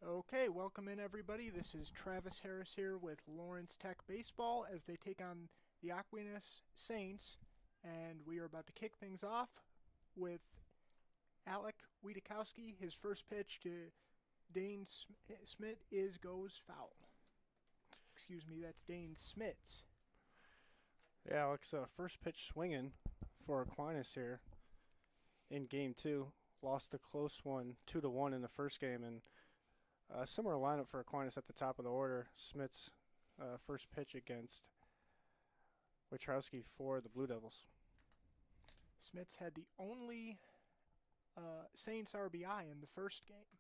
Okay, welcome in everybody. This is Travis Harris here with Lawrence Tech Baseball as they take on the Aquinas Saints, and we are about to kick things off with Alec Wiedekowski. His first pitch to Dane Smith goes foul. Excuse me, that's Dane Smits. Yeah, Alex, first pitch swinging for Aquinas here in Game 2. Lost a close one, 2-1 in the first game, and a similar lineup for Aquinas at the top of the order. Smith's first pitch against Wachowski for the Blue Devils. Smits had the only Saints RBI in the first game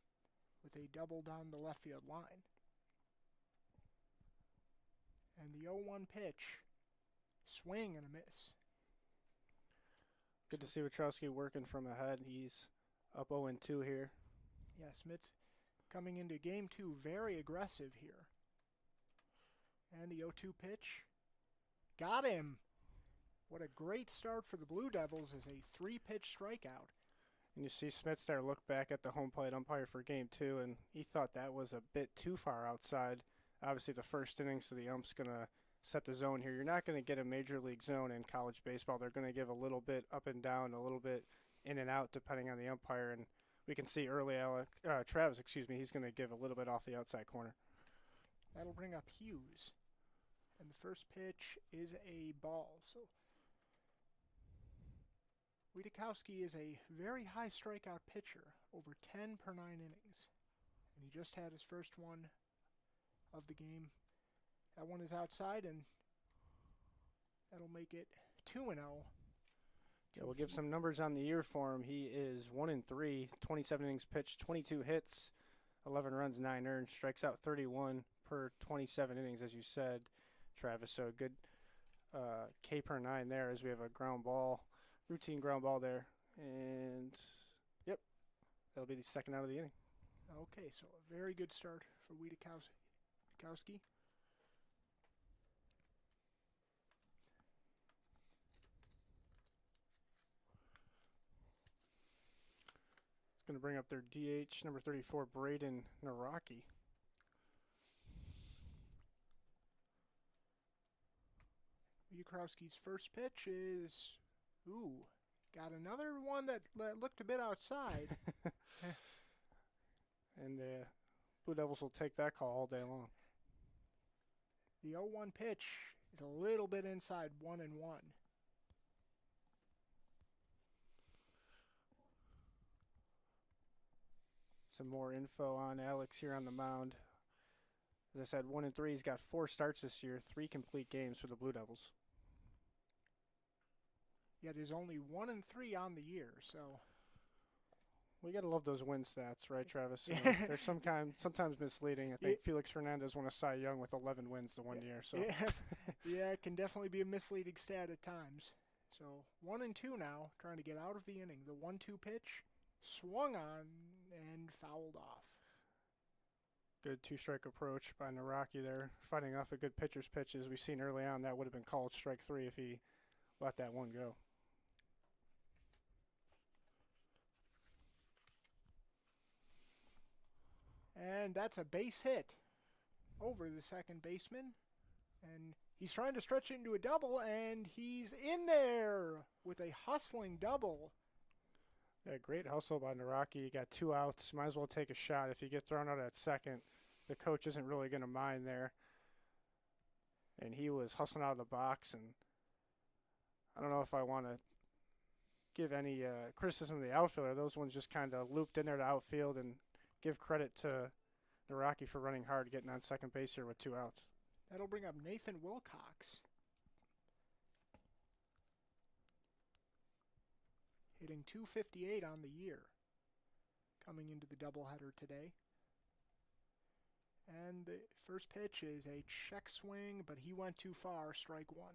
with a double down the left field line. And the 0-1 pitch, swing and a miss. Good to see Wachowski working from ahead. He's up 0-2 here. Yeah, Smits coming into Game 2 very aggressive here. And the 0-2 pitch, got him. What a great start for the Blue Devils as a 3-pitch strikeout. And you see Smits there look back at the home plate umpire for Game 2, and he thought that was a bit too far outside. Obviously the first inning, so the ump's going to set the zone here. You're not going to get a major league zone in college baseball. They're going to give a little bit up and down, a little bit in and out depending on the umpire. And we can see early Travis, he's going to give a little bit off the outside corner. That'll bring up Hughes. And the first pitch is a ball. So Wiedekowski is a very high strikeout pitcher, over 10 per 9 innings. And he just had his first one of the game. That one is outside, and that'll make it 2-0. Yeah, we'll give some numbers on the year for him. He is 1-3, 27 innings pitched, 22 hits, 11 runs, 9 earned, strikes out 31 per 27 innings, as you said, Travis. So a good K per 9 there as we have a ground ball, routine ground ball there. And, yep, that'll be the second out of the inning. Okay, so a very good start for Wiedekowski. Going to bring up their DH, number 34, Braden Naraki. Wiedekowski's first pitch is, got another one that looked a bit outside. And the Blue Devils will take that call all day long. The 0-1 pitch is a little bit inside 1-1. Some more info on Alex here on the mound. As I said, 1-3. He's got 4 starts this year, 3 complete games for the Blue Devils. Yet is only 1-3 on the year, so we gotta love those win stats, right, Travis? They're sometimes misleading. I think Felix Hernandez won a Cy Young with 11 wins the one year. So yeah, it can definitely be a misleading stat at times. So 1-2 now, trying to get out of the inning. The 1-2 pitch swung on and fouled off. Good 2-strike approach by Naraki there, fighting off a good pitcher's pitch. As we've seen early on, that would have been called strike 3 if he let that one go. And that's a base hit over the second baseman. And he's trying to stretch it into a double, and he's in there with a hustling double. Yeah, great hustle by Naraki. You got 2 outs. Might as well take a shot. If you get thrown out at second, the coach isn't really going to mind there. And he was hustling out of the box, and I don't know if I want to give any criticism of the outfielder. Those ones just kind of looped in there to outfield, and give credit to Naraki for running hard, getting on second base here with 2 outs. That'll bring up Nathan Wilcox. Hitting .258 on the year. Coming into the doubleheader today. And the first pitch is a check swing, but he went too far, strike 1.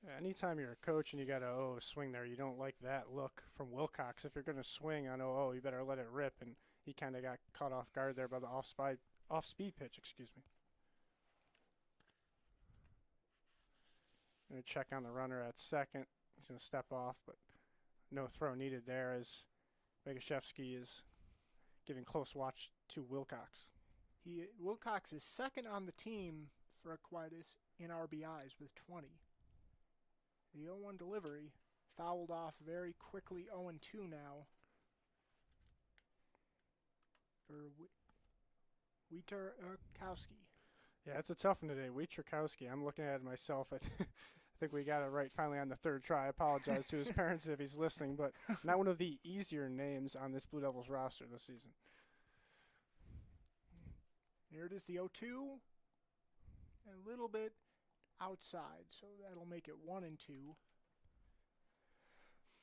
Yeah, anytime you're a coach and you got a swing there, you don't like that look from Wilcox. If you're going to swing on 0-0, you better let it rip, and he kind of got caught off guard there by the off-speed pitch, Going to check on the runner at second. He's going to step off, but no throw needed there as Megashevsky is giving close watch to Wilcox. Wilcox is second on the team for Aquinas in RBIs with 20. The 0-1 delivery fouled off very quickly. 0-2 now for Wietrzykowski. Yeah, it's a tough one today. Wietrzykowski. I'm looking at it myself. I think we got it right finally on the third try. I apologize to his parents if he's listening, but not one of the easier names on this Blue Devils roster this season. Here it is, the 0-2. A little bit outside, so that'll make it 1-2.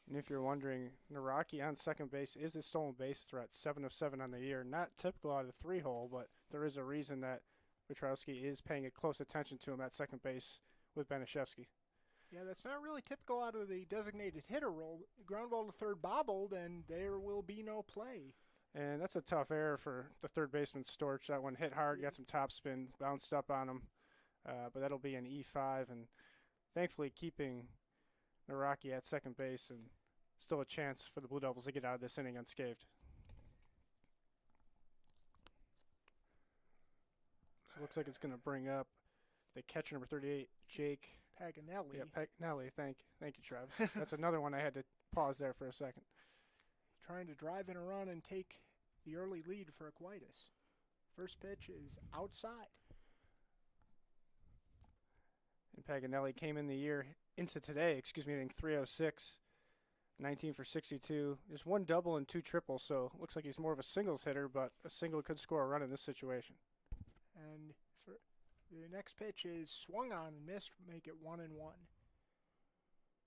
And if you're wondering, Naraki on second base is a stolen base threat, 7 of 7 on the year. Not typical out of the 3-hole, but there is a reason that Wietrzykowski is paying a close attention to him at second base with Benishevsky. Yeah, that's not really typical out of the designated hitter role. Ground ball to third bobbled, and there will be no play. And that's a tough error for the third baseman, Storch. That one hit hard, got some topspin, bounced up on him. But that'll be an E5, and thankfully keeping Naraki at second base and still a chance for the Blue Devils to get out of this inning unscathed. So it looks like it's going to bring up the catcher, number 38, Jake Paganelli. Yeah, Paganelli. Thank you, Travis. That's another one I had to pause there for a second. Trying to drive in a run and take the early lead for Aquinas. First pitch is outside. And Paganelli came in the year into today, hitting 306, 19 for 62. Just one double and two triples, so looks like he's more of a singles hitter, but a single could score a run in this situation. And for the next pitch is swung on and missed, make it 1-1.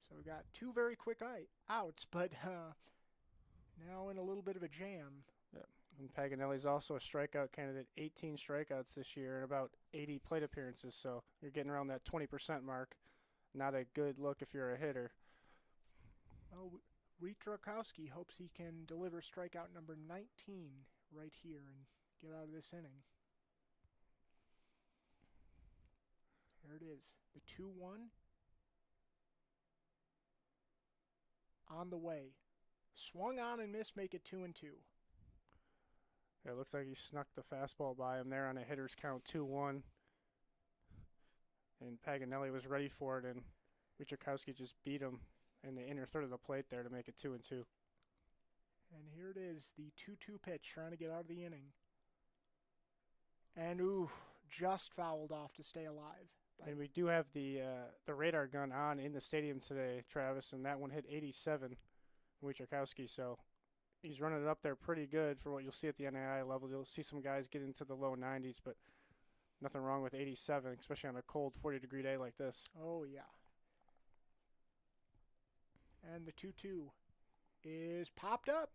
So we got two very quick outs, but now in a little bit of a jam. Yeah. And Paganelli's also a strikeout candidate, 18 strikeouts this year and about 80 plate appearances, so you're getting around that 20% mark. Not a good look if you're a hitter. Well, Wietrzykowski hopes he can deliver strikeout number 19 right here and get out of this inning. There it is, the 2-1. On the way. Swung on and missed, make it 2-2. Yeah, it looks like he snuck the fastball by him there on a hitter's count, 2-1. And Paganelli was ready for it, and Wietrzykowski just beat him in the inner third of the plate there to make it 2-2. And here it is, the 2-2 pitch, trying to get out of the inning. And, just fouled off to stay alive. And we do have the radar gun on in the stadium today, Travis, and that one hit 87, Wietrzykowski, so he's running it up there pretty good for what you'll see at the NAI level. You'll see some guys get into the low 90s, but nothing wrong with 87, especially on a cold 40-degree day like this. Oh, yeah. And the 2-2 is popped up.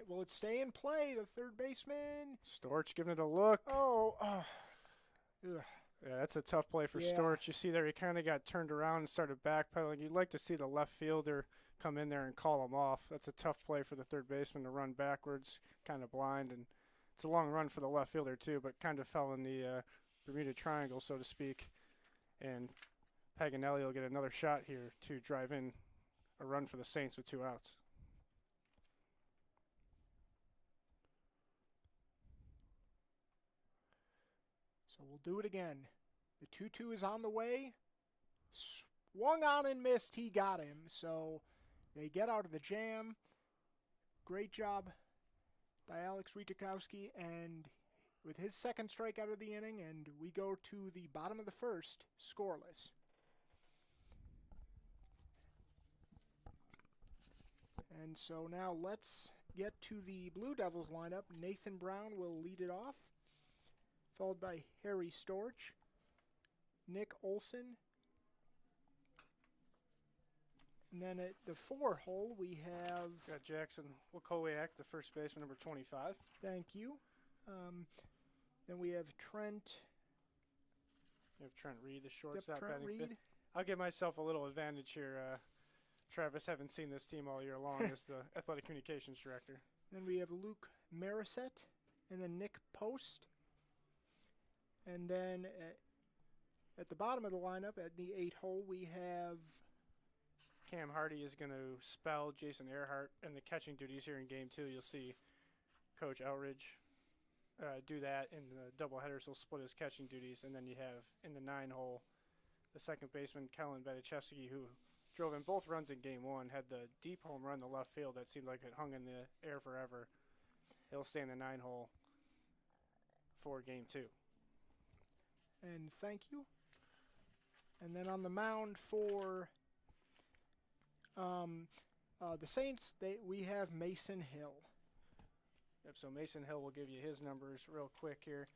Will it stay in play? The third baseman. Storch giving it a look. Ugh. Yeah, that's a tough play for Storch. You see there he kind of got turned around and started backpedaling. You'd like to see the left fielder come in there and call him off. That's a tough play for the third baseman to run backwards, kind of blind. And it's a long run for the left fielder too, but kind of fell in the Bermuda Triangle, so to speak. And Paganelli will get another shot here to drive in a run for the Saints with 2 outs. So we'll do it again. The 2-2 is on the way. Swung on and missed. He got him. So they get out of the jam. Great job by Alex Wietrzykowski, and with his second strikeout of the inning, and we go to the bottom of the first, scoreless. And so now let's get to the Blue Devils lineup. Nathan Brown will lead it off, followed by Harry Storch, Nick Olson, and then at the 4-hole we have... Got Jackson Wakowiak, the first baseman, number 25. Thank you. Then we have Trent... You have Trent Reed, the shortstop. Trent Reed. Fifth. I'll give myself a little advantage here. Travis, haven't seen this team all year long as the athletic communications director. Then we have Luke Marisette, and then Nick Post. And then at the bottom of the lineup, at the 8-hole, we have... Cam Hardy is going to spell Jason Earhart in the catching duties here in Game 2. You'll see Coach Outridge do that, and the doubleheaders will split his catching duties. And then you have in the 9-hole the second baseman, Kellen Bedichevsky, who drove in both runs in Game 1, had the deep home run to left field that seemed like it hung in the air forever. He'll stay in the 9-hole for Game 2. And thank you. And then on the mound for the Saints, we have Mason Hill. Yep, so Mason Hill will give you his numbers real quick here.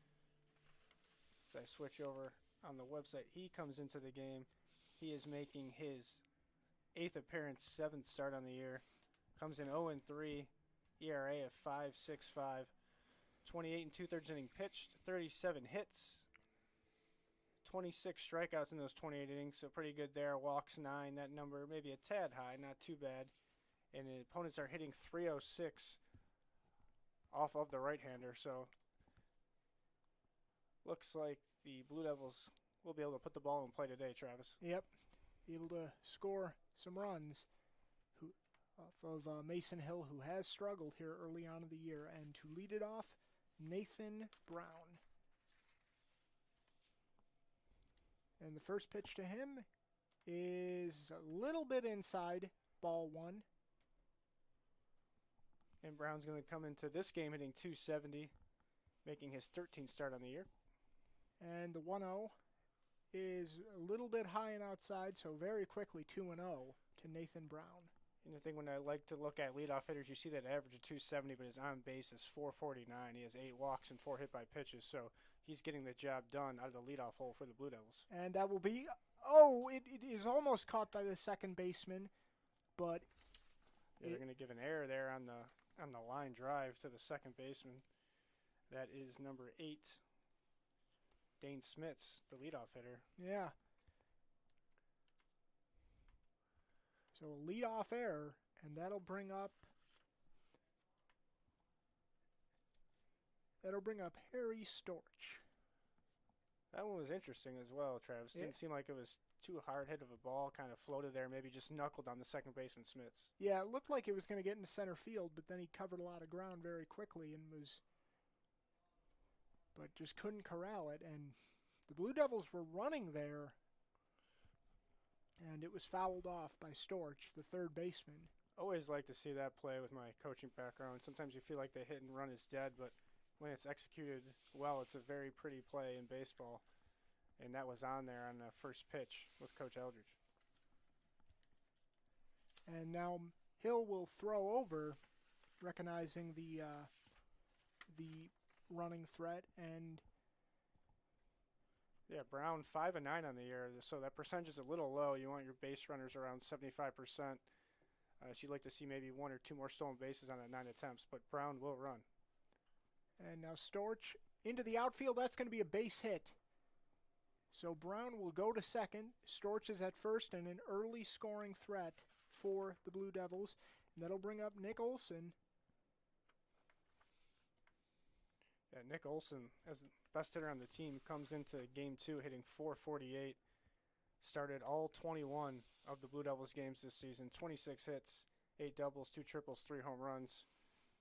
As I switch over on the website, he comes into the game. He is making his 8th appearance, 7th start on the year. Comes in 0-3, ERA of 5.65, 28 2/3 inning pitched, 37 hits, 26 strikeouts in those 28 innings, so pretty good there. Walks 9, that number maybe a tad high, not too bad. And the opponents are hitting 306 off of the right-hander, so looks like the Blue Devils will be able to put the ball in play today, Travis. Yep, be able to score some runs off of Mason Hill, who has struggled here early on in the year. And to lead it off, Nathan Brown. And the first pitch to him is a little bit inside, ball 1. And Brown's going to come into this game hitting 270, making his 13th start on the year. And the 1-0 is a little bit high and outside, so very quickly 2-0 to Nathan Brown. And the thing when I like to look at leadoff hitters, you see that average of 270, but his on base is 449. He has 8 walks and 4 hit by pitches, so he's getting the job done out of the leadoff hole for the Blue Devils. And that will be, it is almost caught by the second baseman, but yeah, they're going to give an error there on the line drive to the second baseman. That is number 8, Dane Smits, the leadoff hitter. Yeah. So a leadoff error, and that'll bring up Harry Storch. That one was interesting as well, Travis. Didn't seem like it was too hard hit of a ball, kind of floated there, maybe just knuckled on the second baseman Smits. Yeah, it looked like it was going to get into center field, but then he covered a lot of ground very quickly but just couldn't corral it. And the Blue Devils were running there, and it was fouled off by Storch, the third baseman. Always like to see that play with my coaching background. Sometimes you feel like the hit and run is dead, but when it's executed well, it's a very pretty play in baseball. And that was on there on the first pitch with Coach Eldridge. And now Hill will throw over, recognizing the running threat. And yeah, Brown 5 and 9 on the year, so that percentage is a little low. You want your base runners around 75%. So you'd like to see maybe 1 or 2 more stolen bases on that 9 attempts, but Brown will run. And now Storch into the outfield. That's going to be a base hit. So Brown will go to second. Storch is at first, and an early scoring threat for the Blue Devils. And that'll bring up Nick Olson. Yeah, Nick Olson, as the best hitter on the team, comes into Game 2 hitting .448. Started all 21 of the Blue Devils games this season. 26 hits, 8 doubles, 2 triples, 3 home runs.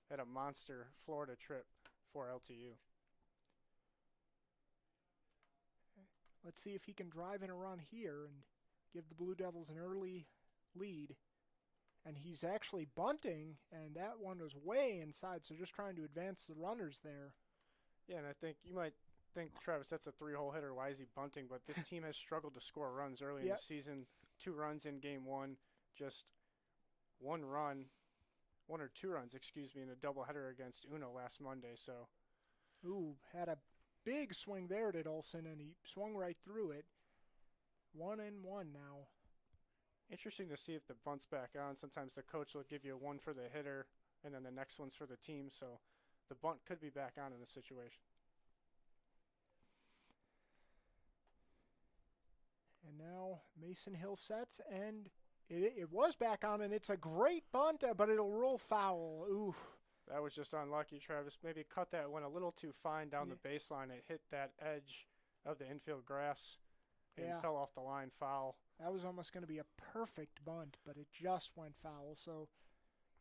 Had a monster Florida trip for LTU. Let's see if he can drive in a run here and give the Blue Devils an early lead. And he's actually bunting, and that one was way inside, so just trying to advance the runners there. Yeah, and I think you might think, Travis, that's a 3-hole hitter. Why is he bunting? But this team has struggled to score runs early in the season. 2 runs in Game 1, just 1 or 2 runs, in a doubleheader against Uno last Monday. So, had a big swing there, did Olson, and he swung right through it. 1-1 now. Interesting to see if the bunt's back on. Sometimes the coach will give you 1 for the hitter, and then the next one's for the team. So the bunt could be back on in this situation. And now Mason Hill sets, and it was back on, and it's a great bunt, but it'll roll foul. Ooh. That was just unlucky, Travis. Maybe cut that one a little too fine down the baseline. It hit that edge of the infield grass and fell off the line, foul. That was almost going to be a perfect bunt, but it just went foul. So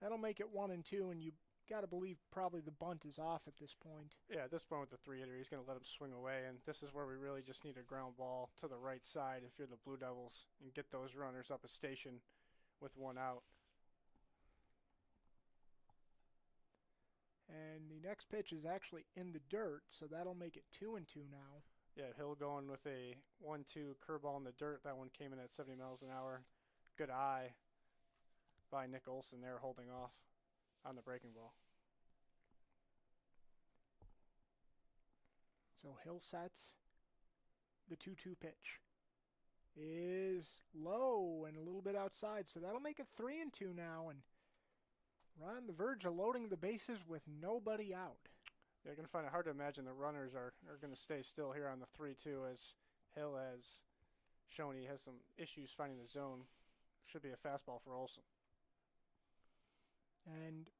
that'll make it 1-2, and you got to believe probably the bunt is off at this point. Yeah, at this point with the 3-hitter, he's going to let him swing away, and this is where we really just need a ground ball to the right side if you're the Blue Devils and get those runners up a station with 1 out. And the next pitch is actually in the dirt, so that'll make it 2-2 now. Yeah, Hill going with a 1-2 curveball in the dirt. That one came in at 70 miles an hour. Good eye by Nick Olson there holding off on the breaking ball. So Hill sets the 2-2 pitch. Is low and a little bit outside, so that'll make it 3-2 now, and we're on the verge of loading the bases with nobody out. You're going to find it hard to imagine the runners are going to stay still here on the 3-2, as Hill has shown he has some issues finding the zone. Should be a fastball for Olson. And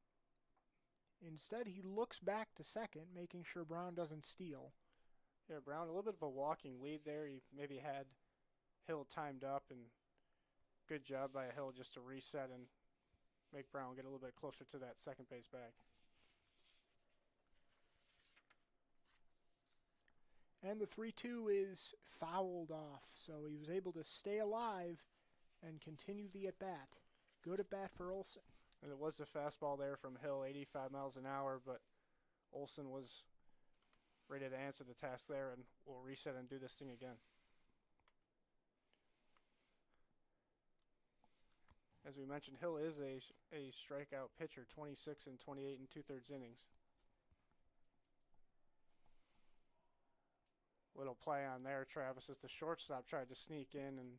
instead he looks back to second, making sure Brown doesn't steal. Yeah, Brown, a little bit of a walking lead there. He maybe had Hill timed up, and good job by Hill just to reset and make Brown get a little bit closer to that second base bag. And the 3-2 is fouled off, so he was able to stay alive and continue the at-bat. Good at-bat for Olson. And it was a fastball there from Hill, 85 miles an hour, but Olson was ready to answer the task there, and we'll reset and do this thing again. As we mentioned, Hill is a strikeout pitcher, 26 and 28 and 2/3 innings. Little play on there, Travis, as the shortstop tried to sneak in and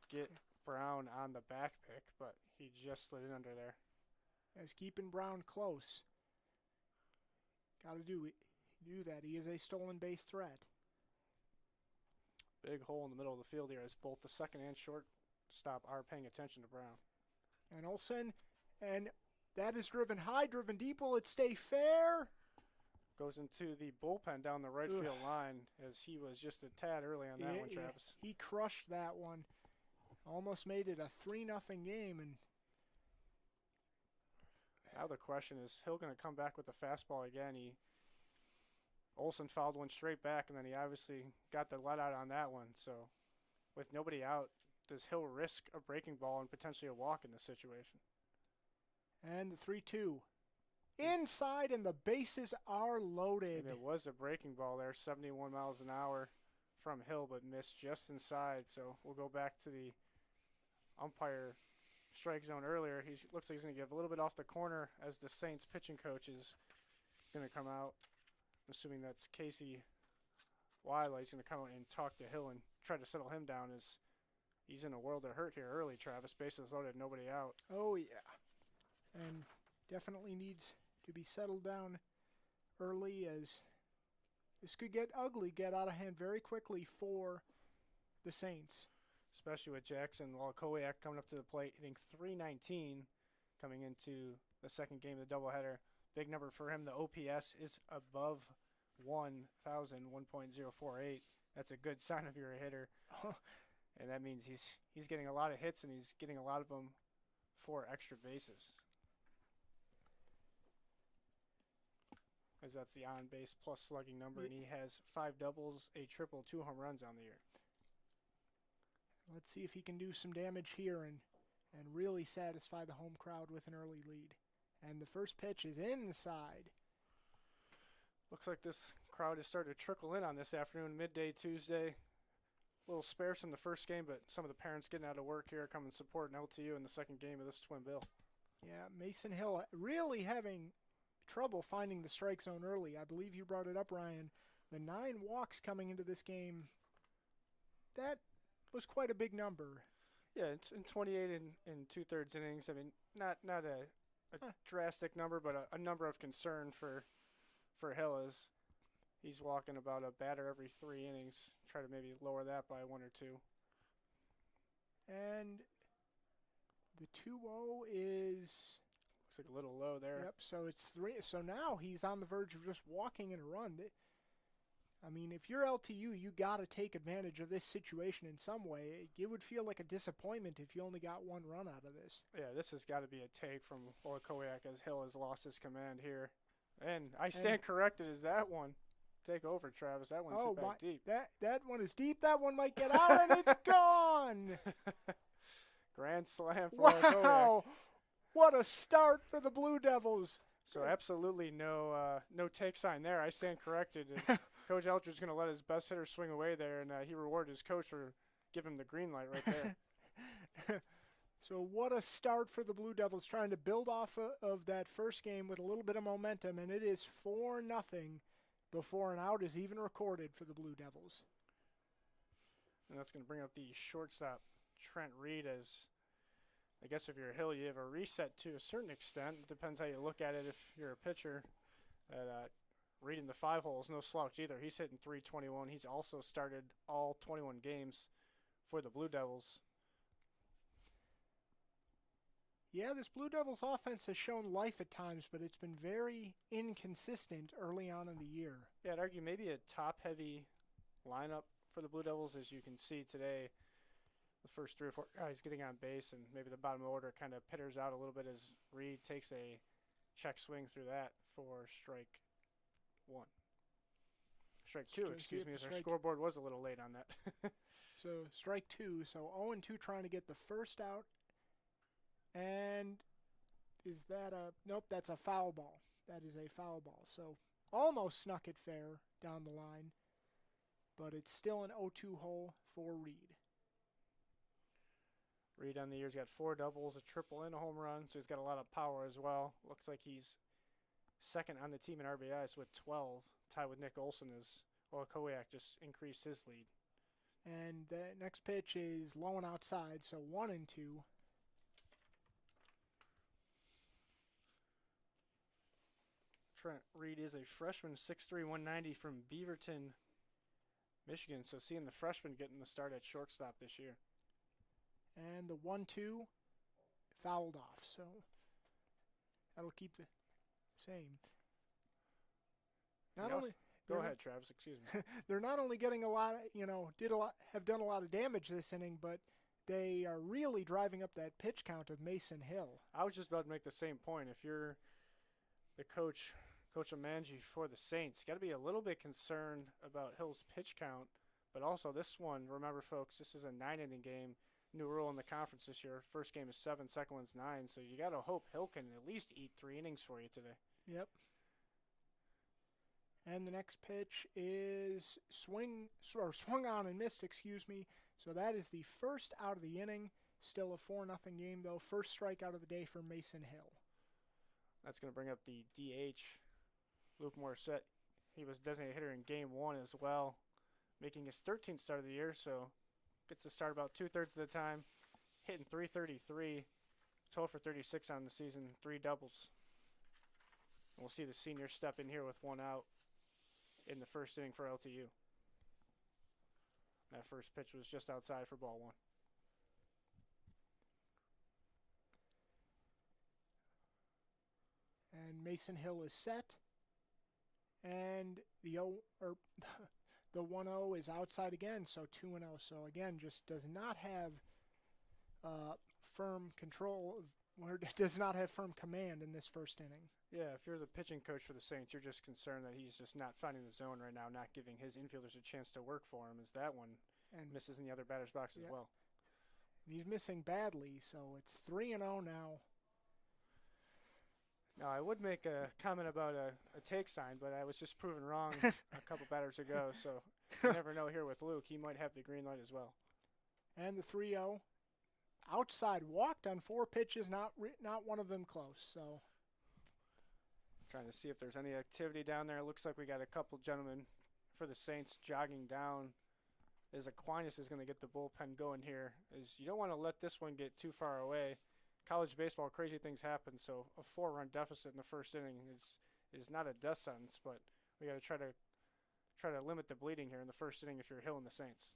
get Brown on the back pick, but he just slid in under there. As keeping Brown close. Got to do that. He is a stolen base threat. Big hole in the middle of the field here as both the second and shortstop are paying attention to Brown. And Olson, and that is driven high, driven deep. Will it stay fair? Goes into the bullpen down the right field line, as he was just a tad early on that one, Travis. He crushed that one. Almost made it a 3-0 game. And now the question is, Hill going to come back with the fastball again? Olson fouled one straight back, and then he obviously got the let out on that one. So with nobody out, does Hill risk a breaking ball and potentially a walk in this situation? And the 3-2. Inside, and the bases are loaded. And it was a breaking ball there, 71 miles an hour from Hill, but missed just inside. So we'll go back to the umpire strike zone earlier. He looks like he's going to give a little bit off the corner as the Saints pitching coach is going to come out. I'm assuming that's Casey Wiley. He's going to come out and talk to Hill and try to settle him down, as he's in a world of hurt here early, Travis. Bases loaded, nobody out. Oh, yeah. And definitely needs to be settled down early, as this could get ugly, get out of hand very quickly for the Saints. Especially with Jackson Walkowiak coming up to the plate, hitting .319 coming into the second game of the doubleheader. Big number for him. The OPS is above 1,000, 1.048. That's a good sign if you're a hitter. And that means he's getting a lot of hits, and he's getting a lot of them for extra bases. As that's the on-base plus slugging number, and he has 5 doubles, a triple, 2 home runs on the year. Let's see if he can do some damage here and really satisfy the home crowd with an early lead. And the first pitch is inside. Looks like this crowd is starting to trickle in on this afternoon, midday Tuesday. A little sparse in the first game, but some of the parents getting out of work here come and support an LTU in the second game of this twin bill. Yeah, Mason Hill really having trouble finding the strike zone early. I believe you brought it up, Ryan. The 9 walks coming into this game, that was quite a big number. Yeah, it's in 28 and 2/3 innings. I mean, not a drastic number, but a number of concern for Hill, as he's walking about a batter every 3 innings. Try to maybe lower that by 1 or 2. And the 2-0 is... looks like a little low there. Yep, so it's 3. So now he's on the verge of just walking in a run. I mean, if you're LTU, you got to take advantage of this situation in some way. It would feel like a disappointment if you only got one run out of this. Yeah, this has got to be a take from Olakowiak as Hill has lost his command here. And I stand corrected as that one. Take over, Travis. That one's hit back deep. That one is deep. That one might get out, and it's gone. Grand slam for Olakowiak. Wow. What a start for the Blue Devils. So absolutely no take sign there. I stand corrected. As Coach Eldridge's going to let his best hitter swing away there, and he rewarded his coach for giving him the green light right there. So what a start for the Blue Devils, trying to build off of that first game with a little bit of momentum, and it is 4-0 before an out is even recorded for the Blue Devils. And that's going to bring up the shortstop, Trent Reed, as I guess if you're a Hill, you have a reset to a certain extent. It depends how you look at it if you're a pitcher. Reed in the 5 hole is no slouch either. He's hitting .321. He's also started all 21 games for the Blue Devils. Yeah, this Blue Devils offense has shown life at times, but it's been very inconsistent early on in the year. Yeah, I'd argue maybe a top-heavy lineup for the Blue Devils, as you can see today. The first 3 or 4 guys getting on base, and maybe the bottom order kind of pitters out a little bit as Reed takes a check swing through that for strike 1. Strike 2, excuse me, as our scoreboard was a little late on that. So strike 2, so 0-2 trying to get the first out. And is that nope, that's a foul ball. That is a foul ball. So almost snuck it fair down the line, but it's still an 0-2 hole for Reed. Reed on the year's got 4 doubles, a triple, and a home run, so he's got a lot of power as well. Looks like he's second on the team in RBIs with 12, tied with Nick Olson as Olakowiak just increased his lead. And the next pitch is low and outside, so 1-2. Trent Reed is a freshman, 6'3", 190 from Beaverton, Michigan. So seeing the freshman getting the start at shortstop this year. And the 1-2 fouled off, so that'll keep the same. Go ahead, Travis. Excuse me. They're not only getting a lot, have done a lot of damage this inning, but they are really driving up that pitch count of Mason Hill. I was just about to make the same point. If you're the Coach Amanji for the Saints, got to be a little bit concerned about Hill's pitch count, but also this one, remember folks, this is a 9-inning game. New rule in the conference this year. First game is 7, second one's 9, so you got to hope Hill can at least eat 3 innings for you today. Yep. And the next pitch is swung on and missed, So that is the first out of the inning. Still a 4-0 game, though. First strikeout of the day for Mason Hill. That's going to bring up the DH, Luke Morissette. He was designated hitter in game 1 as well, making his 13th start of the year, so gets to start about 2/3 of the time, hitting .333, 12 for 36 on the season, 3 doubles. And we'll see the senior step in here with 1 out in the first inning for LTU. That first pitch was just outside for ball 1. And Mason Hill is set. And the 1-0 is outside again, so 2-0. So again, just does not have firm control or does not have firm command in this first inning. Yeah, if you're the pitching coach for the Saints, you're just concerned that he's just not finding the zone right now, not giving his infielders a chance to work for him, as that one misses in the other batter's box as well. He's missing badly, so it's 3-0 now. Now, I would make a comment about a take sign, but I was just proven wrong a couple batters ago, so you never know here with Luke. He might have the green light as well. And the 3-0. Outside walked on 4 pitches, not one of them close. So trying to see if there's any activity down there. It looks like we got a couple gentlemen for the Saints jogging down. As Aquinas is going to get the bullpen going here. As you don't want to let this one get too far away. College baseball, crazy things happen. So a 4-run deficit in the first inning is not a death sentence, but we got to try to limit the bleeding here in the first inning if you're Hill and the Saints.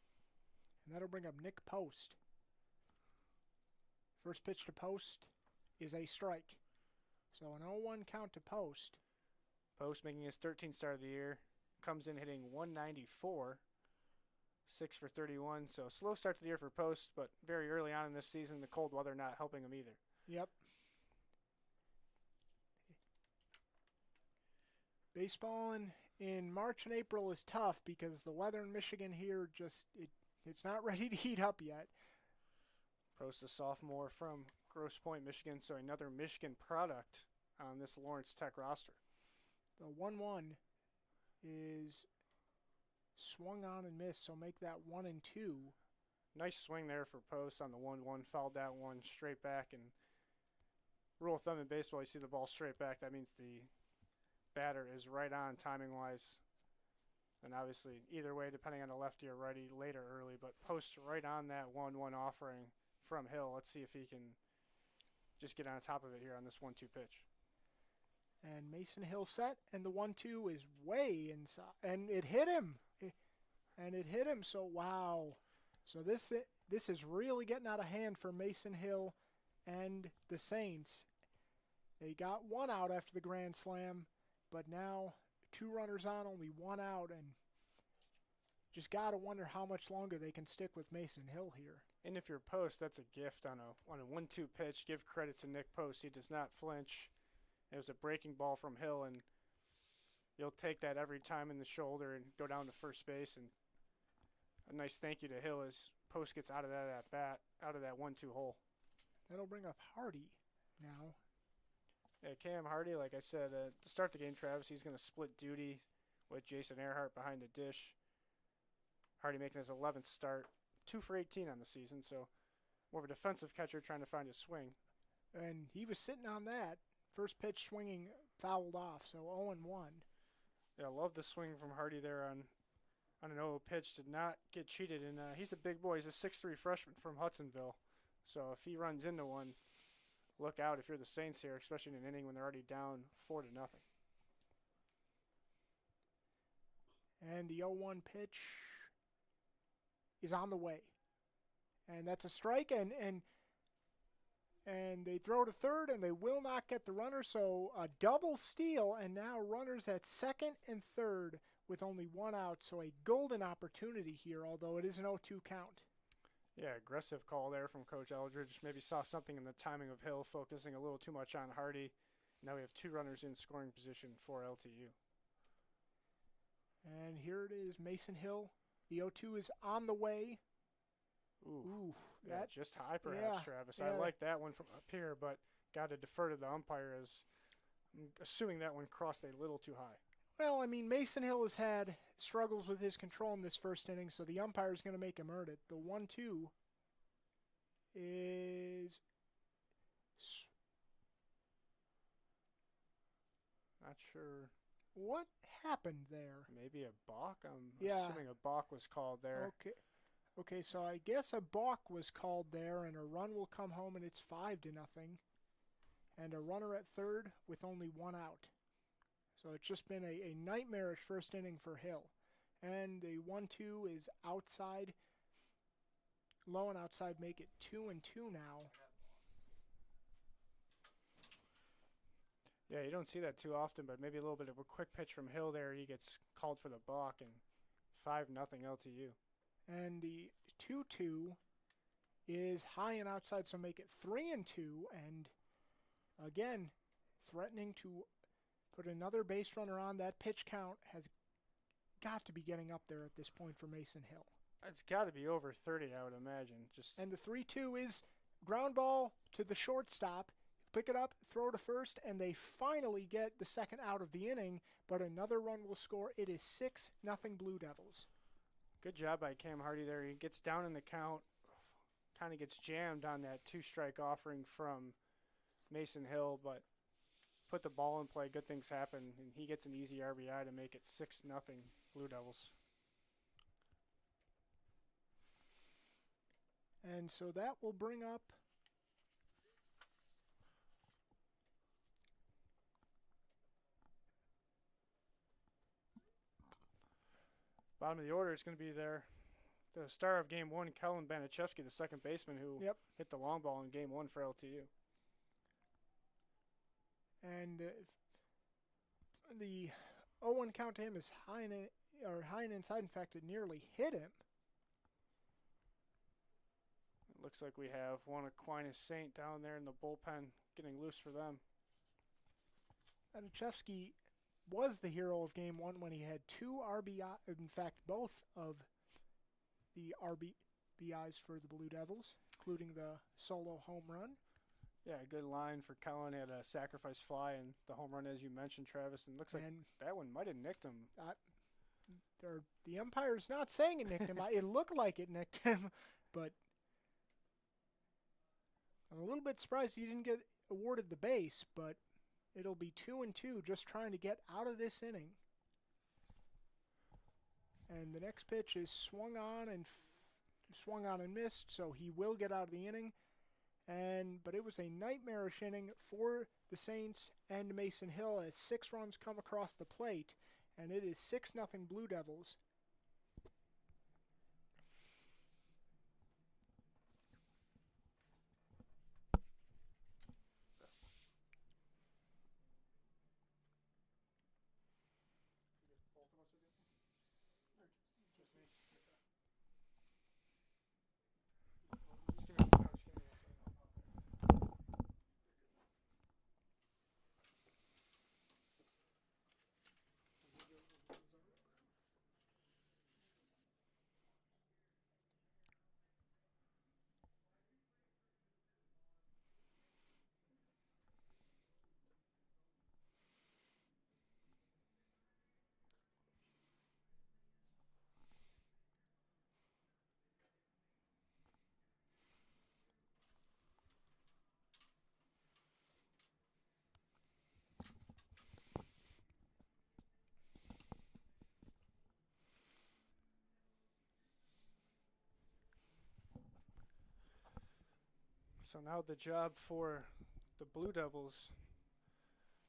And that'll bring up Nick Post. First pitch to Post is a strike. So an 0-1 count to Post. Post making his 13th start of the year. comes in hitting 194, 6 for 31. So slow start to the year for Post, but very early on in this season, the cold weather not helping him either. Yep. Baseball in March and April is tough because the weather in Michigan here it's not ready to heat up yet. Post, a sophomore from Grosse Pointe, Michigan, so another Michigan product on this Lawrence Tech roster. The 1-1 is swung on and missed, so make that 1-2. Nice swing there for Post on the 1-1. Fouled that one straight back. And rule of thumb in baseball, you see the ball straight back. That means the batter is right on timing-wise. And obviously, either way, depending on the lefty or righty, late or early. But Post right on that 1-1 offering from Hill. Let's see if he can just get on top of it here on this 1-2 pitch. And Mason Hill set, and the 1-2 is way inside. And it hit him. So, wow. So this is really getting out of hand for Mason Hill and the Saints. They got one out after the grand slam, but now 2 runners on, only 1 out, and just got to wonder how much longer they can stick with Mason Hill here. And if you're Post, that's a gift on a 1-2 pitch. Give credit to Nick Post. He does not flinch. It was a breaking ball from Hill, and you'll take that every time in the shoulder and go down to first base. And a nice thank you to Hill as Post gets out of that at bat, out of that 1-2 hole. That'll bring up Hardy now. Yeah, Cam Hardy, like I said, to start the game, Travis, he's going to split duty with Jason Earhart behind the dish. Hardy making his 11th start, 2 for 18 on the season, so more of a defensive catcher trying to find his swing. And he was sitting on that. First pitch swinging fouled off, so 0-1. Yeah, I love the swing from Hardy there on an 0 pitch. Did not get cheated, and he's a big boy. He's a 6'3" freshman from Hudsonville. So if he runs into one, look out if you're the Saints here, especially in an inning when they're already down 4-0. And the 0-1 pitch is on the way. And that's a strike, and they throw to third, and they will not get the runner, so a double steal, and now runners at second and third with only 1 out, so a golden opportunity here, although it is an 0-2 count. Yeah, aggressive call there from Coach Eldridge. Maybe saw something in the timing of Hill, focusing a little too much on Hardy. Now we have 2 runners in scoring position for LTU. And here it is, Mason Hill. The 0-2 is on the way. Ooh, yeah, just high perhaps, yeah, Travis. Yeah. I like that one from up here, but got to defer to the umpire as I'm assuming that one crossed a little too high. Well, I mean, Mason Hill has had struggles with his control in this first inning, so the umpire is going to make him earn it. The 1-2 is not sure. What happened there? Maybe a balk? I'm assuming a balk was called there. Okay, so I guess a balk was called there, and a run will come home, and it's 5-0. And a runner at third with only 1 out. So it's just been a nightmarish first inning for Hill. And the 1-2 is outside. Low and outside make it 2-2 now. Yeah, you don't see that too often, but maybe a little bit of a quick pitch from Hill there. He gets called for the balk, and 5-0 LTU. And the 2-2 is high and outside, so make it 3-2. And again, threatening to put another base runner on. That pitch count has got to be getting up there at this point for Mason Hill. It's got to be over 30, I would imagine. And the 3-2 is ground ball to the shortstop. Pick it up, throw to first, and they finally get the second out of the inning, but another run will score. It is 6-0 Blue Devils. Good job by Cam Hardy there. He gets down in the count, kind of gets jammed on that 2-strike offering from Mason Hill, but put the ball in play. Good things happen, and he gets an easy RBI to make it 6-0 Blue Devils. And so that will bring up bottom of the order is going to be there. The star of Game 1, Kellen Baniszewski, the second baseman who hit the long ball in Game 1 for LTU. And the 0-1 count to him is high and inside. In fact, it nearly hit him. It looks like we have one Aquinas Saint down there in the bullpen getting loose for them. Anichevsky was the hero of Game 1 when he had 2 RBI, in fact, both of the RBIs for the Blue Devils, including the solo home run. Yeah, good line for Kellen. Had a sacrifice fly and the home run, as you mentioned, Travis. And looks like that one might have nicked him. The umpire's not saying it nicked him. It looked like it nicked him, but I'm a little bit surprised he didn't get awarded the base, but it'll be 2-2 just trying to get out of this inning. And the next pitch is swung on and missed, so he will get out of the inning. But it was a nightmarish inning for the Saints and Mason Hill as 6 runs come across the plate, and it is 6-0 Blue Devils. So now the job for the Blue Devils,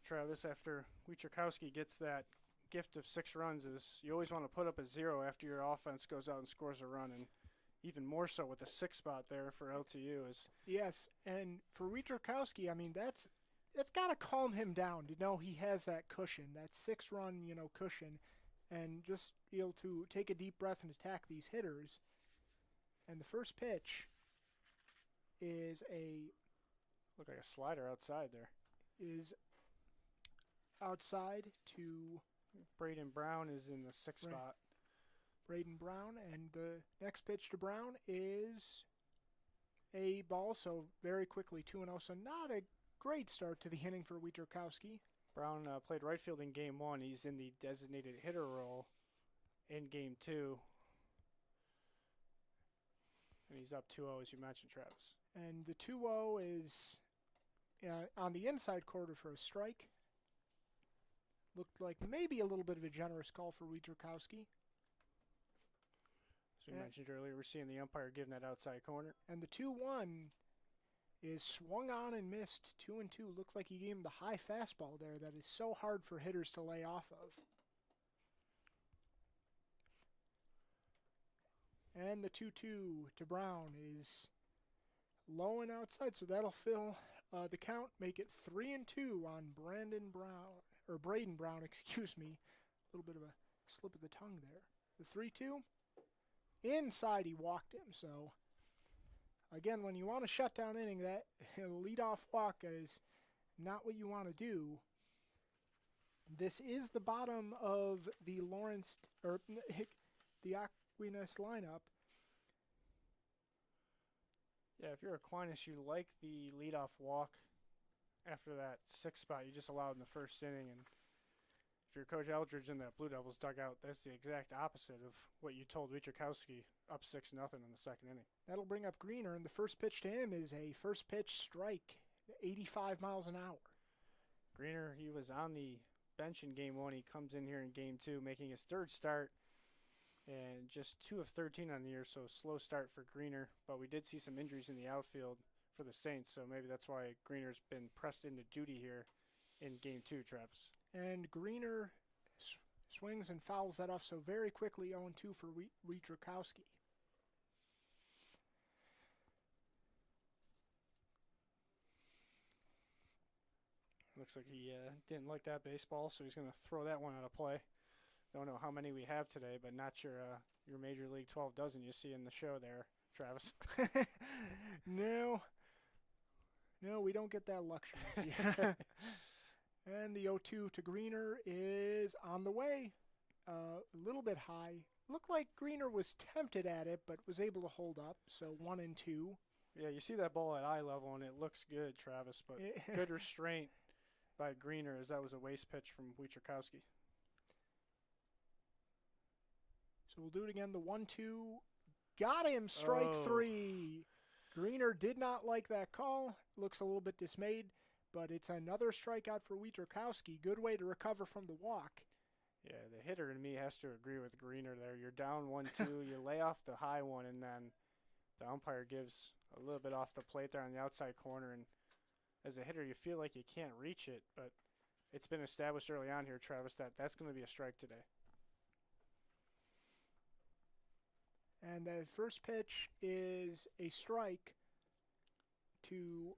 Travis, after Wietrzykowski gets that gift of 6 runs, is you always want to put up a 0 after your offense goes out and scores a run, and even more so with the 6th spot there for LTU. Yes, and for Wietrzykowski, I mean, that's got to calm him down to know he has that cushion, that 6-run, cushion, and just be able to take a deep breath and attack these hitters. And the first pitch is look like a slider outside there. Is outside to Braden Brown is in the 6th spot. Braden Brown, and the next pitch to Brown is a ball, so very quickly 2-0. So not a great start to the inning for Wietrzykowski. Brown played right field in Game 1. He's in the designated hitter role in Game 2. And he's up 2-0, as you mentioned, Travis. And the 2-0 is on the inside quarter for a strike. Looked like maybe a little bit of a generous call for Wietrzykowski. As we mentioned earlier, we're seeing the umpire giving that outside corner. And the 2-1 is swung on and missed. 2-2. Looked like he gave him the high fastball there that is so hard for hitters to lay off of. And the 2-2 to Brown is low and outside, so that'll fill the count, make it 3-2 on Braden Brown, excuse me. A little bit of a slip of the tongue there. The 3-2, inside he walked him, so again, when you want to shut down inning, that leadoff walk is not what you want to do. This is the bottom of the the Aquinas lineup. Yeah, if you're Aquinas, you like the leadoff walk after that 6th spot you just allowed in the first inning. And if you're Coach Eldridge in that Blue Devils dugout, that's the exact opposite of what you told Wietrzykowski up 6-0 in the 2nd inning. That'll bring up Greener, and the first pitch to him is a first pitch strike, 85 miles an hour. Greener, he was on the bench in Game 1. He comes in here in Game 2, making his 3rd start. And just 2 of 13 on the year, so slow start for Greener. But we did see some injuries in the outfield for the Saints, so maybe that's why Greener's been pressed into duty here in Game 2, Travis. And Greener swings and fouls that off, so very quickly 0-2 for Wietrzykowski. Looks like he didn't like that baseball, so he's going to throw that one out of play. Don't know how many we have today, but not your Major League 12 dozen you see in the show there, Travis. No, we don't get that luxury. And the 0-2 to Greener is on the way. A little bit high. Looked like Greener was tempted at it, but was able to hold up. So 1-2. Yeah, you see that ball at eye level, and it looks good, Travis, but good restraint by Greener, as that was a waste pitch from Wojciechowski. So we'll do it again. The 1-2. Got him. Strike 3. Greener did not like that call. Looks a little bit dismayed, but it's another strikeout for Wojciechowski. Good way to recover from the walk. Yeah, the hitter in me has to agree with Greener there. You're down 1-2, you lay off the high one, and then the umpire gives a little bit off the plate there on the outside corner. And as a hitter, you feel like you can't reach it, but it's been established early on here, Travis, that that's going to be a strike today. And the first pitch is a strike to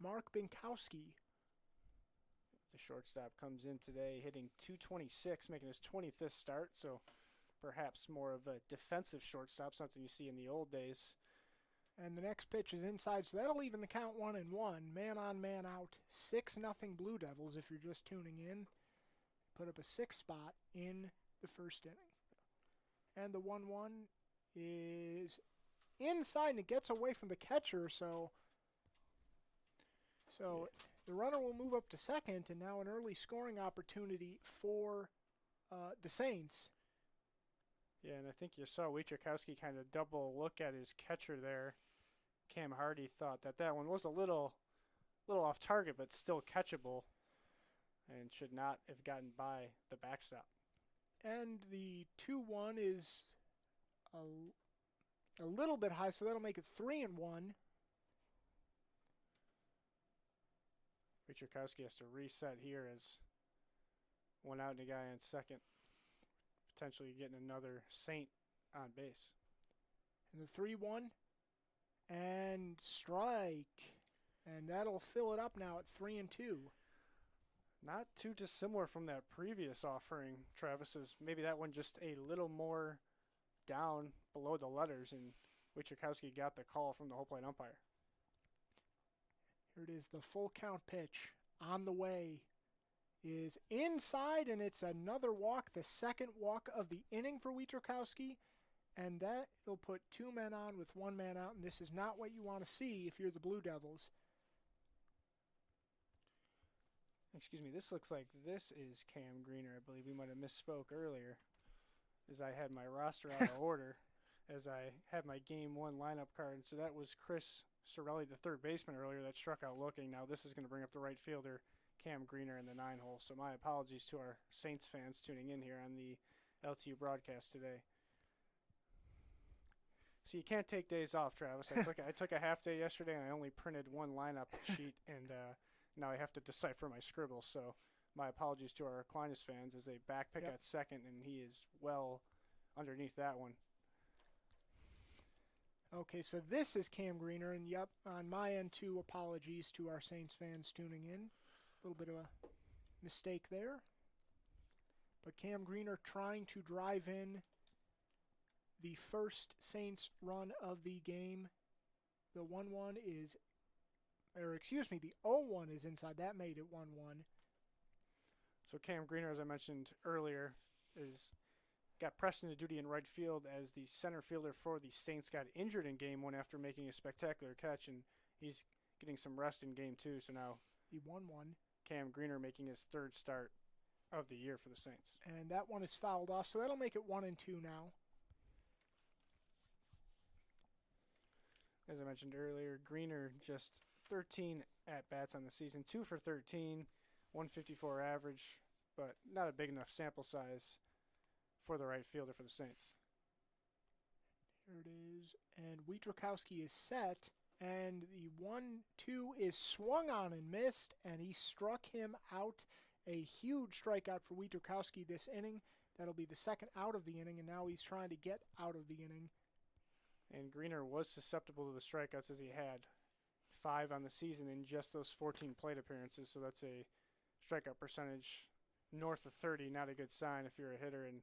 Mark Binkowski. The shortstop comes in today hitting .226, making his 25th start, so perhaps more of a defensive shortstop, something you see in the old days. And the next pitch is inside, so that'll even the count 1-1. Man on, man out. 6-0 Blue Devils if you're just tuning in. Put up a 6 spot in the first inning. And the 1-1 is inside, and it gets away from the catcher, so the runner will move up to second, and now an early scoring opportunity for the Saints. Yeah, and I think you saw Wojciechowski kind of double look at his catcher there. Cam Hardy thought that one was a little off target, but still catchable, and should not have gotten by the backstop. And the 2-1 is a little bit high, so that'll make it 3-1. Wojciechowski has to reset here as one out and a guy on second. Potentially getting another Saint on base. And the 3-1 and strike. And that'll fill it up now at 3-2. Not too dissimilar from that previous offering, Travis. Is maybe that one just a little more down below the letters, and Wojciechowski got the call from the whole plate umpire. Here it is, the full count pitch on the way is inside, and it's another walk, the second walk of the inning for Wojciechowski, and that will put 2 men on with 1 man out, and this is not what you want to see if you're the Blue Devils. Excuse me, this looks like this is Cam Greener. I believe we might have misspoke earlier, as I had my roster out of order, as I had my Game 1 lineup card. So that was Chris Sorelli, the third baseman earlier, that struck out looking. Now this is going to bring up the right fielder, Cam Greener, in the 9-hole. So my apologies to our Saints fans tuning in here on the LTU broadcast today. So you can't take days off, Travis. I took a half day yesterday, and I only printed 1 lineup sheet, and now I have to decipher my scribbles. So my apologies to our Aquinas fans as they back pick at second, and he is well underneath that one. Okay, so this is Cam Greener, and yep, on my end too, apologies to our Saints fans tuning in. A little bit of a mistake there. But Cam Greener trying to drive in the first Saints run of the game. The 1-1 is, or excuse me, the 0-1 is inside. That made it 1-1. So Cam Greener, as I mentioned earlier, got pressed into duty in right field as the center fielder for the Saints got injured in Game 1 after making a spectacular catch, and he's getting some rest in Game 2. So now the 1-1. Cam Greener making his 3rd start of the year for the Saints. And that one is fouled off, so that'll make it 1-2 now. As I mentioned earlier, Greener just 13 at-bats on the season, 2 for 13, 154 average, but not a big enough sample size for the right fielder for the Saints. Here it is, and Wojciechowski is set, and the 1-2 is swung on and missed, and he struck him out. A huge strikeout for Wojciechowski this inning. That'll be the 2nd out of the inning, and now he's trying to get out of the inning. And Greener was susceptible to the strikeouts as he had .5 on the season in just those 14 plate appearances. So that's a strikeout percentage north of 30. Not a good sign if you're a hitter, and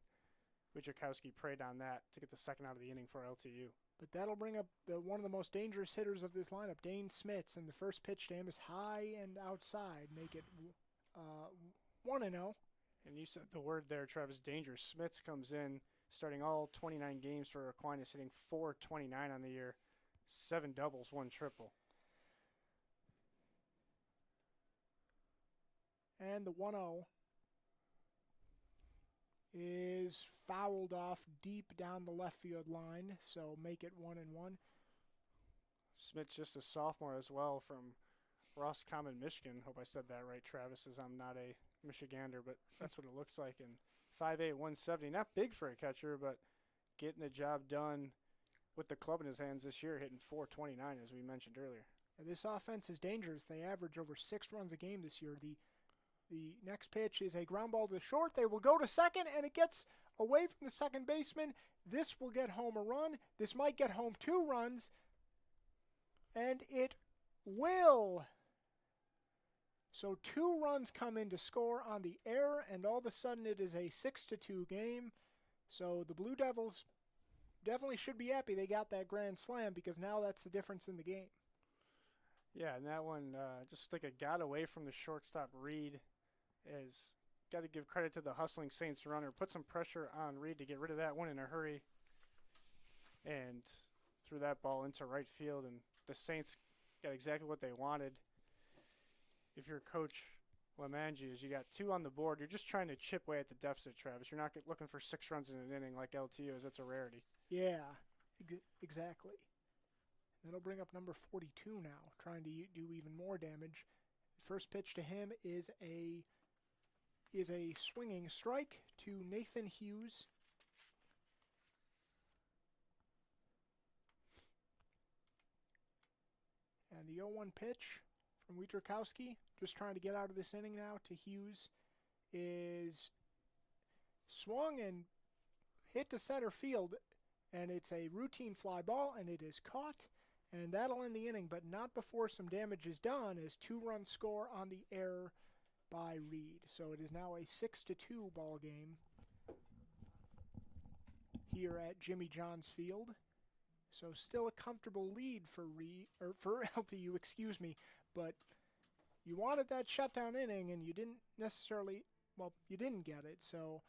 Wojciechowski preyed on that to get the second out of the inning for LTU. But that'll bring up one of the most dangerous hitters of this lineup, Dane Smits, and the first pitch to him is high and outside, make it 1-0. And you said the word there, Travis, dangerous. Smits comes in, starting all 29 games for Aquinas, hitting .429 on the year, 7 doubles, 1 triple. And the 1-0 is fouled off deep down the left field line, so make it 1-1. Smits just a sophomore as well from Roscommon, Michigan. Hope I said that right, Travis, as I'm not a Michigander, but that's what it looks like. And 5'8", 170, not big for a catcher, but getting the job done with the club in his hands this year, hitting .429, as we mentioned earlier. And this offense is dangerous. They average over 6 runs a game this year. The next pitch is a ground ball to short. They will go to second, and it gets away from the second baseman. This will get home a run. This might get home 2 runs, and it will. So 2 runs come in to score on the error, and all of a sudden it is a 6-2 game. So the Blue Devils definitely should be happy they got that grand slam, because now that's the difference in the game. Yeah, and that one just like it got away from the shortstop, Reed. Is got to give credit to the hustling Saints runner. Put some pressure on Reed to get rid of that one in a hurry, and threw that ball into right field. And the Saints got exactly what they wanted. If you're Coach Lamangi, is you got 2 on the board, you're just trying to chip away at the deficit, Travis. You're not looking for 6 runs in an inning like LTU is. That's a rarity. Yeah, exactly. That'll bring up number 42 now, trying to do even more damage. The first pitch to him is a swinging strike to Nathan Hughes. And the 0-1 pitch from Wojciechowski, just trying to get out of this inning now, to Hughes, is swung and hit to center field, and it's a routine fly ball, and it is caught, and that'll end the inning, but not before some damage is done, as 2-run score on the error by Reed. So it is now a 6-2 ball game here at Jimmy John's Field. So still a comfortable lead for LTU, excuse me, but you wanted that shutdown inning and you didn't necessarily, well, you didn't get it. So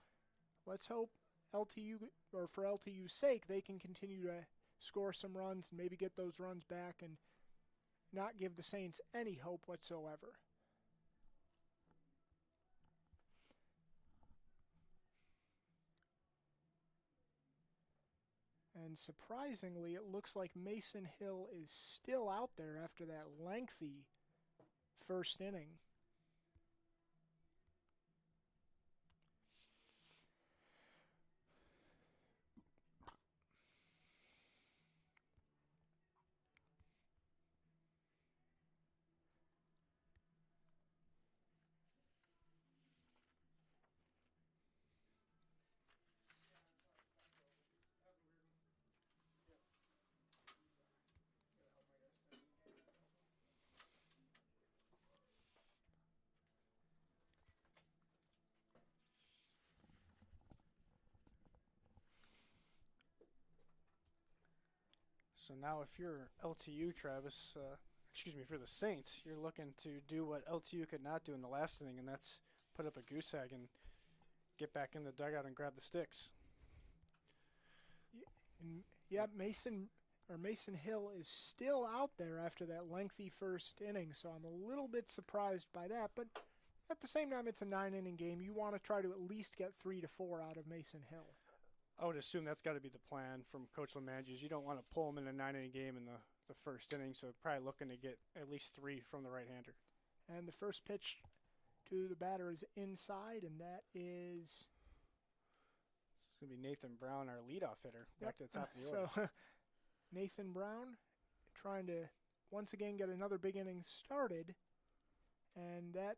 let's hope LTU, or for LTU's sake, they can continue to score some runs and maybe get those runs back and not give the Saints any hope whatsoever. And surprisingly, it looks like Mason Hill is still out there after that lengthy first inning. So now if you're LTU, Travis, if you're the Saints, you're looking to do what LTU could not do in the last inning, and that's put up a goose egg and get back in the dugout and grab the sticks. Yeah, Mason Hill is still out there after that lengthy first inning, so I'm a little bit surprised by that. But at the same time, it's a 9-inning game. You want to try to at least get 3 to 4 out of Mason Hill. I would assume that's got to be the plan from Coach Lamangi. You don't want to pull him in a 9-inning game in the first inning, so probably looking to get at least 3 from the right-hander. And the first pitch to the batter is inside, and that is... It's going to be Nathan Brown, our leadoff hitter, back to the top of the order. So Nathan Brown trying to once again get another big inning started, and that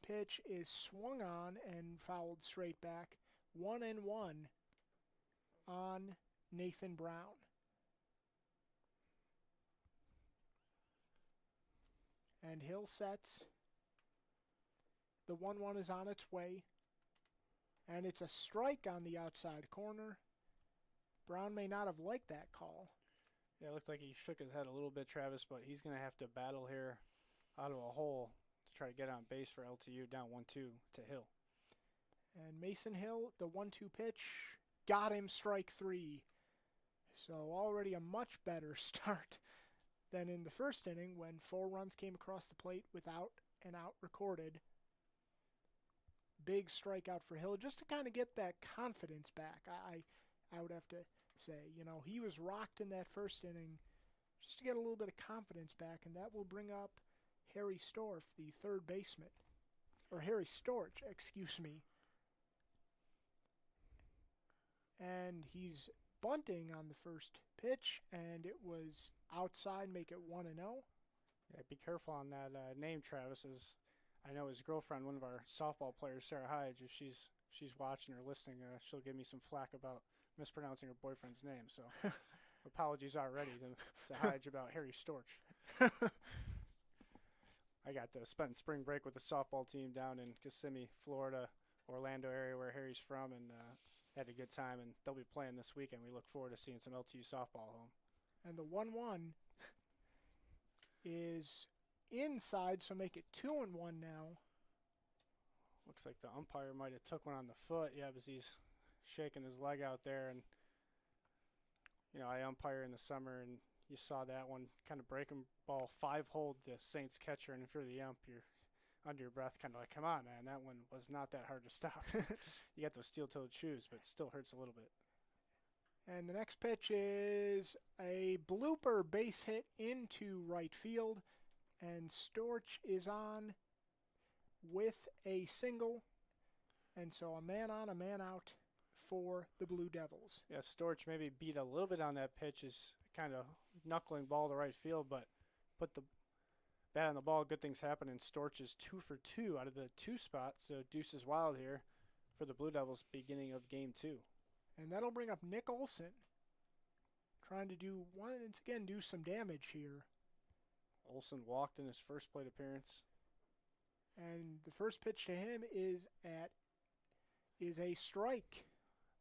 pitch is swung on and fouled straight back. 1-1 on Nathan Brown. And Hill sets. The 1-1 is on its way. And it's a strike on the outside corner. Brown may not have liked that call. Yeah, it looked like he shook his head a little bit, Travis, but he's going to have to battle here out of a hole to try to get on base for LTU down 1-2 to Hill. And Mason Hill, the 1-2 pitch, got him strike 3. So already a much better start than in the first inning when 4 runs came across the plate without an out recorded. Big strikeout for Hill just to kind of get that confidence back. I would have to say, he was rocked in that first inning just to get a little bit of confidence back, and that will bring up Harry Storff, the third baseman. Or Harry Storch, excuse me. And he's bunting on the first pitch, and it was outside, make it 1-0. Yeah, be careful on that name, Travis. As I know his girlfriend, one of our softball players, Sarah Hyde, if she's watching or listening, she'll give me some flack about mispronouncing her boyfriend's name. So apologies already to Hyde about Harry Storch. I got to spend spring break with the softball team down in Kissimmee, Florida, Orlando area where Harry's from, and had a good time, and they'll be playing this weekend. We look forward to seeing some LTU softball home. And the 1-1 is inside, so make it 2-1 now. Looks like the umpire might have took one on the foot. Yeah, because he's shaking his leg out there. And, I umpire in the summer, and you saw that one kind of breaking ball 5-hold the Saints catcher. And if you're the ump, you're under your breath kind of like, come on, man, that one was not that hard to stop. You got those steel-toed shoes, but it still hurts a little bit. And the next pitch is a blooper base hit into right field. And Storch is on with a single. And so a man on, a man out for the Blue Devils. Yeah, Storch maybe beat a little bit on that pitch, is kind of knuckling ball to right field, but put the bat on the ball, good things happen, and Storch is 2 for 2 out of the 2 spot, so deuce is wild here for the Blue Devils beginning of game 2. And that'll bring up Nick Olson, trying to once again do some damage here. Olson walked in his first plate appearance. And the first pitch to him is a strike.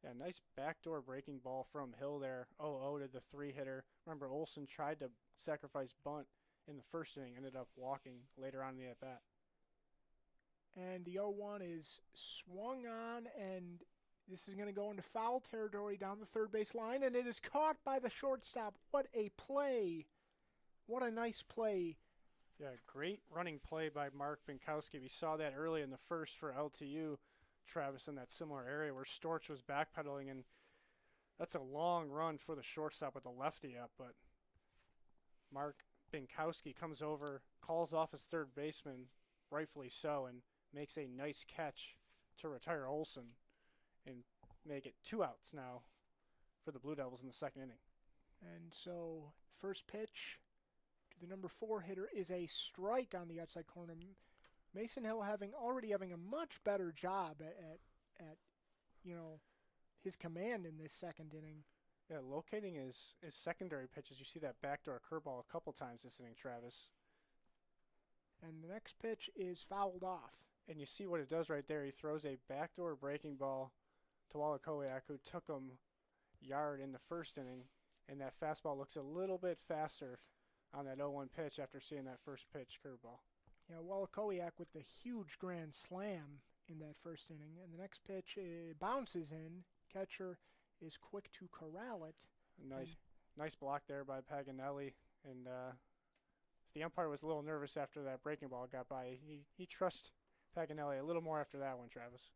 Yeah, nice backdoor breaking ball from Hill there. 0-0 to the 3-hitter. Remember, Olson tried to sacrifice bunt in the first inning, ended up walking later on in the at-bat. And the 0-1 is swung on, and this is going to go into foul territory down the third base line, and it is caught by the shortstop. What a play. What a nice play. Yeah, great running play by Mark Binkowski. We saw that early in the first for LTU, Travis, in that similar area where Storch was backpedaling, and that's a long run for the shortstop with the lefty up, but Mark Binkowski comes over, calls off his third baseman, rightfully so, and makes a nice catch to retire Olson and make it 2 outs now for the Blue Devils in the second inning. And so first pitch to the number 4 hitter is a strike on the outside corner. Mason Hill already having a much better job at his command in this second inning. Yeah, locating his secondary pitches. You see that backdoor curveball a couple times this inning, Travis. And the next pitch is fouled off. And you see what it does right there. He throws a backdoor breaking ball to Walakowiak, who took him yard in the first inning. And that fastball looks a little bit faster on that 0-1 pitch after seeing that first pitch curveball. Yeah, Walakowiak with the huge grand slam in that first inning. And the next pitch bounces in. Catcher is quick to corral it. Nice block there by Paganelli. And the umpire was a little nervous after that breaking ball got by. He trusts Paganelli a little more after that one, Travis.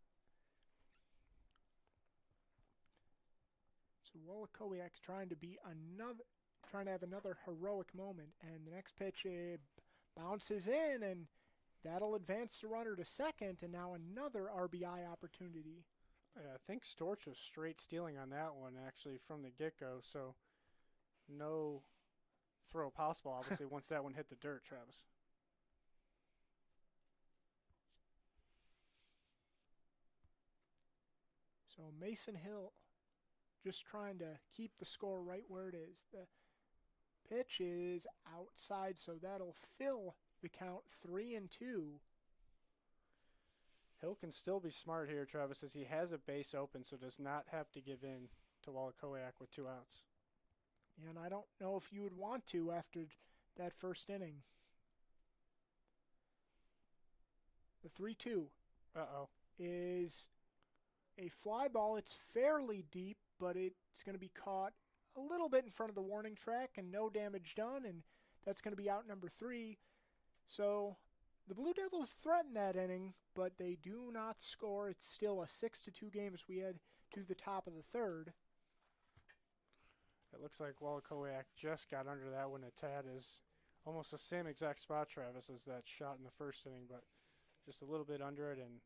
So Walakowiak trying to have another heroic moment, and the next pitch bounces in, and that'll advance the runner to second, and now another RBI opportunity. Yeah, I think Storch was straight stealing on that one actually from the get-go, so no throw possible, obviously, once that one hit the dirt, Travis. So Mason Hill just trying to keep the score right where it is. The pitch is outside, so that'll fill the count 3-2. Hill can still be smart here, Travis, as he has a base open, so does not have to give in to Wallachowicz with 2 outs. And I don't know if you would want to after that first inning. The 3-2 is a fly ball. It's fairly deep, but it's going to be caught a little bit in front of the warning track and no damage done, and that's going to be out number 3. So the Blue Devils threaten that inning, but they do not score. It's still a 6-2 game as we head to the top of the third. It looks like Wallachowicz just got under that one. A tad is almost the same exact spot, Travis, as that shot in the first inning, but just a little bit under it. And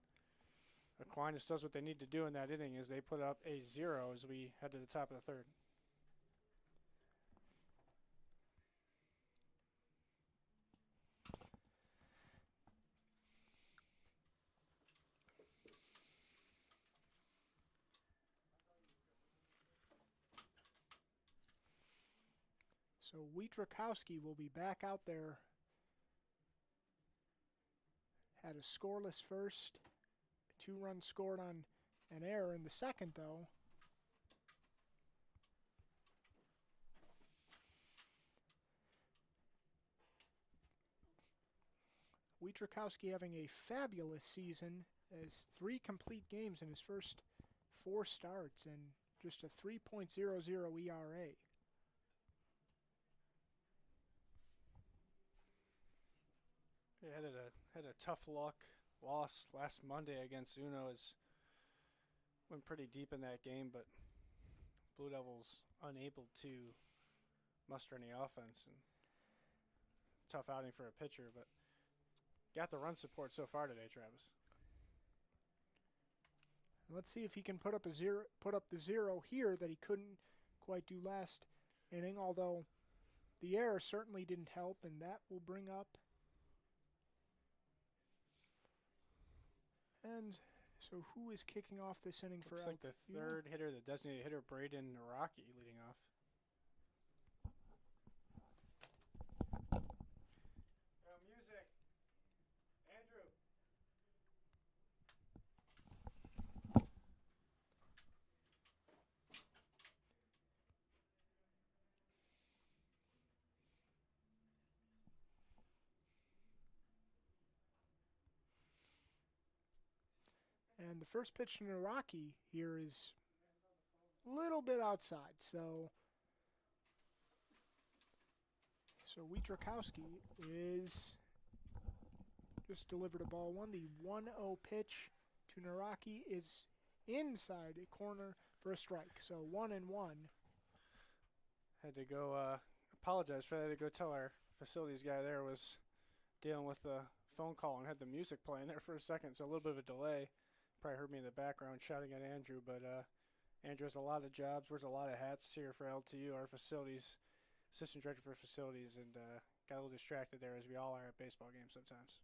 Aquinas does what they need to do in that inning, as they put up a 0 as we head to the top of the third. So Wietrokowski will be back out there. Had a scoreless first. 2 runs scored on an error in the second, though. Wietrokowski having a fabulous season, as 3 complete games in his first 4 starts and just a 3.00 ERA. They had a tough luck loss last Monday against Uno. Went pretty deep in that game, but Blue Devils unable to muster any offense, and tough outing for a pitcher, but got the run support so far today, Travis. Let's see if he can put up the 0 here that he couldn't quite do last inning, although the error certainly didn't help, and that will bring up. And so who is kicking off this inning for Looks like the third hitter, the designated hitter, Braden Naraki, leading off. Music. Andrew. And the first pitch to Naraki here is a little bit outside, so Wietrokowski is just delivered a ball 1. The 1-0 pitch to Naraki is inside a corner for a strike, so 1-1. Had to go apologize for that. Had to go tell our facilities guy there was dealing with the phone call and had the music playing there for a second, so a little bit of a delay. Probably heard me in the background shouting at Andrew, but Andrew has a lot of jobs, wears a lot of hats here for LTU, our facilities, assistant director for facilities, and got a little distracted there, as we all are at baseball games sometimes.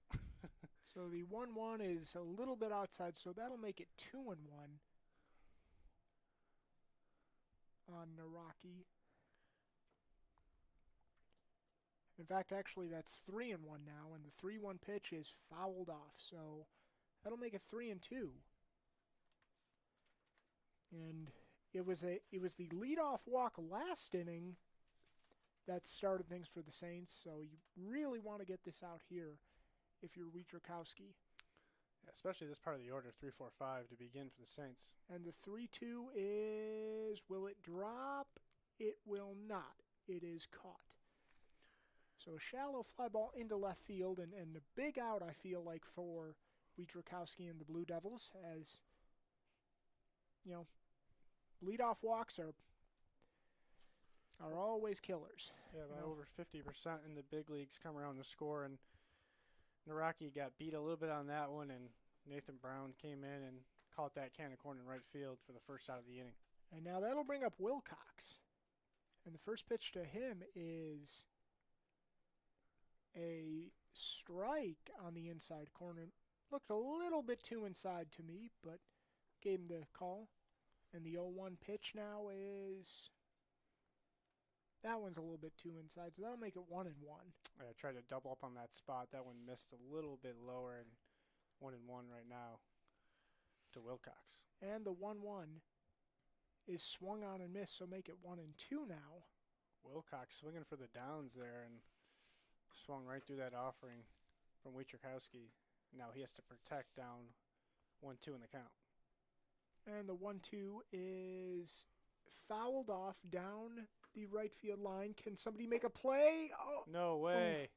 So the 1-1 is a little bit outside, so that'll make it 2-1 on Naraki. In fact, actually, that's 3-1 now, and the 3-1 pitch is fouled off, so that'll make it 3-2. And it was the leadoff walk last inning that started things for the Saints, so you really want to get this out here if you're Wietrokowski. Yeah, especially this part of the order, 3-4-5 to begin for the Saints. And the 3-2 is, will it drop? It will not. It is caught. So a shallow fly ball into left field, and a big out, I feel like, for Wietrokowski and the Blue Devils, as, you know, leadoff walks are always killers. Yeah, about over 50% in the big leagues come around to score, and Naraki got beat a little bit on that one, and Nathan Brown came in and caught that cannon corner in right field for the first out of the inning. And now that'll bring up Wilcox. And the first pitch to him is a strike on the inside corner. Looked a little bit too inside to me, but gave him the call. And the 0-1 pitch now is That one's a little bit too inside, so that'll make it 1-1. I tried to double up on that spot. That one missed a little bit lower, and 1-1 right now to Wilcox. And the 1-1 is swung on and missed, so make it 1-2 now. Wilcox swinging for the downs there and swung right through that offering from Wietrzykowski. Now he has to protect down 1-2 in the count. And the 1-2 is fouled off down the right field line. Can somebody make a play? Oh, No way.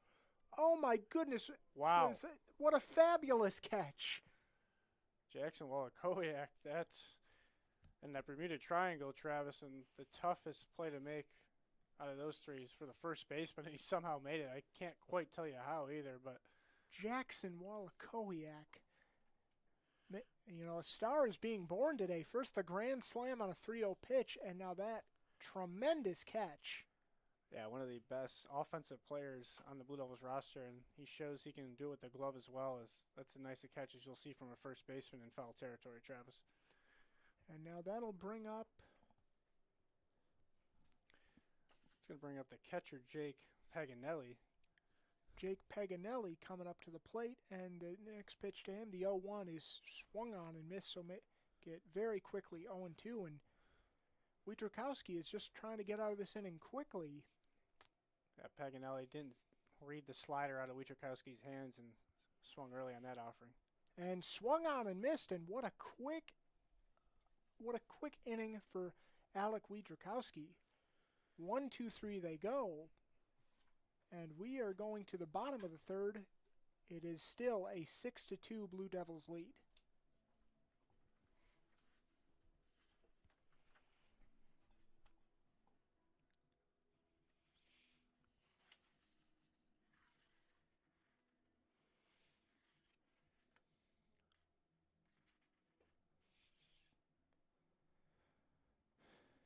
oh my goodness. Wow. What a fabulous catch. Jackson Wallachkowiak, that's in that Bermuda Triangle, Travis, and the toughest play to make out of those three is for the first baseman, and he somehow made it. I can't quite tell you how either, but Jackson Wallachkowiak. You know, a star is being born today. First the grand slam on a 3-0 pitch, and now that tremendous catch. yeah, one of the best offensive players on the Blue Devils roster, and he shows he can do it with the glove as well. That's a nice catch as you'll see from a first baseman in foul territory, Travis. And now that'll bring up It's going to bring up the catcher, Jake Paganelli. Jake Paganelli coming up to the plate, and the next pitch to him, the 0-1, is swung on and missed, so get very quickly 0-2, and Wietrzykowski is just trying to get out of this inning quickly. Yeah, Paganelli didn't read the slider out of Wietrzykowski's hands and swung early on that offering. And swung on and missed, and what a quick inning for Alec Wietrzykowski. 1-2-3 they go. And we are going to the bottom of the third. It is still a 6-2 Blue Devils lead.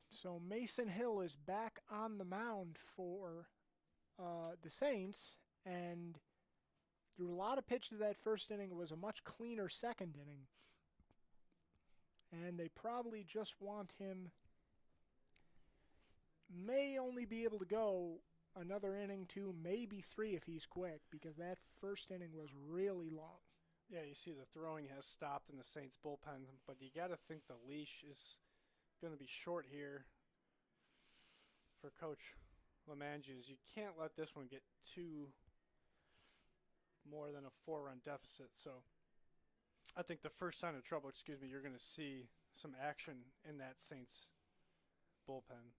So Mason Hill is back on the mound for the Saints, and through a lot of pitches that first inning, it was a much cleaner second inning. And they probably just want him, may only be able to go another inning, 2, maybe 3 if he's quick, because that first inning was really long. Yeah, you see the throwing has stopped in the Saints bullpen, but you got to think the leash is going to be short here for Coach Lemanges. You can't let this one get too more than a 4-run deficit. So I think the first sign of trouble, you're going to see some action in that Saints bullpen.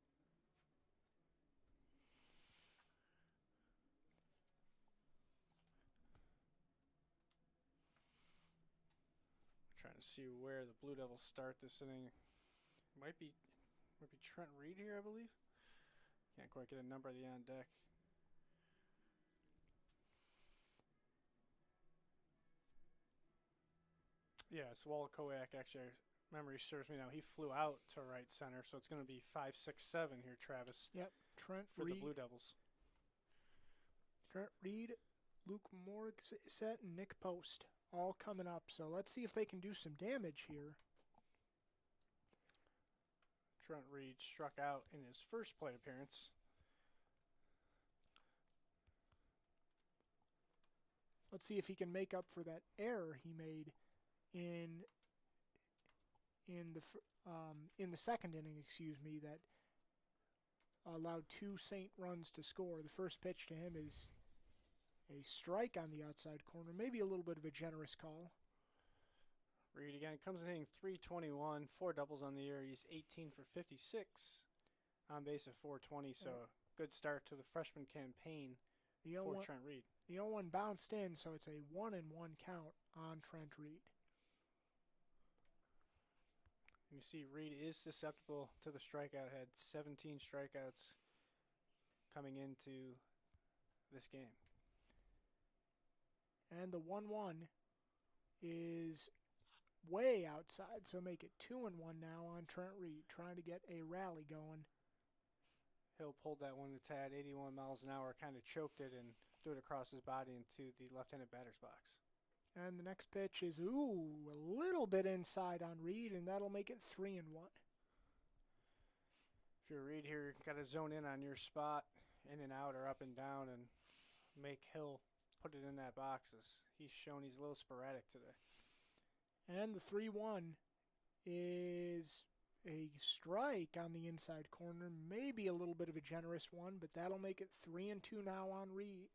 Trying to see where the Blue Devils start this inning. Might be Trent Reed here, I believe. Can't quite get a number of the on deck. Yeah, it's Wallachkowiak. Actually, memory serves me now. He flew out to right center, so it's going to be 5, 6, 7 here, Travis. Yep, Trent for Reed. the Blue Devils. Trent Reed, Luke Morissette, and Nick Post all coming up. So let's see if they can do some damage here. Trent Reed struck out in his first plate appearance. Let's see if he can make up for that error he made in the second inning. That allowed 2 Saint runs to score. The first pitch to him is a strike on the outside corner, maybe a little bit of a generous call. Reed again comes in hitting .321, 4 doubles on the year. He's 18 for 56 on base at .420, so good start to the freshman campaign for Trent Reed. The 0-1 bounced in, so it's a 1-1 count on Trent Reed. You see Reed is susceptible to the strikeout. Had 17 strikeouts coming into this game. And the 1-1 is way outside, so make it 2-1 now on Trent Reed, trying to get a rally going. Hill pulled that one to Tad, 81 miles an hour, kind of choked it and threw it across his body into the left-handed batter's box. And the next pitch is, a little bit inside on Reed, and that'll make it 3-1. If you're Reed here, you got to zone in on your spot, in and out or up and down, and make Hill put it in that box. As he's shown he's a little sporadic today. And the 3-1 is a strike on the inside corner. Maybe a little bit of a generous one, but that'll make it 3-2 now on Reed.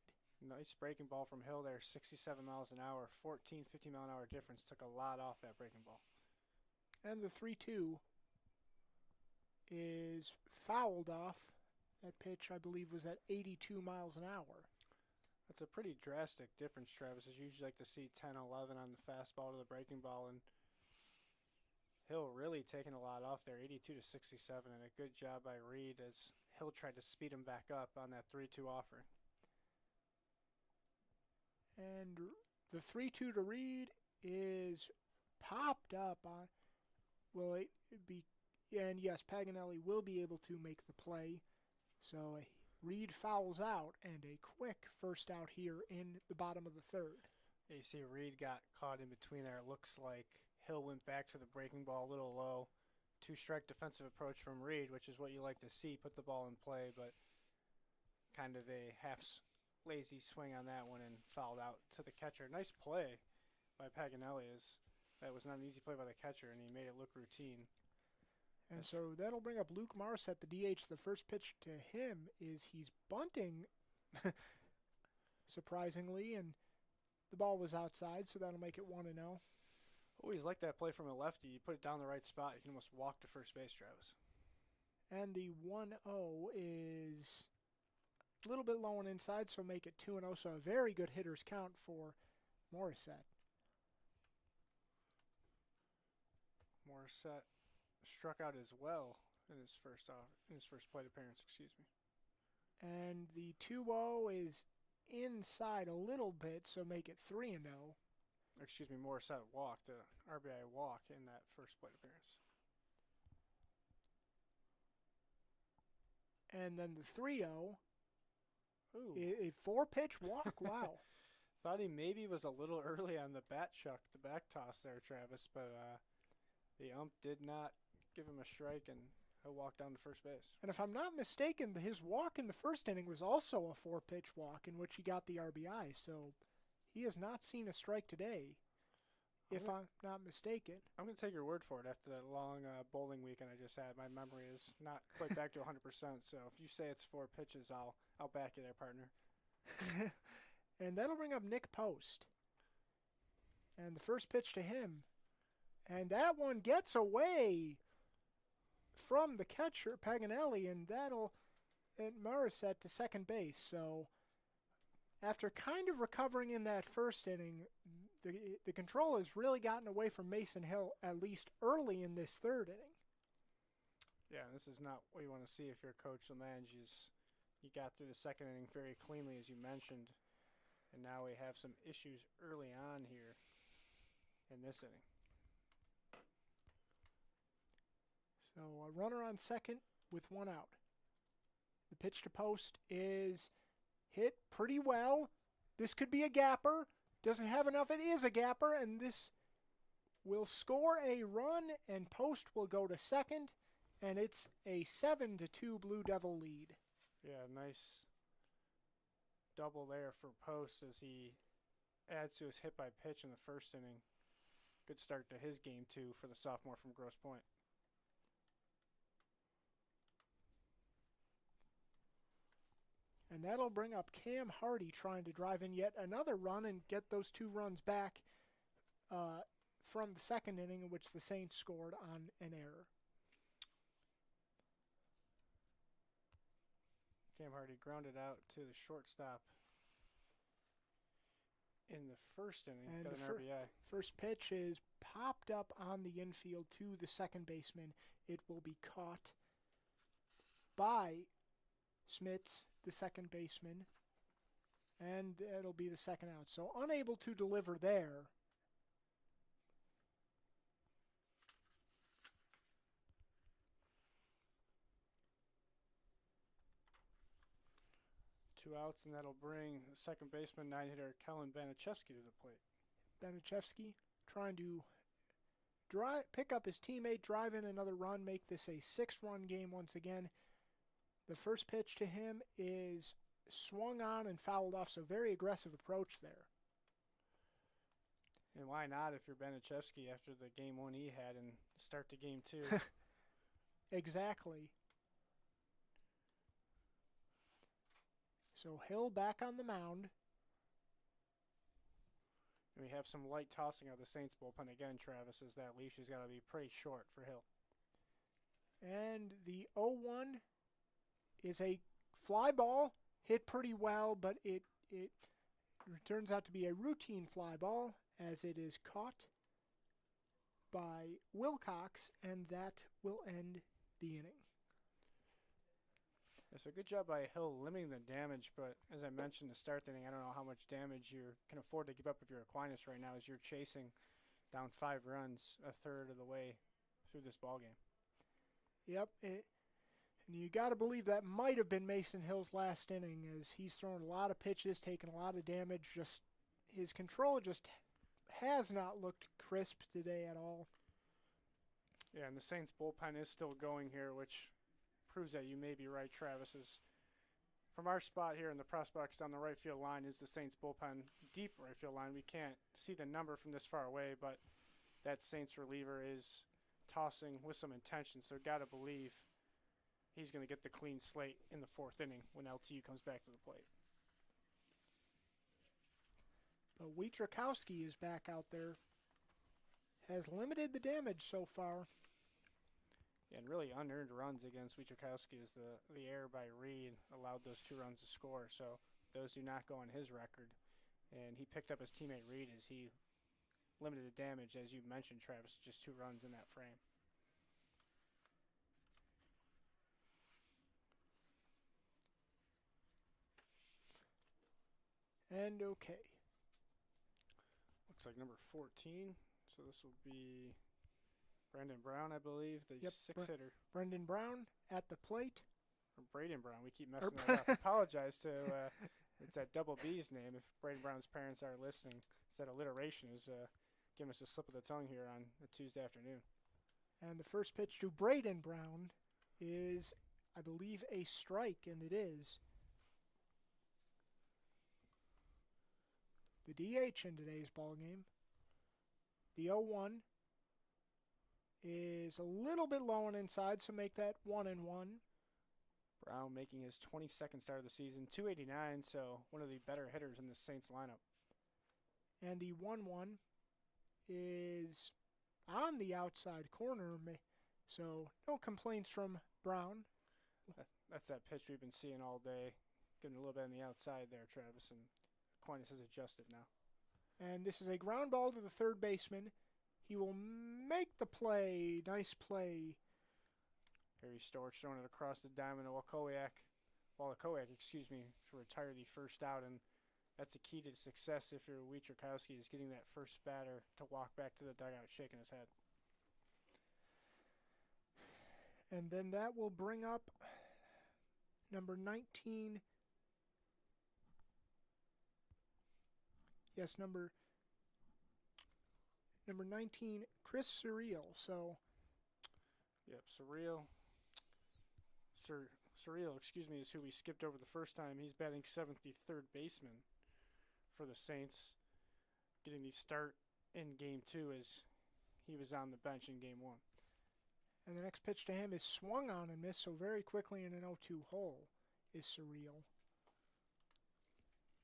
Nice breaking ball from Hill there, 67 miles an hour, 14, 15 mile an hour difference. Took a lot off that breaking ball. And the 3-2 is fouled off. That pitch, I believe, was at 82 miles an hour. That's a pretty drastic difference, Travis. As you usually like to see 10, 11 on the fastball to the breaking ball, and Hill really taking a lot off there, 82 to 67, and a good job by Reed as Hill tried to speed him back up on that 3-2 offering. And the 3-2 to Reed is popped up on. Will it be? And yes, Paganelli will be able to make the play. So Reed fouls out, and a quick first out here in the bottom of the third. Yeah, you see Reed got caught in between there. It looks like Hill went back to the breaking ball a little low. 2-strike defensive approach from Reed, which is what you like to see. Put the ball in play, but kind of a half lazy swing on that one and fouled out to the catcher. Nice play by Paganelli. That was not an easy play by the catcher, and he made it look routine. And so that'll bring up Luke Marset, the DH. The first pitch to him is he's bunting, surprisingly, and the ball was outside, so that'll make it 1-0. Always like that play from a lefty. You put it down the right spot, you can almost walk to first base, Travis. And the 1-0 is a little bit low and inside, so make it 2-0. So a very good hitter's count for Morissette. Morissette struck out as well in his first plate appearance, excuse me. And the 2-0 is inside a little bit, so make it 3-0. Excuse me, Morissette walked, RBI walk in that first plate appearance. And then the 3-0, Ooh. a 4-pitch walk. Wow. Thought he maybe was a little early on the bat chuck, the back toss there, Travis, but the ump did not give him a strike, and he'll walk down to first base. And if I'm not mistaken, his walk in the first inning was also a 4-pitch walk in which he got the RBI, so he has not seen a strike today, if I'm not mistaken. I'm going to take your word for it after that long bowling weekend I just had. My memory is not quite back to 100%, so if you say it's 4 pitches, I'll back you there, partner. And that'll bring up Nick Post. And the first pitch to him. And that one gets away from the catcher, Paganelli, and that'll hit Morissette to second base. So after kind of recovering in that first inning, the control has really gotten away from Mason Hill, at least early in this third inning. Yeah, this is not what you want to see if you're Coach Lemange. You got through the second inning very cleanly, as you mentioned, and now we have some issues early on here in this inning. So a runner on second with 1 out. The pitch to Post is hit pretty well. This could be a gapper. Doesn't have enough. It is a gapper, and this will score a run, and Post will go to second, and it's a 7-2 Blue Devil lead. Yeah, nice double there for Post as he adds to his hit by pitch in the first inning. Good start to his game, too, for the sophomore from Grosse Pointe. And that'll bring up Cam Hardy trying to drive in yet another run and get those 2 runs back from the second inning in which the Saints scored on an error. Cam Hardy grounded out to the shortstop in the first inning. And got an RBI. First pitch is popped up on the infield to the second baseman. It will be caught by Smits, the second baseman, and it'll be the second out. So unable to deliver there. Two outs, and that'll bring second baseman, 9-hitter Kellen Baniszewski to the plate. Baniszewski trying to pick up his teammate, drive in another run, make this a 6-run game once again. The first pitch to him is swung on and fouled off, so very aggressive approach there. And why not if you're Benichevsky after the game one he had and start the game two? Exactly. So Hill back on the mound. And we have some light tossing of the Saints bullpen again, Travis, as that leash has got to be pretty short for Hill. And the 0-1 is a fly ball, hit pretty well, but it turns out to be a routine fly ball as it is caught by Wilcox, and that will end the inning. So good job by Hill limiting the damage, but as I mentioned to start the inning, I don't know how much damage you can afford to give up if you're Aquinas right now as you're chasing down 5 runs a third of the way through this ballgame. Yep, and you got to believe that might have been Mason Hill's last inning as he's thrown a lot of pitches, taken a lot of damage. Just his control just has not looked crisp today at all. Yeah, and the Saints bullpen is still going here, which proves that you may be right, Travis. Is from our spot here in the press box on the right field line is the Saints bullpen, deep right field line. We can't see the number from this far away, but that Saints reliever is tossing with some intention, so got to believe he's going to get the clean slate in the 4th inning when LTU comes back to the plate. But Wietrokowski is back out there. Has limited the damage so far. And really unearned runs against Wietrokowski as the error by Reed allowed those 2 runs to score. So those do not go on his record. And he picked up his teammate Reed as he limited the damage, as you mentioned, Travis, just 2 runs in that frame. And okay. Looks like number 14. So this will be Brandon Brown, I believe, the 6-hitter. Brendan Brown at the plate. Or Braden Brown. We keep messing that up. Apologize to it's that double B's name. If Braden Brown's parents are listening, it's that alliteration is giving us a slip of the tongue here on a Tuesday afternoon. And the first pitch to Braden Brown is, I believe, a strike, and it is. The DH in today's ballgame. The 0-1 is a little bit low on inside, so make that 1-1. Brown making his 22nd start of the season, 289, so one of the better hitters in the Saints lineup. And the 1-1 is on the outside corner, so no complaints from Brown. That's that pitch we've been seeing all day, getting a little bit on the outside there, Travis, and Aquinas has adjusted now. And this is a ground ball to the third baseman. He will make the play. Nice play. Harry Storch throwing it across the diamond to Walakowiak, to retire the first out. And that's a key to success if you're Wietrokowski, is getting that first batter to walk back to the dugout shaking his head. And then that will bring up number 19. Yes, number 19, Chris Surreal. So, yep, Surreal, is who we skipped over the first time. He's batting 7th, the third baseman for the Saints, getting the start in Game 2 as he was on the bench in Game 1. And the next pitch to him is swung on and missed, so very quickly in an 0-2 hole is Surreal.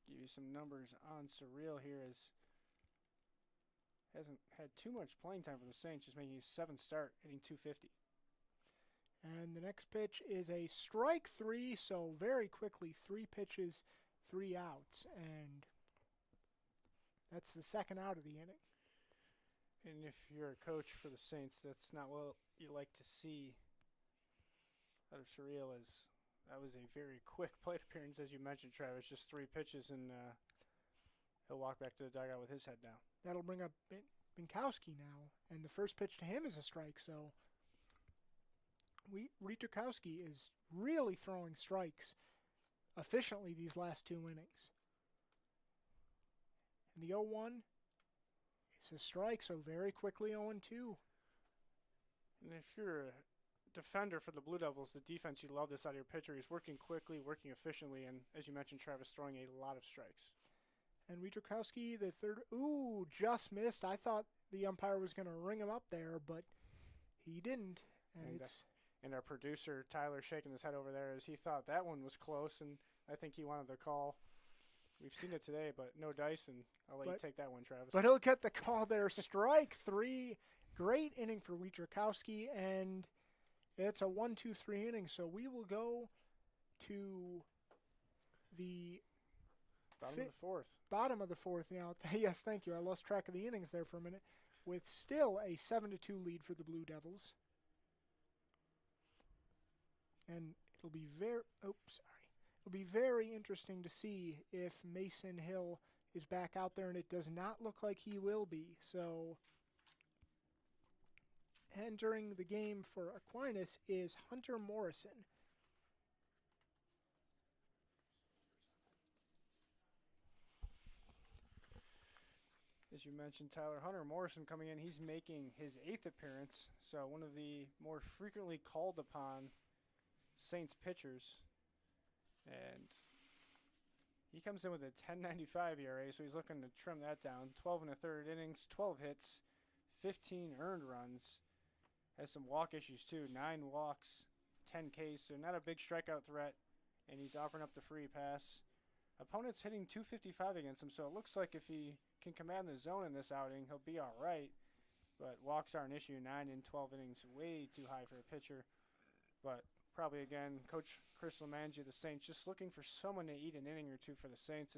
Give you some numbers on Surreal here, as hasn't had too much playing time for the Saints, just making his 7th start, hitting .250. And the next pitch is a strike 3, so very quickly 3 pitches, 3 outs, and that's the second out of the inning. And if you're a coach for the Saints, that's not what you like to see out of Surreal, as that was a very quick plate appearance, as you mentioned, Travis. Just 3 pitches, and he'll walk back to the dugout with his head down. That'll bring up Binkowski now, and the first pitch to him is a strike, so Wietrokowski is really throwing strikes efficiently these last 2 innings. And the 0-1 is a strike, so very quickly 0-2. And if you're a defender for the Blue Devils, the defense, you love this out of your pitcher. He's working quickly, working efficiently, and as you mentioned, Travis throwing a lot of strikes. And Wietrkowski, the third, just missed. I thought the umpire was going to ring him up there, but he didn't. And our producer, Tyler, shaking his head over there as he thought that one was close, and I think he wanted the call. We've seen it today, but no dice, and I'll let you take that one, Travis. But he'll get the call there. Strike 3. Great inning for Wietrkowski, and it's a 1-2-3 inning. So we will go to the bottom of the fourth. Bottom of the fourth now. Yes, thank you. I lost track of the innings there for a minute. With still a 7-2 lead for the Blue Devils. And it'll be very interesting to see if Mason Hill is back out there, and it does not look like he will be. So entering the game for Aquinas is Hunter Morrison. As you mentioned, Tyler, Hunter Morrison coming in, he's making his 8th appearance, so one of the more frequently called upon Saints pitchers. And he comes in with a 10.95 ERA, so he's looking to trim that down. 12 1/3 innings, 12 hits, 15 earned runs. Has some walk issues too, 9 walks, 10 Ks, so not a big strikeout threat, and he's offering up the free pass. Opponent's hitting .255 against him, so it looks like if he can command the zone in this outing, he'll be all right. But walks are an issue, 9 in 12 innings, way too high for a pitcher. But probably, again, Coach Chris Lemangia, the Saints, just looking for someone to eat an inning or two for the Saints.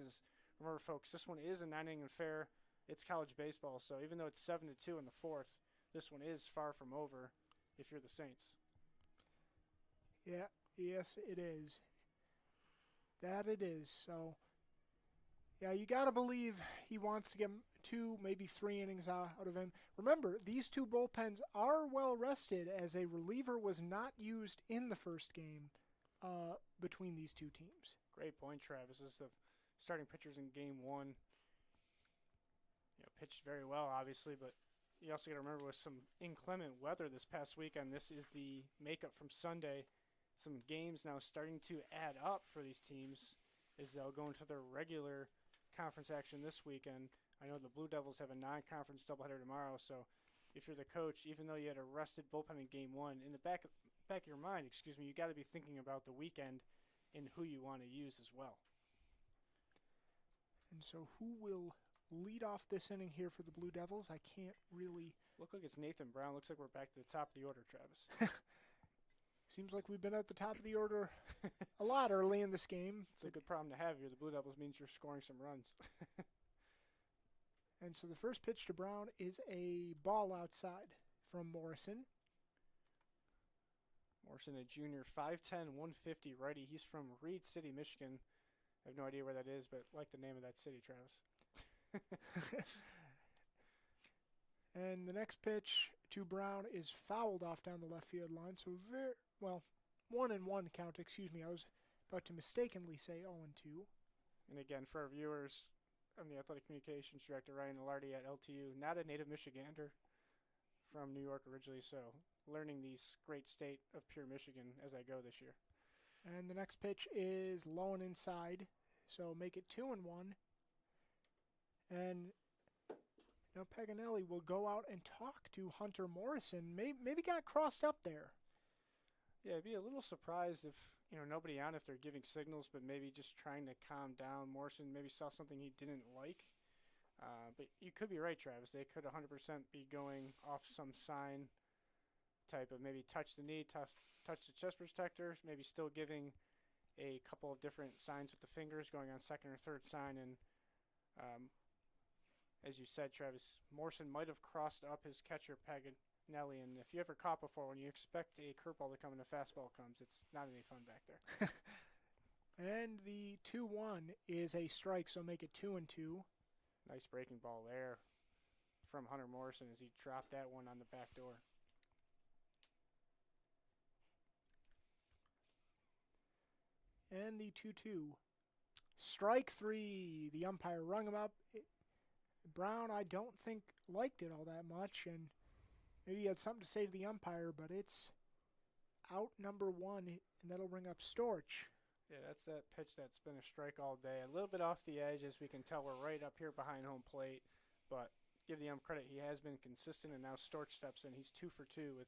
Remember, folks, this one is a 9-inning affair. It's college baseball, so even though it's 7-2 in the fourth, this one is far from over if you're the Saints. Yeah, yes, it is. That it is. So, yeah, you got to believe he wants to get 2, maybe 3 innings out of him. Remember, these two bullpens are well rested, as a reliever was not used in the first game between these two teams. Great point, Travis. This is the starting pitchers in Game 1. Pitched very well, obviously, but you also got to remember with some inclement weather this past weekend, this is the makeup from Sunday. Some games now starting to add up for these teams as they'll go into their regular conference action this weekend. I know the Blue Devils have a non-conference doubleheader tomorrow, so if you're the coach, even though you had a rested bullpen in Game 1, in the back of your mind, you got to be thinking about the weekend and who you want to use as well. And so who will lead off this inning here for the Blue Devils? I can't really... Look like it's Nathan Brown. Looks like we're back to the top of the order, Travis. Seems like we've been at the top of the order a lot early in this game. It's a good problem to have here. The Blue Devils means you're scoring some runs. And so the first pitch to Brown is a ball outside from Morrison. Morrison, a junior, 5'10", 150 righty. He's from Reed City, Michigan. I have no idea where that is, but like the name of that city, Travis. And the next pitch to Brown is fouled off down the left field line. So 1-1 count, I was about to mistakenly say 0-2. And again, for our viewers, I'm the Athletic Communications Director, Ryan Alardi at LTU. Not a native Michigander, from New York originally, so learning the great state of pure Michigan as I go this year. And the next pitch is low and inside, so make it 2-1. And Paganelli will go out and talk to Hunter Morrison. Maybe got crossed up there. Yeah, I'd be a little surprised if, nobody on, if they're giving signals, but maybe just trying to calm down. Morrison maybe saw something he didn't like. But you could be right, Travis. They could 100% be going off some sign type of maybe touch the knee, touch the chest protector, maybe still giving a couple of different signs with the fingers, going on second or third sign. And as you said, Travis, Morrison might have crossed up his catcher, Paganelli. And if you ever caught before, when you expect a curveball to come and a fastball comes, it's not any fun back there. And the 2-1 is a strike, so make it 2-2. Nice breaking ball there from Hunter Morrison as he dropped that one on the back door. And the 2-2. Strike 3. The umpire rung him up. Brown, I don't think, liked it all that much, and maybe he had something to say to the umpire, but it's out number 1, and that'll bring up Storch. Yeah, that's that pitch that's been a strike all day. A little bit off the edge, as we can tell. We're right up here behind home plate, but give the credit. He has been consistent, and now Storch steps in. He's 2 for 2 with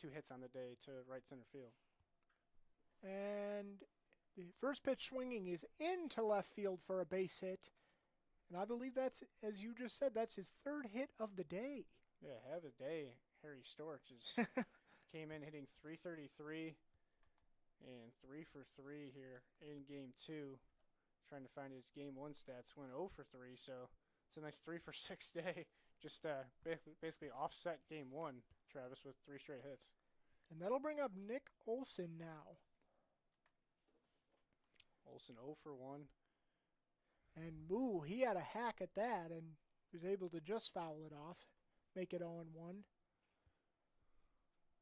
2 hits on the day to right center field. And the first pitch swinging is into left field for a base hit. And I believe that's, as you just said, that's his 3rd hit of the day. Yeah, have a day. Harry Storch came in hitting .333 and 3 for 3 here in Game 2. Trying to find his Game 1 stats. Went 0 for 3, so it's a nice 3 for 6 day. Just basically offset Game 1, Travis, with 3 straight hits. And that'll bring up Nick Olson now. Olson 0 for 1. And Moo, he had a hack at that and was able to just foul it off, make it 0-1.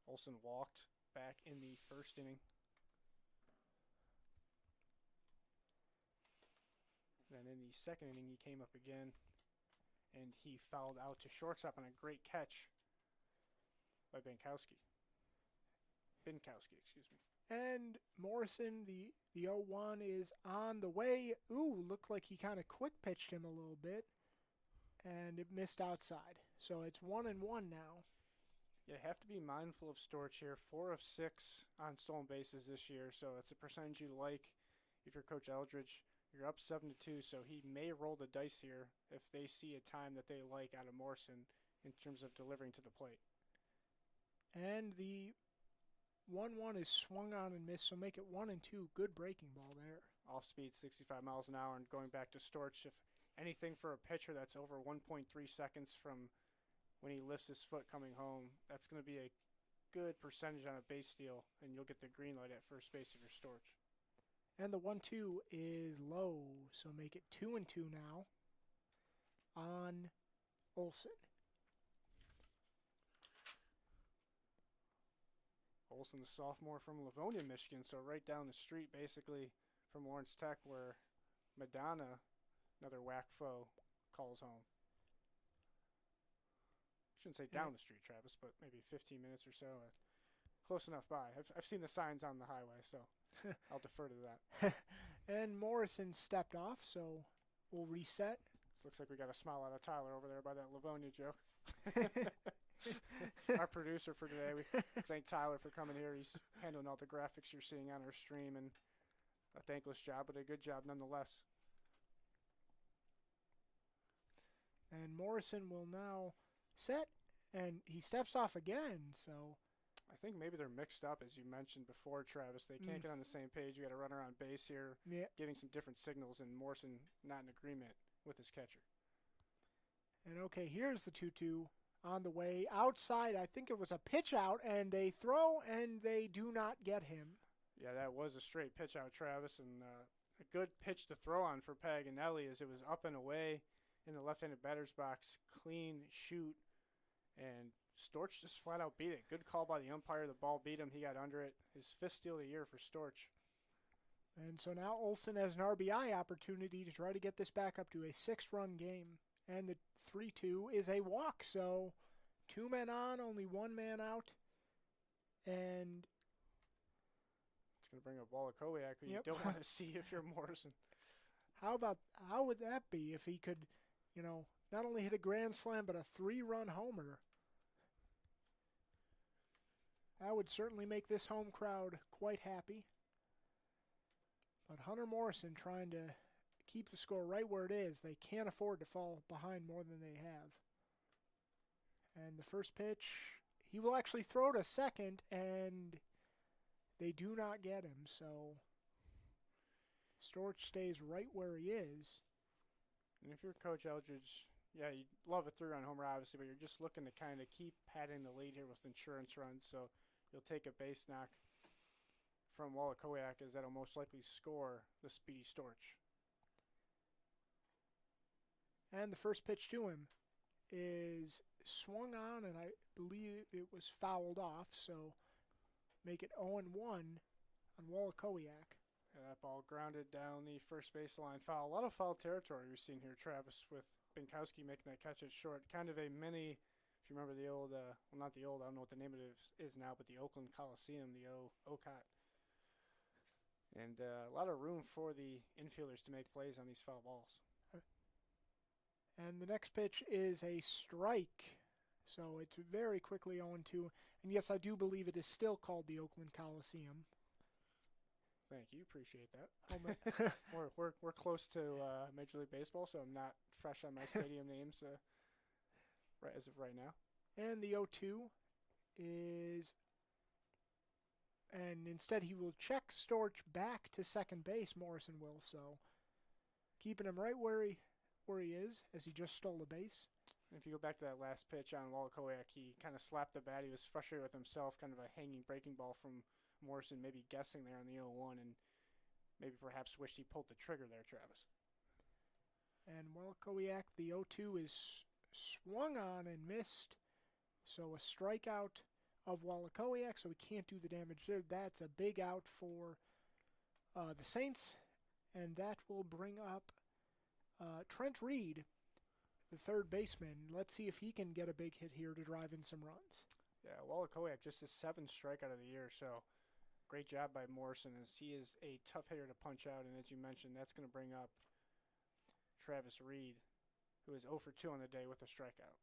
Olson walked back in the 1st inning. Then in the 2nd inning, he came up again, and he fouled out to shortstop on a great catch by Binkowski, excuse me. And Morrison, the 0-1 is on the way. Ooh, looked like he kind of quick pitched him a little bit, and it missed outside. So it's 1-1 now. You have to be mindful of Storch here. 4 of 6 on stolen bases this year, so it's a percentage you like. If you're Coach Eldridge, you're up 7-2, so he may roll the dice here if they see a time that they like out of Morrison in terms of delivering to the plate. And the 1-1 is swung on and missed, so make it 1-2. Good breaking ball there. Off speed, 65 miles an hour, and going back to Storch, if anything for a pitcher that's over 1.3 seconds from when he lifts his foot coming home, that's going to be a good percentage on a base steal, and you'll get the green light at first base if you're Storch. And the 1-2 is low, so make it 2-2 now on Olson. Olson, the sophomore from Livonia, Michigan, so right down the street basically from Lawrence Tech, where Madonna, another whack foe, calls home. Shouldn't say down the street, Travis, but maybe 15 minutes or so. Close enough by. I've seen the signs on the highway, so I'll defer to that. And Morrison stepped off, so we'll reset. Looks like we got a smile out of Tyler over there by that Livonia joke. Our producer for today, we thank Tyler for coming here. He's handling all the graphics you're seeing on our stream, and a thankless job, but a good job nonetheless. And Morrison will now set, and he steps off again, so I think maybe they're mixed up, as you mentioned before, Travis. They can't get on the same page. You got a runner on base here, giving some different signals, and Morrison not in agreement with his catcher. And okay, here's the 2-2 on the way. Outside, I think it was a pitch out, and they throw, and they do not get him. Yeah, that was a straight pitch out, Travis, and a good pitch to throw on for Paganelli, as it was up and away in the left-handed batter's box. Clean shoot, and Storch just flat out beat it. Good call by the umpire. The ball beat him. He got under it. His 5th steal of the year for Storch. And so now Olson has an RBI opportunity to try to get this back up to a 6-run game. And the 3-2 is a walk, so 2 men on, only 1 man out. And it's going to bring up Wallachowicz, who you don't want to see if you're Morrison. How would that be if he could, not only hit a grand slam, but a 3-run homer? That would certainly make this home crowd quite happy. But Hunter Morrison trying to keep the score right where it is. They can't afford to fall behind more than they have. And the first pitch, he will actually throw to second, and they do not get him. So Storch stays right where he is. And if you're Coach Eldridge, yeah, you'd love a 3-run homer, obviously, but you're just looking to kind of keep padding the lead here with insurance runs. So you'll take a base knock from Wallachowicz, as that'll most likely score the speedy Storch. And the first pitch to him is swung on, and I believe it was fouled off, so make it 0-1 on Wallachowicz. Yeah, that ball grounded down the first baseline foul. A lot of foul territory we've seen here, Travis, with Binkowski making that catch at short. Kind of a mini, if you remember the old, well, not the old, I don't know what the name of it is now, but the Oakland Coliseum, the OCOT. And a lot of room for the infielders to make plays on these foul balls. And the next pitch is a strike. So it's very quickly 0-2. And yes, I do believe it is still called the Oakland Coliseum. Thank you. Appreciate that. we're close to Major League Baseball, so I'm not fresh on my stadium names right as of right now. And the 0-2 is... And instead he will check Storch back to second base, Morrison will. So keeping him right where he is, as he just stole a base. And if you go back to that last pitch on Wallachowicz, he kind of slapped the bat. He was frustrated with himself, kind of a hanging breaking ball from Morrison, maybe guessing there on the 0-1, and maybe perhaps wished he pulled the trigger there, Travis. And Wallachowicz, the 0-2 is swung on and missed. So a strikeout of Wallachowicz, so he can't do the damage there. That's a big out for the Saints, and that will bring up Trent Reed, the third baseman. Let's see if he can get a big hit here to drive in some runs. Yeah, Wallachowicz, just his 7th strikeout of the year, so great job by Morrison, as he is a tough hitter to punch out, and as you mentioned, that's going to bring up Travis Reed, who is 0 for 2 on the day with a strikeout.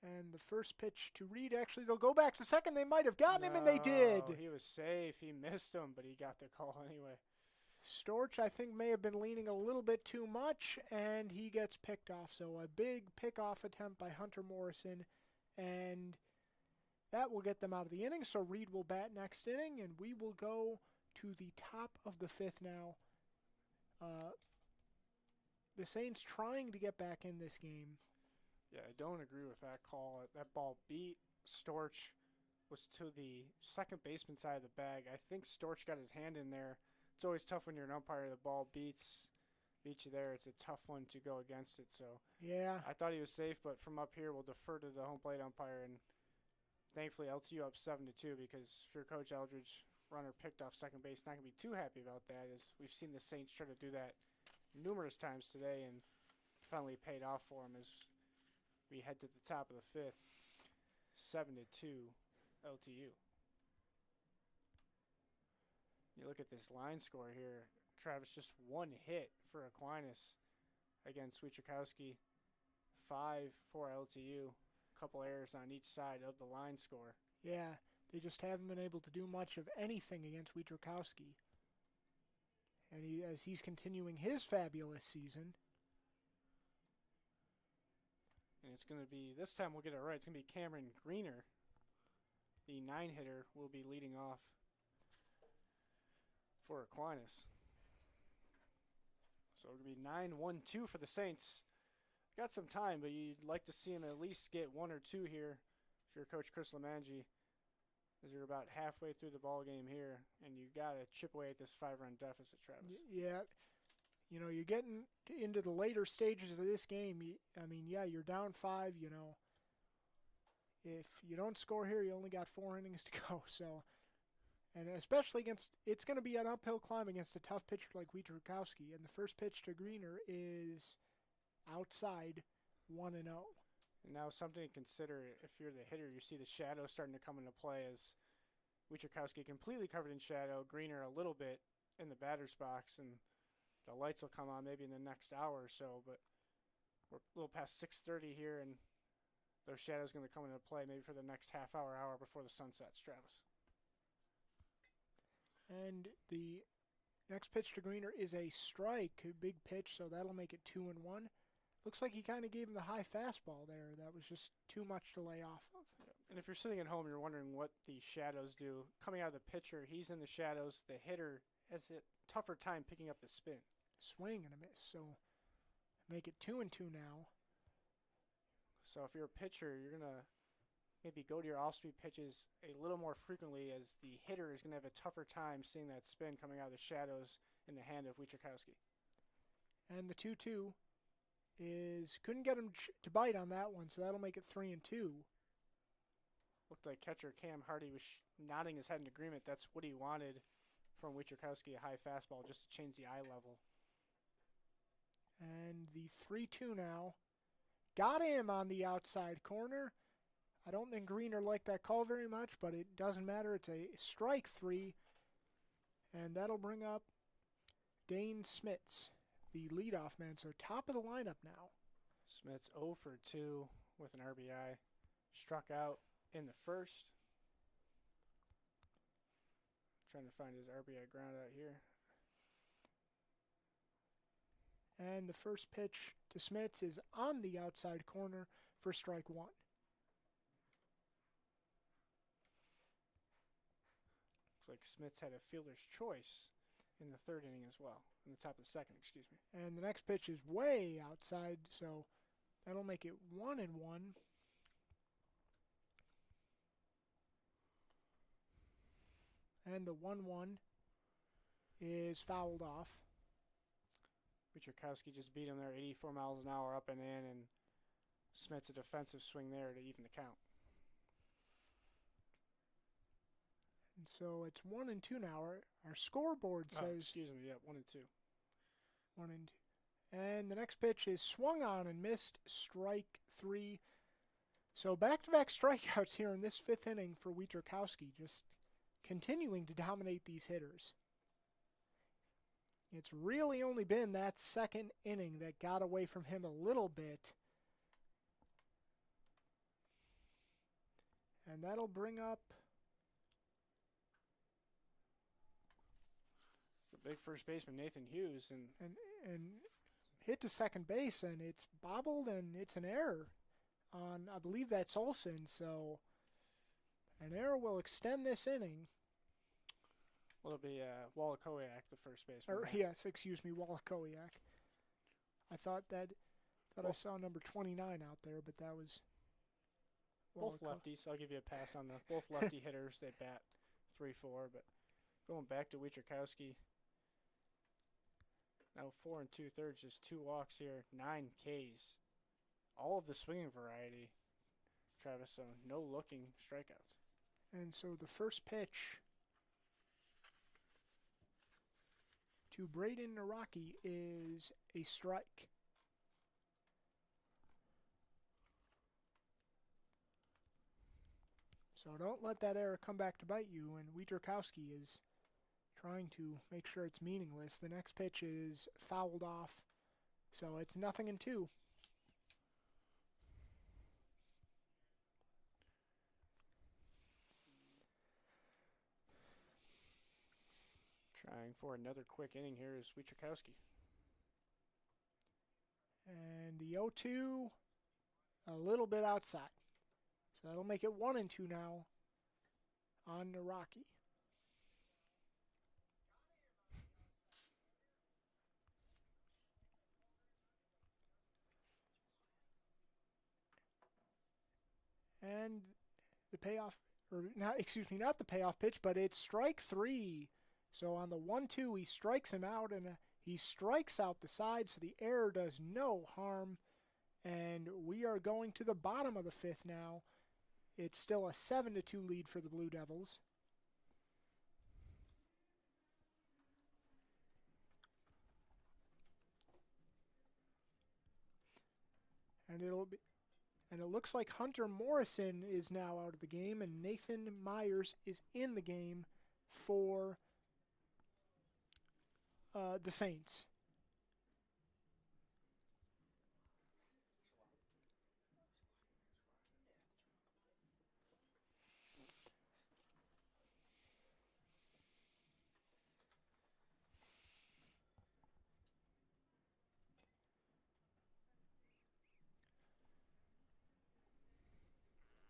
And the first pitch to Reed, actually, they'll go back to second. They might have gotten him, and they did. He was safe. He missed him, but he got the call anyway. Storch, I think, may have been leaning a little bit too much, and he gets picked off. So a big pick-off attempt by Hunter Morrison, and that will get them out of the inning. So Reed will bat next inning, and we will go to the top of the 5th now. The Saints trying to get back in this game. Yeah, I don't agree with that call. That ball beat Storch, was to the second baseman side of the bag. I think Storch got his hand in there. It's always tough when you're an umpire. The ball beats you there. It's a tough one to go against it. So yeah, I thought he was safe, but from up here, we'll defer to the home plate umpire. And thankfully, LTU up 7-2, because if you're Coach Eldridge, runner picked off second base, not going to be too happy about that, as we've seen the Saints try to do that numerous times today, and finally paid off for him as we head to the top of the 5th, 7-2 LTU. You look at this line score here, Travis, just 1 hit for Aquinas against Wichikowski, 5 for LTU, a couple errors on each side of the line score. Yeah, they just haven't been able to do much of anything against Wichikowski. And as he's continuing his fabulous season. And it's going to be, this time we'll get it right, it's going to be Cameron Greener, the 9-hitter, will be leading off for Aquinas. So it'll be 9-1-2 for the Saints. Got some time, but you'd like to see him at least get 1 or 2 here if you're Coach Chris Lamangi, as you're about halfway through the ball game here, and you got to chip away at this 5-run deficit, Travis. Yeah. You know, you're getting into the later stages of this game. You're down 5, you know. If you don't score here, you only got 4 innings to go. So, and especially it's going to be an uphill climb against a tough pitcher like Wichikowski. And the first pitch to Greener is outside, 1-0. And now something to consider, if you're the hitter, you see the shadow starting to come into play, as Wichikowski completely covered in shadow, Greener a little bit in the batter's box, and the lights will come on maybe in the next hour or so, but we're a little past 6:30 here, and those shadows going to come into play maybe for the next half hour before the sun sets, Travis. And the next pitch to Greener is a strike, a big pitch, so that'll make it 2-1. Looks like he kind of gave him the high fastball there. That was just too much to lay off of. And if you're sitting at home, you're wondering what the shadows do. Coming out of the pitcher, he's in the shadows. The hitter has a tougher time picking up the spin. Swing and a miss, so make it 2-2 now. So if you're a pitcher, you're going to maybe go to your off-speed pitches a little more frequently, as the hitter is going to have a tougher time seeing that spin coming out of the shadows in the hand of Wichikowski. And the 2-2 is, couldn't get him to bite on that one, so that'll make it 3-2. Looked like catcher Cam Hardy was nodding his head in agreement. That's what he wanted from Wichikowski, a high fastball, just to change the eye level. And the 3-2 now. Got him on the outside corner. I don't think Greener liked that call very much, but it doesn't matter. It's a strike 3. And that'll bring up Dane Smits, the leadoff man. So top of the lineup now. Smits 0 for 2 with an RBI. Struck out in the first. Trying to find his RBI ground out here. And the first pitch to Smits is on the outside corner for strike 1. Looks like Smits had a fielder's choice in the third inning as well. In the top of the second, excuse me. And the next pitch is way outside, so that'll make it 1-1. And the 1-1 is fouled off. Wichurkowski just beat him there, 84 miles an hour up and in, and Smits a defensive swing there to even the count. And so it's 1-2 now. Our scoreboard says... excuse me, yeah, 1-2. 1-2. And the next pitch is swung on and missed, strike 3. So back-to-back strikeouts here in this 5th inning for Wichurkowski, just continuing to dominate these hitters. It's really only been that second inning that got away from him a little bit. And that'll bring up... It's the big first baseman, Nathan Hughes. And hit to second base, and it's bobbled, and it's an error on, I believe that's Olson. So an error will extend this inning. Well, it'll be Wallachkowiak, the first baseman. Yes, excuse me, Wallachkowiak. I thought I saw number 29 out there, but that was both lefties. I'll give you a pass on the both lefty hitters. They bat 3-4, but going back to Wichurkowski. Now 4 2/3, just 2 walks here, 9 Ks. All of the swinging variety, Travis, so no looking strikeouts. And so the first pitch to Braden Naraki is a strike. So don't let that error come back to bite you, and Wichurkowski is trying to make sure it's meaningless. The next pitch is fouled off, so it's 0-2. Trying for another quick inning here is Wichurkowski. And the 0-2, a little bit outside. So that'll make it 1-2 now on Naraki. And the payoff, or not, excuse me, not the payoff pitch, but it's strike 3. So on the 1-2, he strikes him out, and he strikes out the side, so the error does no harm. And we are going to the bottom of the 5th now. It's still a 7-2 lead for the Blue Devils. And it looks like Hunter Morrison is now out of the game, and Nathan Myers is in the game for the Saints.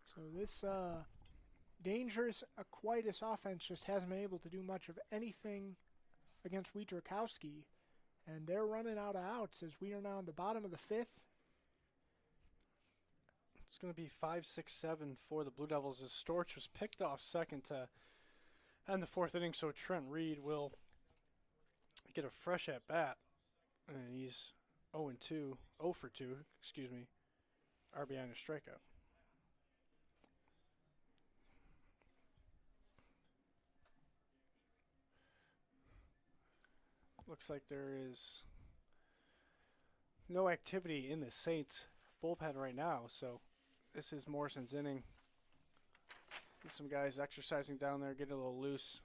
So this dangerous Aquinas offense just hasn't been able to do much of anything against Wichurkowski. And they're running out of outs as we are now in the bottom of the 5th. It's going to be 5-6-7 for the Blue Devils as Storch was picked off second to end the 4th inning, so Trent Reed will get a fresh at bat. And he's 0 for 2, excuse me, RBI and a strikeout. Looks like there is no activity in the Saints bullpen right now, so this is Morrison's inning. See some guys exercising down there, getting a little loose.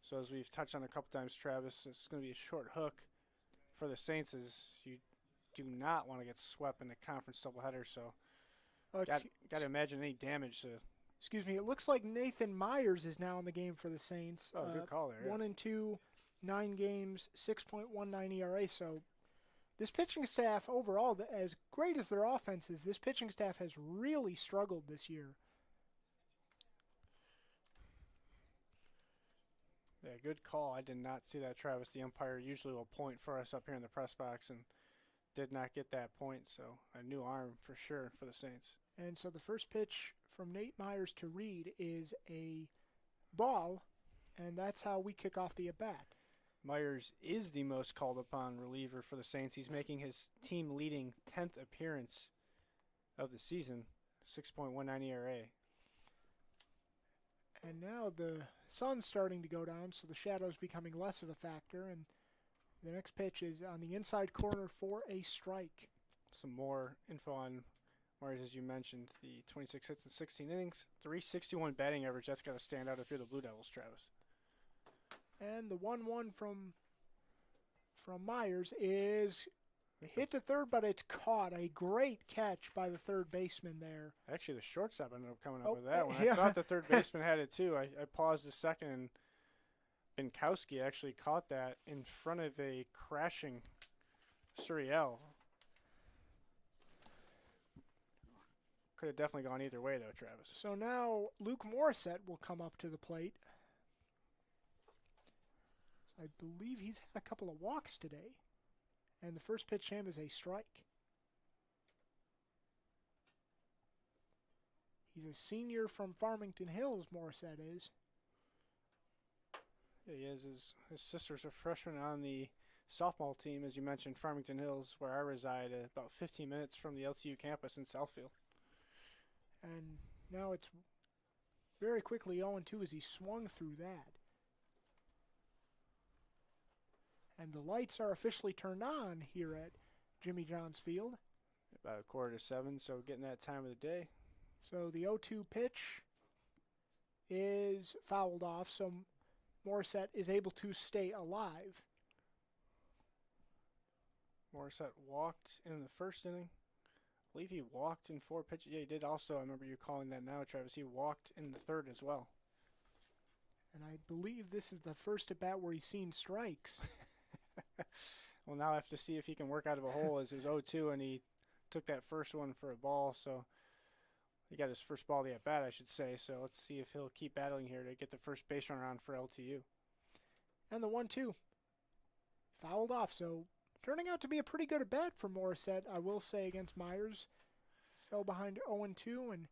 So as we've touched on a couple times, Travis, it's going to be a short hook for the Saints as you do not want to get swept in the conference doubleheader. So got to imagine any damage to. Excuse me. It looks like Nathan Myers is now in the game for the Saints. Oh, good call there. 1-2, 9 games, 6.19 ERA. So this pitching staff overall, as great as their offense is, this pitching staff has really struggled this year. Yeah, good call. I did not see that, Travis. The umpire usually will point for us up here in the press box and did not get that point, so a new arm for sure for the Saints. And so the first pitch from Nate Myers to Reed is a ball, and that's how we kick off the at-bat. Myers is the most called upon reliever for the Saints. He's making his team-leading 10th appearance of the season, 6.19 ERA. And now the sun's starting to go down, so the shadow's becoming less of a factor. And the next pitch is on the inside corner for a strike. Some more info on Myers, as you mentioned, the 26 hits in 16 innings, 361 batting average. That's got to stand out if you're the Blue Devils, Travis. And the 1-1 from Myers is hit to third, but it's caught. A great catch by the third baseman there. Actually, the shortstop ended up coming up with that one. I thought the third baseman had it too. I paused a second, and Binkowski actually caught that in front of a crashing Suriel. Could have definitely gone either way, though, Travis. So now Luke Morissette will come up to the plate. I believe he's had a couple of walks today. And the first pitch to him is a strike. He's a senior from Farmington Hills, Morissette is. Yeah, he is. His sister's a freshman on the softball team, as you mentioned, Farmington Hills, where I reside, about 15 minutes from the LTU campus in Southfield. And now it's very quickly 0-2 as he swung through that. And the lights are officially turned on here at Jimmy John's Field. About 6:45, so getting that time of the day. So the 0-2 pitch is fouled off, so Morissette is able to stay alive. Morissette walked in the first inning. I believe he walked in 4 pitches. Yeah, he did also. I remember you calling that now, Travis. He walked in the third as well. And I believe this is the first at-bat where he's seen strikes. Well, now I have to see if he can work out of a hole as it was 0-2, and he took that first one for a ball. So he got his first ball of the at-bat, I should say. So let's see if he'll keep battling here to get the first base runner on for LTU. And the 1-2 fouled off. So turning out to be a pretty good at-bat for Morissette, I will say, against Myers. Fell behind 0-2 and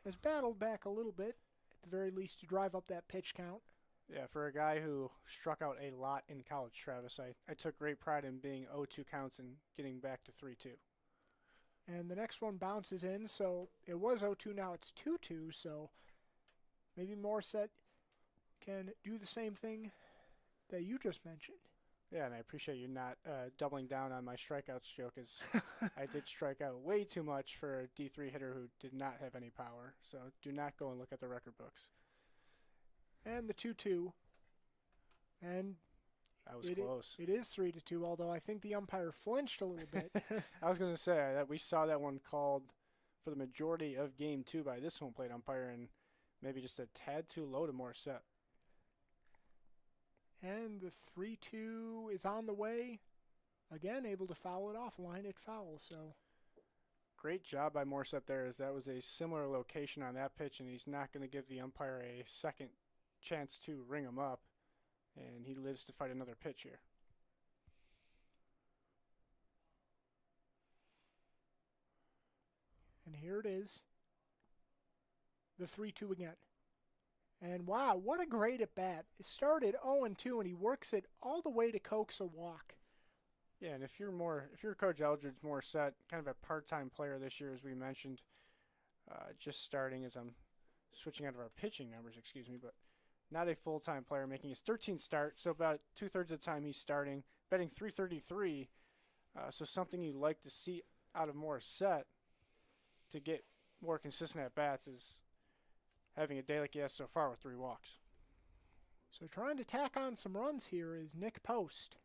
has battled back a little bit, at the very least, to drive up that pitch count. Yeah, for a guy who struck out a lot in college, Travis, I took great pride in being 0-2 counts and getting back to 3-2. And the next one bounces in, so it was 0-2, now it's 2-2, so maybe Morissette can do the same thing that you just mentioned. Yeah, and I appreciate you not doubling down on my strikeouts joke, as I did strike out way too much for a D3 hitter who did not have any power. So do not go and look at the record books. And the 2-2. And that was close. It is 3-2, although I think the umpire flinched a little bit. I was going to say that we saw that one called for the majority of Game 2 by this home plate umpire, and maybe just a tad too low to Morissette. And the 3-2 is on the way. Again, able to foul it off, line it foul. So great job by Morissette there, as that was a similar location on that pitch, and he's not going to give the umpire a second chance to ring him up, and he lives to fight another pitch here. And here it is. The 3-2 again. And wow, what a great at-bat. It started 0-2, and he works it all the way to coax a walk. Yeah, and if you're Coach Eldridge Morissette, kind of a part-time player this year, as we mentioned, just starting as I'm switching out of our pitching numbers, but not a full-time player, making his 13th start, so about 2/3 of the time he's starting, batting .333. So something you'd like to see out of Morissette to get more consistent at bats is having a day like he has so far with 3 walks. So trying to tack on some runs here is Nick Post.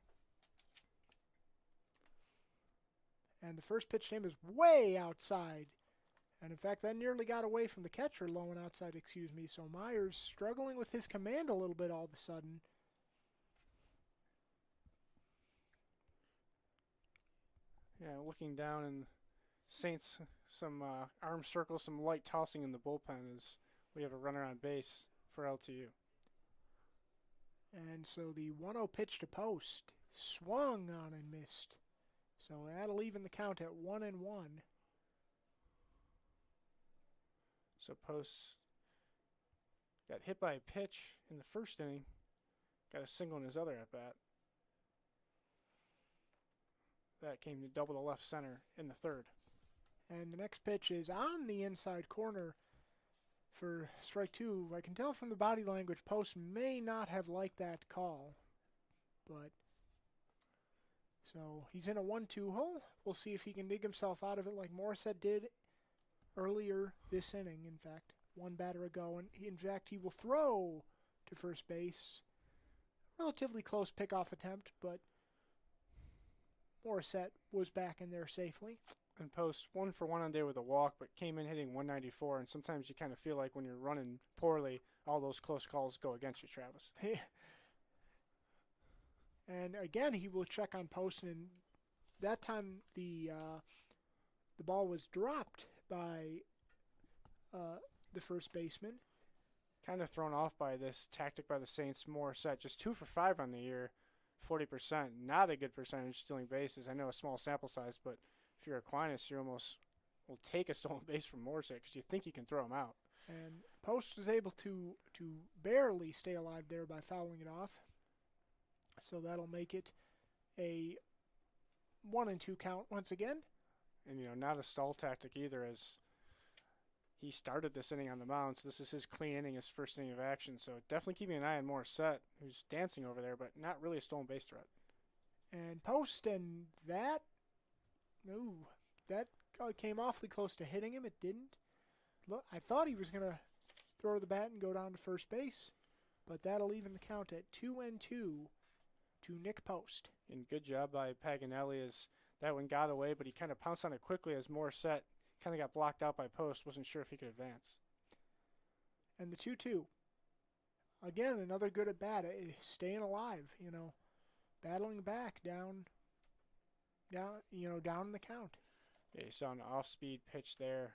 And the first pitch to him is way outside. And in fact, that nearly got away from the catcher, low and outside, So Myers struggling with his command a little bit all of a sudden. Yeah, looking down in Saints, some arm circles, some light tossing in the bullpen as we have a runner on base for LTU. And so the 1-0 pitch to Post swung on and missed. So that'll even the count at 1-1. So Post got hit by a pitch in the first inning, got a single in his other at bat. That came to double to left center in the third. And the next pitch is on the inside corner for strike 2. I can tell from the body language Post may not have liked that call. But so he's in a 1-2 hole. We'll see if he can dig himself out of it like Morissette did earlier this inning, in fact. One batter ago. And in fact, he will throw to first base. Relatively close pickoff attempt, but Morissette was back in there safely. And Post 1 for 1 on day with a walk, but came in hitting 194. And sometimes you kind of feel like when you're running poorly, all those close calls go against you, Travis. And again, he will check on Post, and that time the ball was dropped by the first baseman. Kind of thrown off by this tactic by the Saints. Morissette just 2 for 5 on the year, 40%. Not a good percentage stealing bases. I know a small sample size, but if you're Aquinas, you almost will take a stolen base from Morissette because you think you can throw him out. And Post was able to barely stay alive there by fouling it off. So that'll make it a 1-2 count once again. And, not a stall tactic either, as he started this inning on the mound. So this is his clean inning, his first inning of action. So definitely keeping an eye on Morissette, who's dancing over there, but not really a stolen base threat. And Post, and that came awfully close to hitting him. It didn't. Look, I thought he was going to throw the bat and go down to first base, but that'll even the count at 2-2 to Nick Post. And good job by Paganelli as that one got away, but he kind of pounced on it quickly as Morissette kind of got blocked out by Post. Wasn't sure if he could advance. And the 2-2. Again, another good at bat, staying alive, battling back down in the count. Yeah, you saw an off-speed pitch there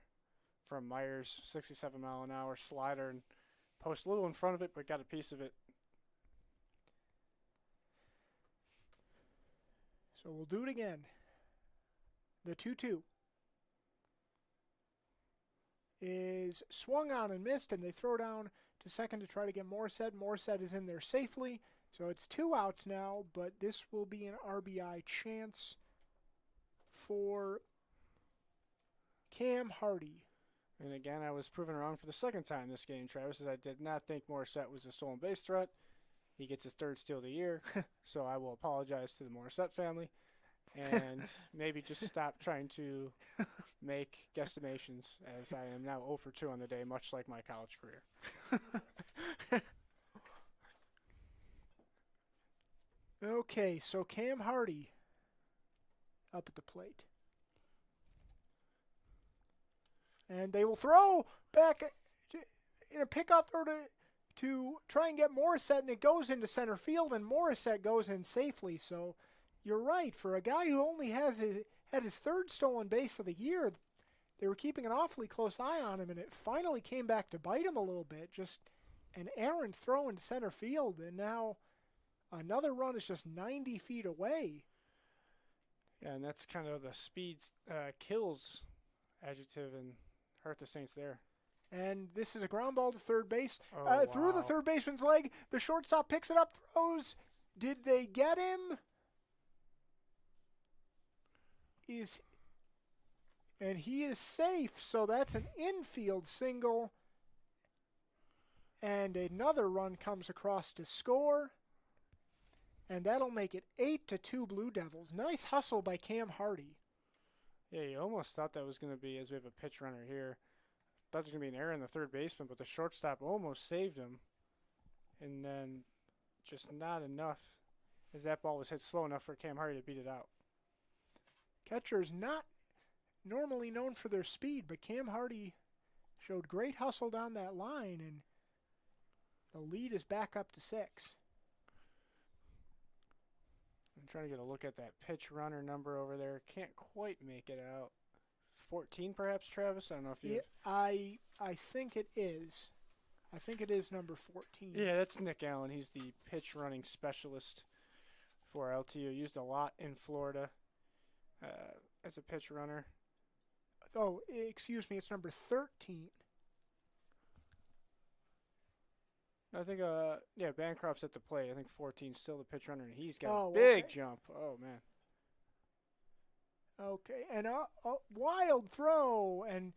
from Myers, 67-mile-an-hour slider, and Post a little in front of it, but got a piece of it. So we'll do it again. The 2-2 is swung on and missed, and they throw down to second to try to get Morissette. Morissette is in there safely, so it's 2 outs now, but this will be an RBI chance for Cam Hardy. And again, I was proven wrong for the second time this game, Travis, as I did not think Morissette was a stolen base threat. He gets his 3rd steal of the year, so I will apologize to the Morissette family and maybe just stop trying to make guesstimations, as I am now 0 for 2 on the day, much like my college career. Okay, so Cam Hardy up at the plate. And they will throw back in a pickoff throw to try and get Morissette, and it goes into center field, and Morissette goes in safely. So you're right. For a guy who only had his 3rd stolen base of the year, they were keeping an awfully close eye on him, and it finally came back to bite him a little bit. Just an errant throw into center field, and now another run is just 90 feet away. Yeah, and that's kind of the speed kills adjective and hurt the Saints there. And this is a ground ball to third base. Wow. Through the third baseman's leg. The shortstop picks it up, throws. Did they get him? And he is safe, so that's an infield single. And another run comes across to score. And that'll make it 8-2 Blue Devils. Nice hustle by Cam Hardy. Yeah, you almost thought that was going to be, as we have a pitch runner here, thought there was going to be an error in the third baseman, but the shortstop almost saved him. And then just not enough, as that ball was hit slow enough for Cam Hardy to beat it out. Catchers not normally known for their speed, but Cam Hardy showed great hustle down that line, and the lead is back up to 6. I'm trying to get a look at that pitch runner number over there. Can't quite make it out. 14 perhaps, Travis? I don't know if you... Yeah, I think it is. I think it is number 14. Yeah, that's Nick Allen. He's the pitch running specialist for LTU. Used a lot in Florida as a pitch runner. Oh, excuse me, it's number 13. I think, Bancroft's at the plate. I think 14's still the pitch runner, and he's got Oh, a big okay. jump. Oh, man. Okay, and a wild throw, and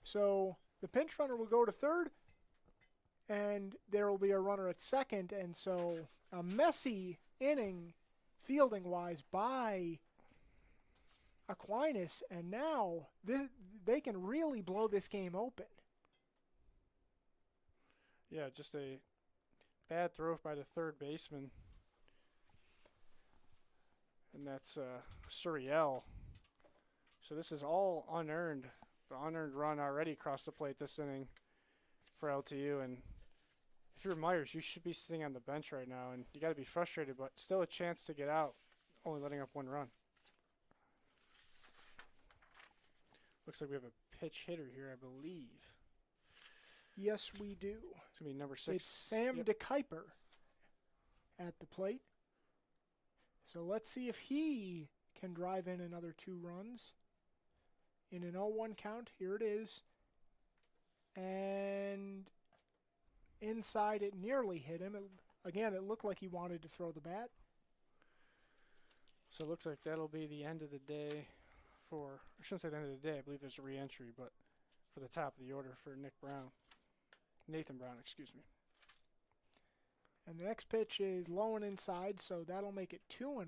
so the pinch runner will go to third, and there will be a runner at second, and so a messy inning fielding-wise by Aquinas, and now they can really blow this game open. Yeah, just a bad throw by the third baseman. And that's Suriel. So this is all unearned. The unearned run already across the plate this inning for LTU. And if you're Myers, you should be sitting on the bench right now. And you got to be frustrated, but still a chance to get out, only letting up 1 run. Looks like we have a pitch hitter here, I believe. Yes, we do. It's going to be number 6. It's Sam DeKuyper at the plate. So let's see if he can drive in another 2 runs. In an 0-1 count, here it is. And inside, it nearly hit him. Again, it looked like he wanted to throw the bat. So it looks like that'll be the end of the day for, I shouldn't say the end of the day, I believe there's a re-entry, but for the top of the order for Nathan Brown, excuse me. And the next pitch is low and inside, so that'll make it 2-1.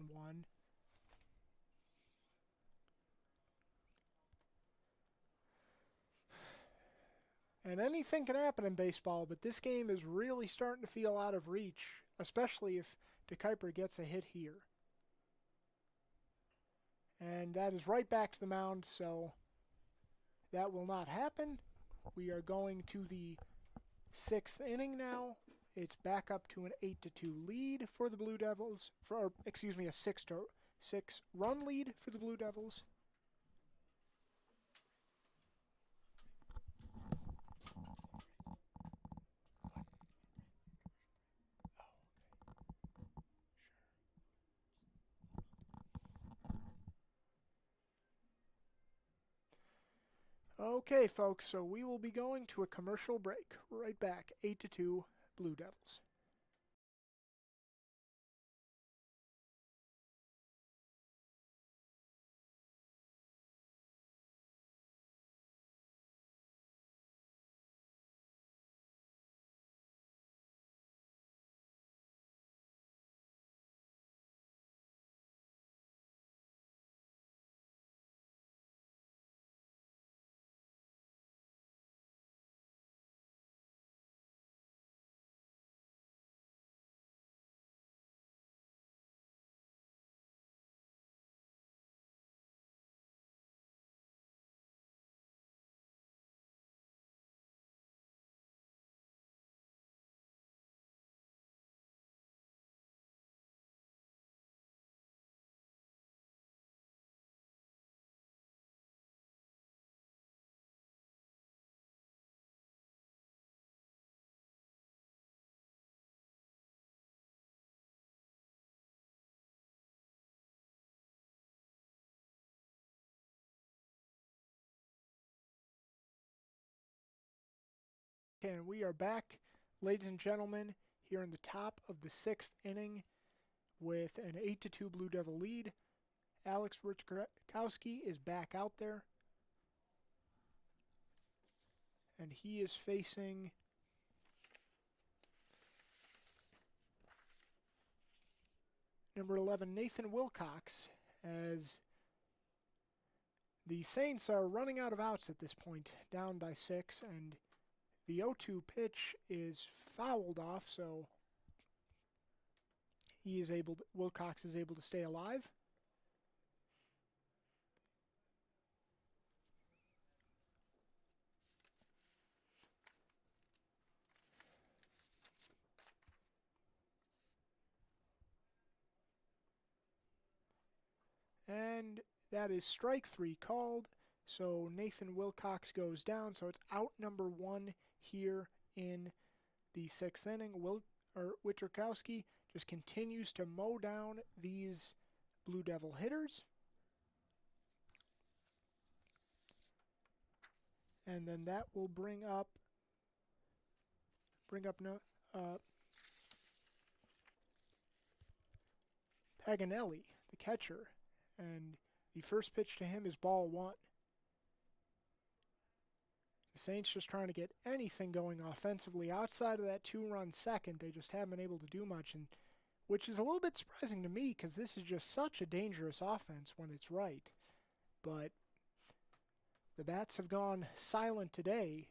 And anything can happen in baseball, but this game is really starting to feel out of reach, especially if DeKuyper gets a hit here. And that is right back to the mound, so that will not happen. We are going to the 6th inning now. It's back up to an 8-2 lead for the Blue Devils. A 6-6 run lead for the Blue Devils. Okay, folks, so we will be going to a commercial break. Right back, 8-2 Blue Devils. And we are back, ladies and gentlemen, here in the top of the 6th inning with an 8-2 Blue Devil lead. Alex Rutkowski is back out there. And he is facing number 11, Nathan Wilcox, as the Saints are running out of outs at this point, down by 6, and the 0-2 pitch is fouled off, so Wilcox is able to stay alive. And that is strike 3 called, so Nathan Wilcox goes down, so it's out number 1 here in the 6th inning. Witrkowski just continues to mow down these Blue Devil hitters. And then that will bring up Paganelli, the catcher. And the first pitch to him is ball 1. The Saints just trying to get anything going offensively. Outside of that 2-run second, they just haven't been able to do much, and which is a little bit surprising to me because this is just such a dangerous offense when it's right. But the bats have gone silent today.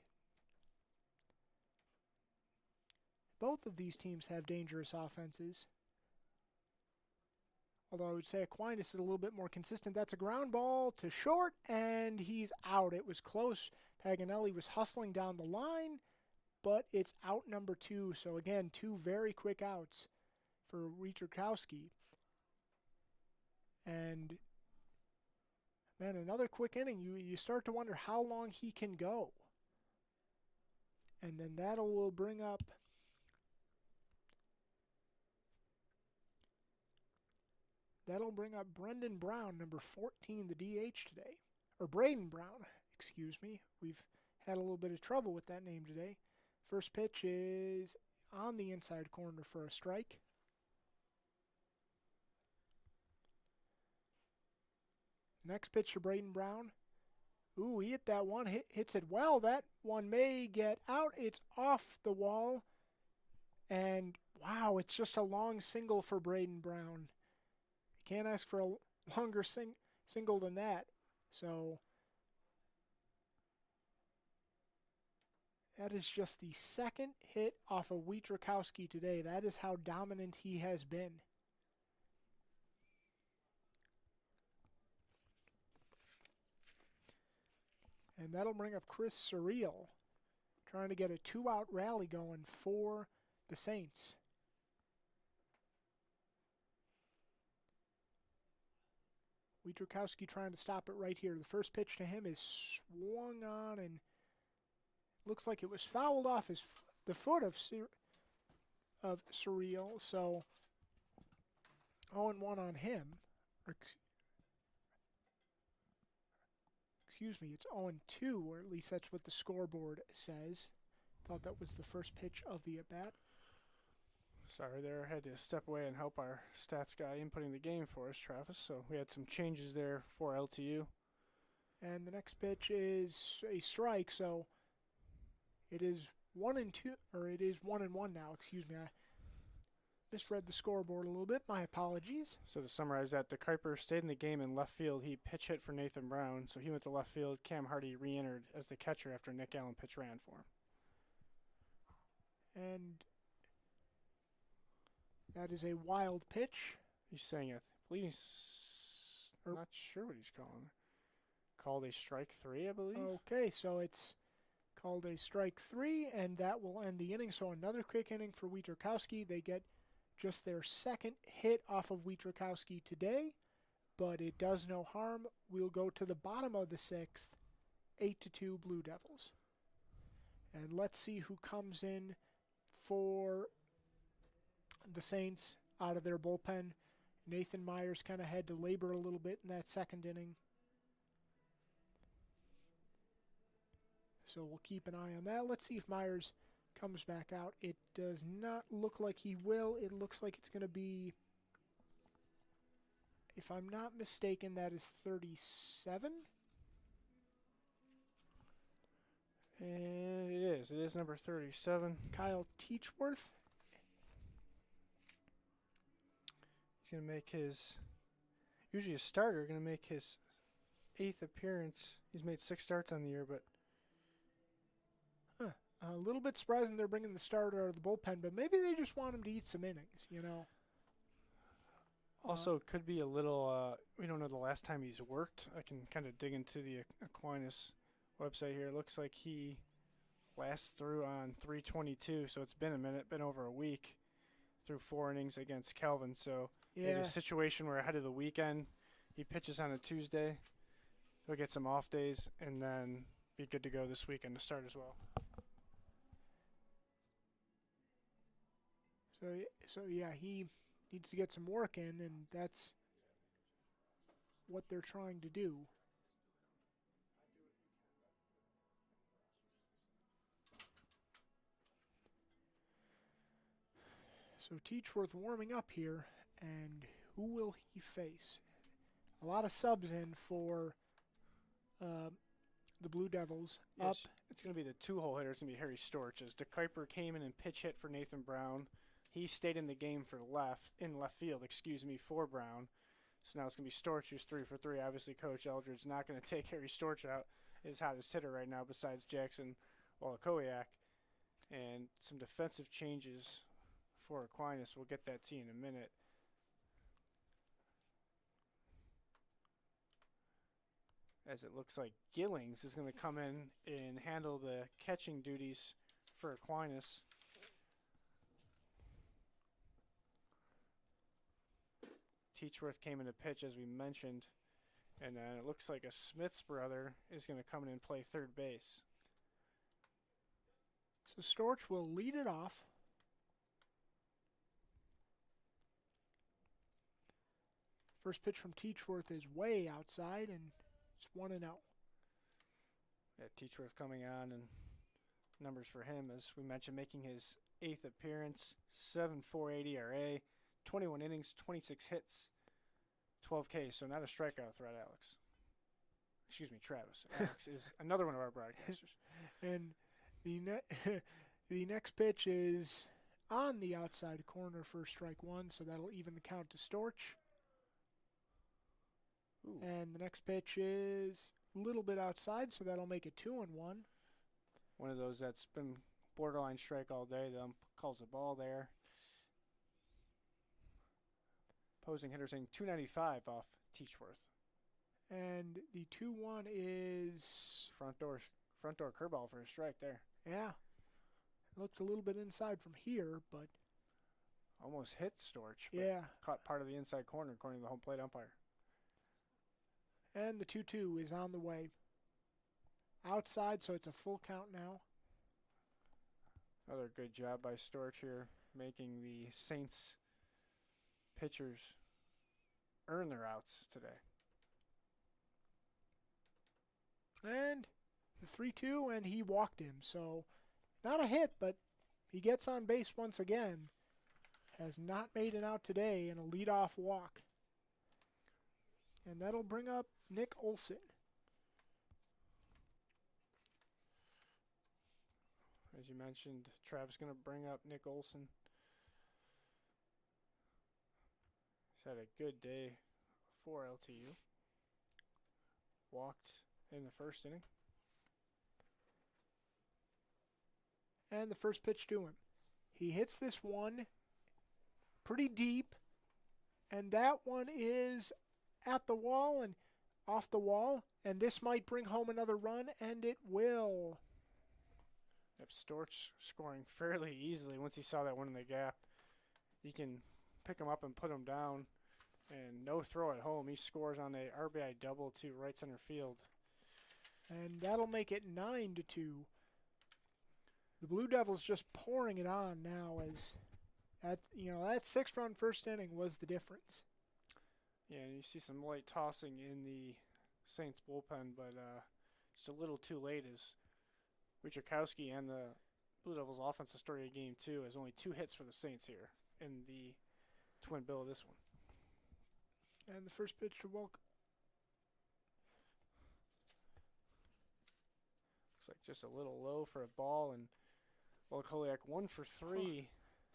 Both of these teams have dangerous offenses. Although I would say Aquinas is a little bit more consistent. That's a ground ball to short, and he's out. It was close. Paganelli was hustling down the line, but it's out number 2. So again, 2 very quick outs for Witrkowski. And man, another quick inning. You start to wonder how long he can go. And then will bring up Brendan Brown, number 14, the DH today. Or Braden Brown, excuse me. We've had a little bit of trouble with that name today. First pitch is on the inside corner for a strike. Next pitch to Braden Brown. Ooh, he hit that one. Hits it well. That one may get out. It's off the wall. And wow, it's just a long single for Braden Brown. You can't ask for a longer single than that. So that is just the second hit off of Witrkowski today. That is how dominant he has been. And that'll bring up Chris Surreal, trying to get a 2-out rally going for the Saints. Witrkowski trying to stop it right here. The first pitch to him is swung on and looks like it was fouled off the foot of Surreal. So 0-1 on him. Excuse me, it's 0-2, or at least that's what the scoreboard says. Thought that was the first pitch of the at-bat. Sorry there, I had to step away and help our stats guy inputting the game for us, Travis. So we had some changes there for LTU. And the next pitch is a strike, so it is 1-2, or it is 1-1 now, excuse me. I misread the scoreboard a little bit, my apologies. So to summarize that, DeKuyper stayed in the game in left field. He pitch hit for Nathan Brown, so he went to left field. Cam Hardy re-entered as the catcher after Nick Allen pitch ran for him. And that is a wild pitch. He's saying, I believe not sure what he's calling. Called a strike 3, I believe. Okay, so it's called a strike 3, and that will end the inning. So another quick inning for Witrkowski. They get just their second hit off of Witrkowski today, but it does no harm. We'll go to the bottom of the 6th, 8-2 Blue Devils. And let's see who comes in for the Saints out of their bullpen. Nathan Myers kind of had to labor a little bit in that second inning. So we'll keep an eye on that. Let's see if Myers comes back out. It does not look like he will. It looks like it's going to be, if I'm not mistaken, that is 37. And it is. It is number 37. Kyle Teachworth. He's going to make his, usually a starter, going to make his 8th appearance. He's made 6 starts on the year, but a little bit surprising they're bringing the starter out of the bullpen, but maybe they just want him to eat some innings, you know. Also, could be a little, we don't know the last time he's worked. I can kind of dig into the Aquinas website here. It looks like he last threw on 322, so it's been a minute, been over a week, through 4 innings against Kelvin. So maybe a situation where ahead of the weekend, he pitches on a Tuesday, he'll get some off days, and then be good to go this weekend to start as well. So yeah, he needs to get some work in, and that's what they're trying to do. So Teachworth warming up here, and who will he face? A lot of subs in for the Blue Devils. Yes, Up. it's going to be the 2-hole hitter. It's going to be Harry Storch. As DeKuyper came in and pitch hit for Nathan Brown. He stayed in the game for left field, for Brown. So now it's going to be Storch, who's 3 for 3. Obviously, Coach Eldred's not going to take Harry Storch out. His hottest hitter right now besides Jackson Wallachowicz. And some defensive changes for Aquinas. We'll get that to you in a minute. As it looks like Gillings is going to come in and handle the catching duties for Aquinas. Teachworth came in to pitch, as we mentioned. And then it looks like a Smith's brother is going to come in and play third base. So Storch will lead it off. First pitch from Teachworth is way outside, and it's 1-0. Yeah, Teachworth coming on, and numbers for him, as we mentioned, making his 8th appearance, 7.48 ERA, 21 innings, 26 hits, 12 Ks, so not a strikeout threat, Alex. Excuse me, Travis. Alex is another one of our broadcasters. And the next pitch is on the outside corner for strike 1, so that'll even the count to Storch. Ooh. And the next pitch is a little bit outside, so that'll make it 2-1. One of those that's been borderline strike all day. The ump calls the ball there. Opposing hitter saying 295 off Teachworth. And the 2-1 is Front door curveball for a strike there. yeah. Looked a little bit inside from here, but Almost hit Storch. But yeah. caught part of the inside corner according to the home plate umpire. And the 2-2 is on the way. Outside, so it's a full count now. Another good job by Storch here, making the Saints pitchers earn their outs today. And the 3-2, and he walked him. So not a hit, but he gets on base once again. Has not made an out today in a leadoff walk. And that'll bring up Nick Olson. As you mentioned, Travis going to bring up Nick Olson. He's had a good day for LTU. Walked in the first inning. And the first pitch to him. He hits this one pretty deep. And that one is at the wall and off the wall. And this might bring home another run, and it will. Yep, Storch scoring fairly easily once he saw that one in the gap. He can pick him up and put him down. And no throw at home. He scores on a RBI double to right center field. And that'll make it 9-2. The Blue Devils just pouring it on now, as that 6-run first inning was the difference. Yeah, and you see some light tossing in the Saints bullpen, but just a little too late as Wojciechowski and the Blue Devils offensive story of game 2 has only 2 hits for the Saints here in the twin bill of this one. And the first pitch to Wilk. Looks like just a little low for a ball, and Wallachowicz 1 for 3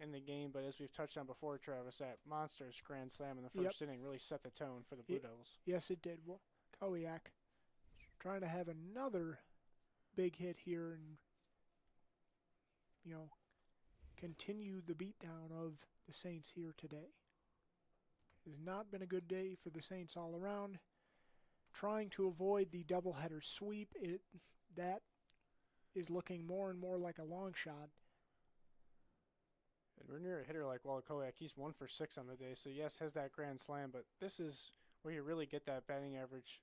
in the game, but as we've touched on before, Travis, that monstrous grand slam in the first inning really set the tone for the Blue Devils. Yes, it did. Well, Kowiak trying to have another big hit here and, continue the beatdown of the Saints here today. It has not been a good day for the Saints all around. Trying to avoid the doubleheader sweep, that is looking more and more like a long shot. And we're near a hitter like Wally Kowiak. He's 1 for 6 on the day, so yes, has that grand slam, but this is where you really get that batting average.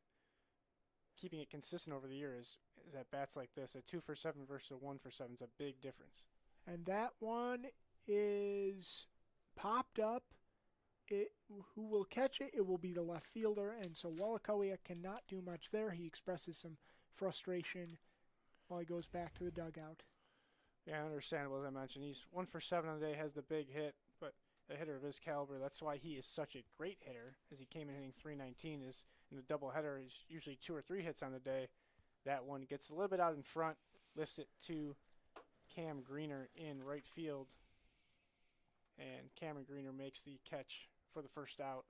Keeping it consistent over the year is at bats like this. A 2 for 7 versus a 1 for 7 is a big difference. And that one is popped up. Who will catch it? It will be the left fielder, and so Wallachowicz cannot do much there. He expresses some frustration while he goes back to the dugout. Yeah, understandable, as I mentioned. He's 1 for 7 on the day, has the big hit, but a hitter of his caliber, that's why he is such a great hitter, as he came in hitting .319, is in the doubleheader, he's usually 2 or 3 hits on the day. That one gets a little bit out in front, lifts it to Cam Greener in right field, and Cameron Greener makes the catch for the first out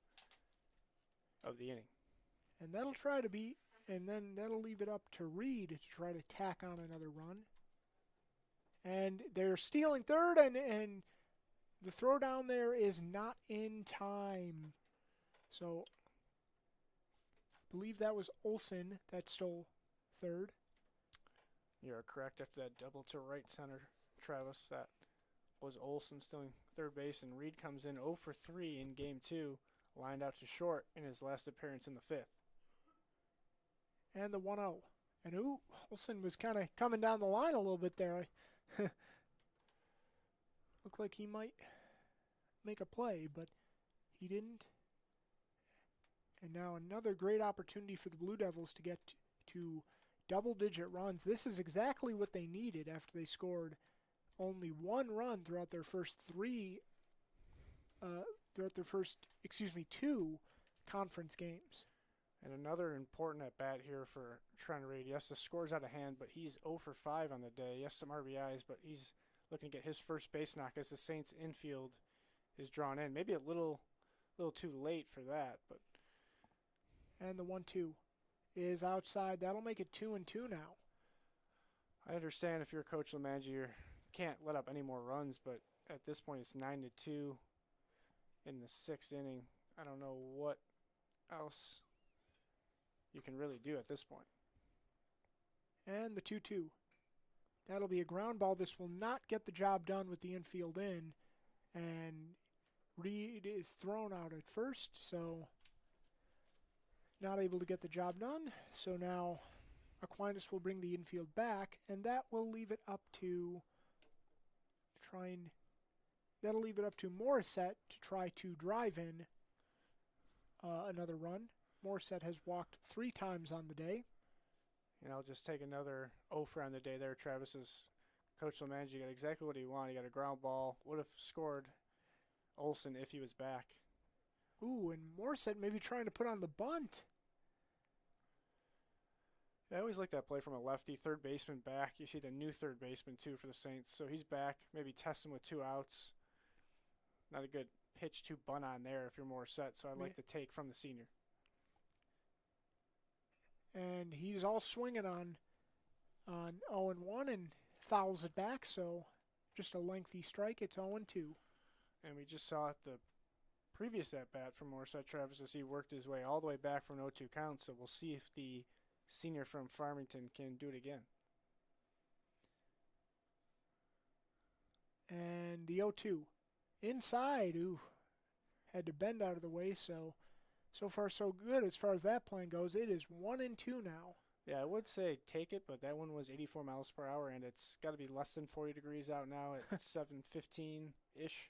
of the inning. And that'll leave it up to Reed to try to tack on another run. And they're stealing third, and the throw down there is not in time. So I believe that was Olson that stole third. You're correct. After that double to right center, Travis, that was Olson stealing third base, and Reed comes in 0 for 3 in Game 2, lined out to short in his last appearance in the 5th. And the 1-0. And Olson was kind of coming down the line a little bit there. Looked like he might make a play, but he didn't. And now another great opportunity for the Blue Devils to get to double-digit runs. This is exactly what they needed after they scored only 1 run throughout their first 2 conference games. And another important at-bat here for Trent Reed. Yes, the score's out of hand, but he's 0 for 5 on the day. Yes, some RBIs, but he's looking to get his first base knock as the Saints infield is drawn in. Maybe a little too late for that, but. And the 1-2 is outside. That'll make it 2-2 now. I understand if you're Coach LeMangi, you can't let up any more runs, but at this point it's 9-2 in the 6th inning. I don't know what else you can really do at this point. And the 2-2. That'll be a ground ball. This will not get the job done with the infield in. And Reed is thrown out at first, so not able to get the job done. So now Aquinas will bring the infield back, and that will leave it up to Morissette to try to drive in another run. Morissette has walked 3 times on the day. And I'll just take another 0 for on the day there. Travis's Coach LeMangi got exactly what he wanted. He got a ground ball. Would have scored Olson if he was back. Ooh, and Morissette maybe trying to put on the bunt. I always like that play from a lefty. Third baseman back. You see the new third baseman, too, for the Saints. So he's back. Maybe test him with 2 outs. Not a good pitch to bunt on there if you're Morissette. So I like the take from the senior. And he's all swinging on 0-1 and fouls it back. So just a lengthy strike. It's 0-2. And we just saw the previous at-bat from Morissette, Travis, as he worked his way all the way back from an 0-2 count. So we'll see if the senior from Farmington can do it again. And the 0-2. Inside. Ooh. Had to bend out of the way, so far so good as far as that plan goes. It is 1-2 now. Yeah, I would say take it, but that one was 84 miles per hour, and it's got to be less than 40 degrees out now at 7:15-ish.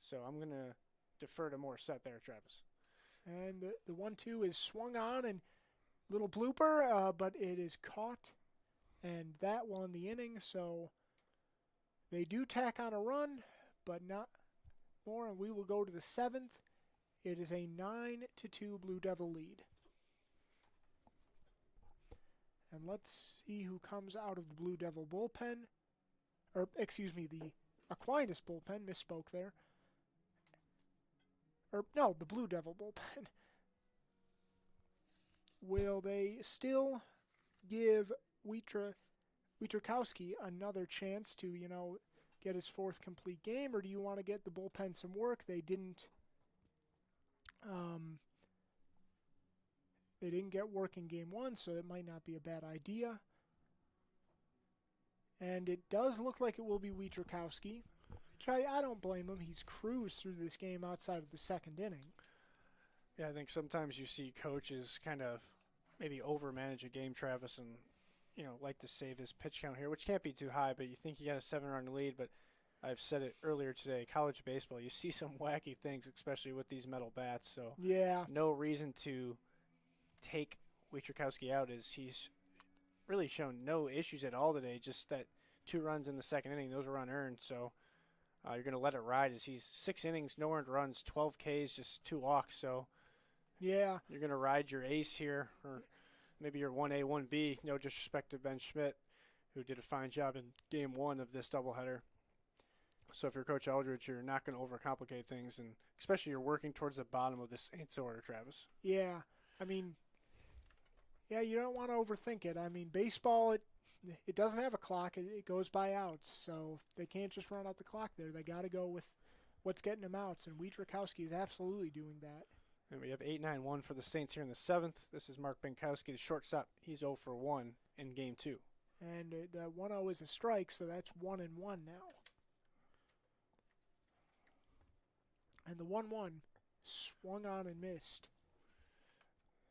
So I'm going to defer to Morissette there, Travis. And the 1-2 is swung on, and little blooper, but it is caught, and that won the inning. So they do tack on a run, but not more, and we will go to the 7th. It is a 9-2 Blue Devil lead. And let's see who comes out of the Blue Devil bullpen. Or, excuse me, the Aquinas bullpen, misspoke there. Or, no, the Blue Devil bullpen. Will they still give Wietrkowski another chance to, get his fourth complete game, or do you want to get the bullpen some work? They didn't get work in game one, so it might not be a bad idea. And it does look like it will be Wietrkowski, which I don't blame him. He's cruised through this game outside of the second inning. Yeah, I think sometimes you see coaches kind of maybe overmanage a game, Travis, and like to save his pitch count here, which can't be too high, but you think you got a 7-run lead. But I've said it earlier today, college baseball, you see some wacky things, especially with these metal bats. So yeah, no reason to take Wietrkowski out, as he's really shown no issues at all today. Just that 2 runs in the second inning, those were unearned. So you're going to let it ride, as he's 6 innings, no earned runs, 12 Ks, just 2 walks. So yeah, you're going to ride your ace here, or maybe your 1A, 1B. No disrespect to Ben Schmidt, who did a fine job in game 1 of this doubleheader. So if you're Coach Eldridge, you're not going to overcomplicate things, and especially you're working towards the bottom of the Saints order, Travis. Yeah, you don't want to overthink it. Baseball, it doesn't have a clock. It goes by outs, so they can't just run out the clock there. They got to go with what's getting them outs, and Wietrkowski is absolutely doing that. And we have 8-9-1 for the Saints here in the 7th. This is Mark Binkowski, the shortstop. He's 0 for 1 in game 2. And the 1-0 is a strike, so that's 1-1 now. And the 1-1 swung on and missed.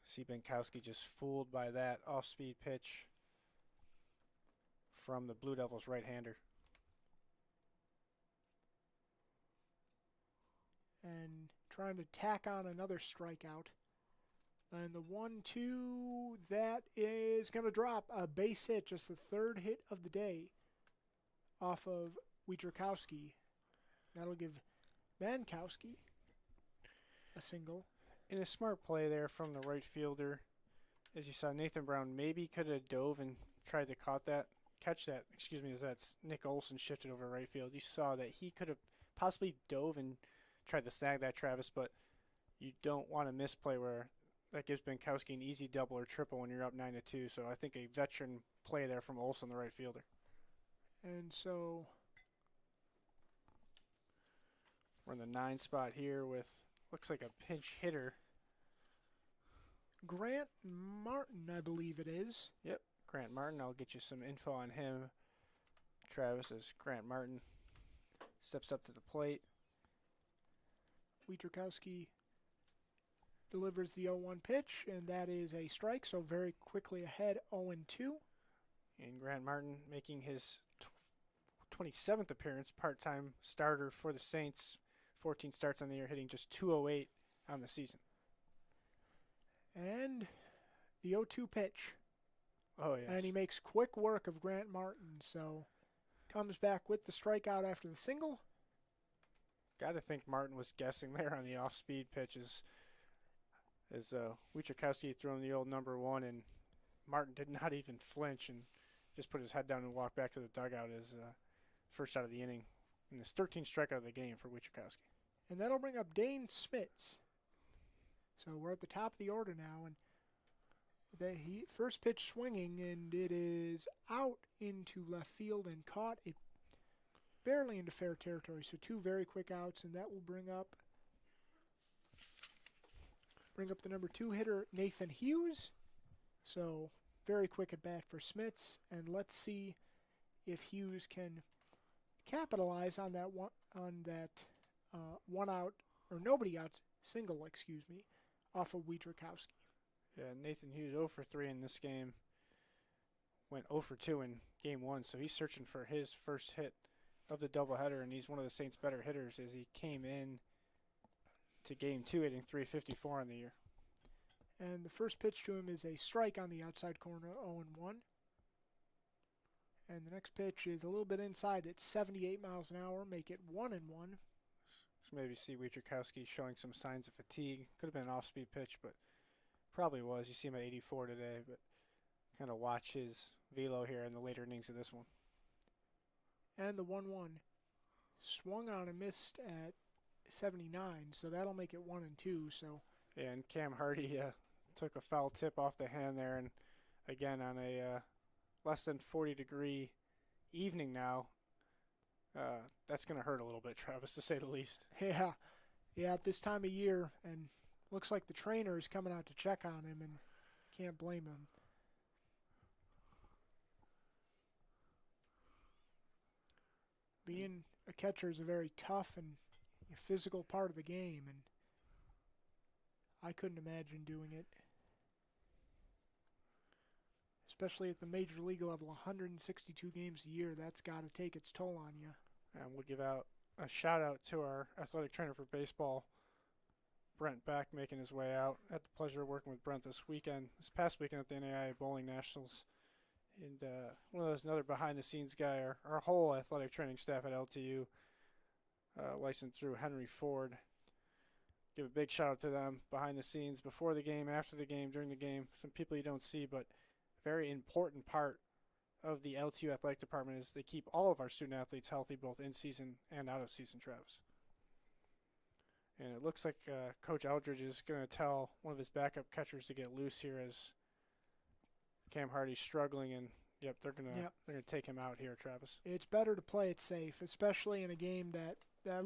See Binkowski just fooled by that off-speed pitch from the Blue Devils right-hander. And trying to tack on another strikeout. And the 1-2, that is going to drop. A base hit, just the 3rd hit of the day off of Wietrkowski. That'll give Mankowski a single. In a smart play there from the right fielder, as you saw, Nathan Brown maybe could have dove and tried to catch that, as that's Nick Olson shifted over right field. You saw that he could have possibly dove and tried to snag that, Travis, but you don't want to misplay where that gives Binkowski an easy double or triple when you're up 9-2. So I think a veteran play there from Olson, the right fielder. And so we're in the 9 spot here with looks like a pinch hitter. Grant Martin, I believe it is. Yep, Grant Martin. I'll get you some info on him, Travis, as Grant Martin steps up to the plate. Wietrkowski delivers the 0-1 pitch, and that is a strike, so very quickly ahead, 0-2. And Grant Martin making his 27th appearance, part-time starter for the Saints. 14 starts on the year, hitting just .208 on the season. And the 0-2 pitch. Oh, yes. And he makes quick work of Grant Martin, so comes back with the strikeout after the single. Got to think Martin was guessing there on the off-speed pitches, as Wietrkowski threw him the old number 1, and Martin did not even flinch and just put his head down and walked back to the dugout as first out of the inning. And his 13th strikeout of the game for Wietrkowski. And that'll bring up Dane Smits. So we're at the top of the order now, and the first pitch swinging, and it is out into left field and caught it barely into fair territory. So 2 very quick outs, and that will bring up the number 2 hitter, Nathan Hughes. So very quick at bat for Smits, and let's see if Hughes can capitalize on that one out or nobody out single, off of Wietrkowski. Yeah, Nathan Hughes 0 for 3 in this game. Went 0 for 2 in game 1, so he's searching for his first hit of the doubleheader, and he's one of the Saints' better hitters as he came in to game 2 hitting .354 on the year. And the first pitch to him is a strike on the outside corner, 0-1. And the next pitch is a little bit inside. It's 78 miles an hour, make it 1-1. So maybe see Wietrkowski showing some signs of fatigue. Could have been an off-speed pitch, but probably was. You see him at 84 today, but kind of watch his velo here in the later innings of this one. And the 1-1. swung on and missed at 79, so that'll make it 1-2. So And Cam Hardy took a foul tip off the hand there, and again on a less than 40-degree evening now, that's going to hurt a little bit, Travis, to say the least. yeah, at this time of year, and looks like the trainer is coming out to check on him, and can't blame him. Being a catcher is a very tough and physical part of the game, and I couldn't imagine doing it. Especially at the major league level, 162 games a year, that's got to take its toll on you. And we'll give out a shout out to our athletic trainer for baseball, Brent Beck, making his way out. Had the pleasure of working with Brent this past weekend at the NAIA Bowling Nationals. And another behind-the-scenes guy. Our whole athletic training staff at LTU, licensed through Henry Ford. Give a big shout-out to them behind the scenes, before the game, after the game, during the game. Some people you don't see, but very important part of the LTU athletic department is they keep all of our student-athletes healthy, both in-season and out-of-season, Travis. And it looks like Coach Eldridge is going to tell one of his backup catchers to get loose here as Cam Hardy's struggling, and they're gonna take him out here, Travis. It's better to play it safe, especially in a game that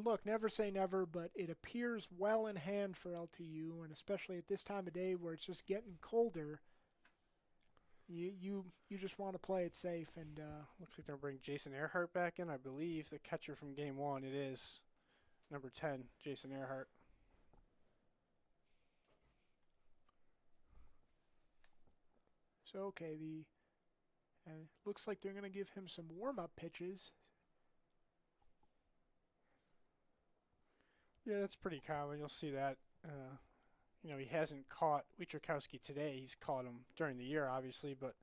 look, never say never, but it appears well in hand for LTU, and especially at this time of day where it's just getting colder. You just want to play it safe, and looks like they're bringing Jason Earhart back in. I believe the catcher from Game 1. It is number 10, Jason Earhart. So, okay, looks like they're going to give him some warm-up pitches. Yeah, that's pretty common. You'll see that. He hasn't caught Wietrzykowski today. He's caught him during the year, obviously, but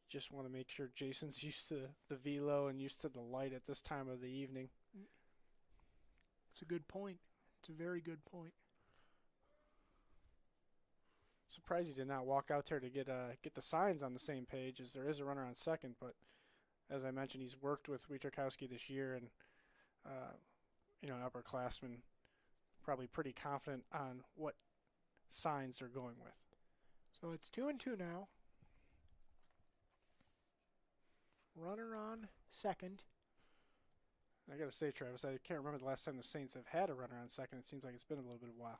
just want to make sure Jason's used to the velo and used to the light at this time of the evening. It's a good point. It's a very good point. Surprised he did not walk out there to get the signs on the same page, as there is a runner on second. But as I mentioned, he's worked with Wietrzykowski this year, and an upperclassman, probably pretty confident on what signs they're going with. So it's 2-2 now. Runner on second. I got to say, Travis, I can't remember the last time the Saints have had a runner on second. It seems like it's been a little bit of a while.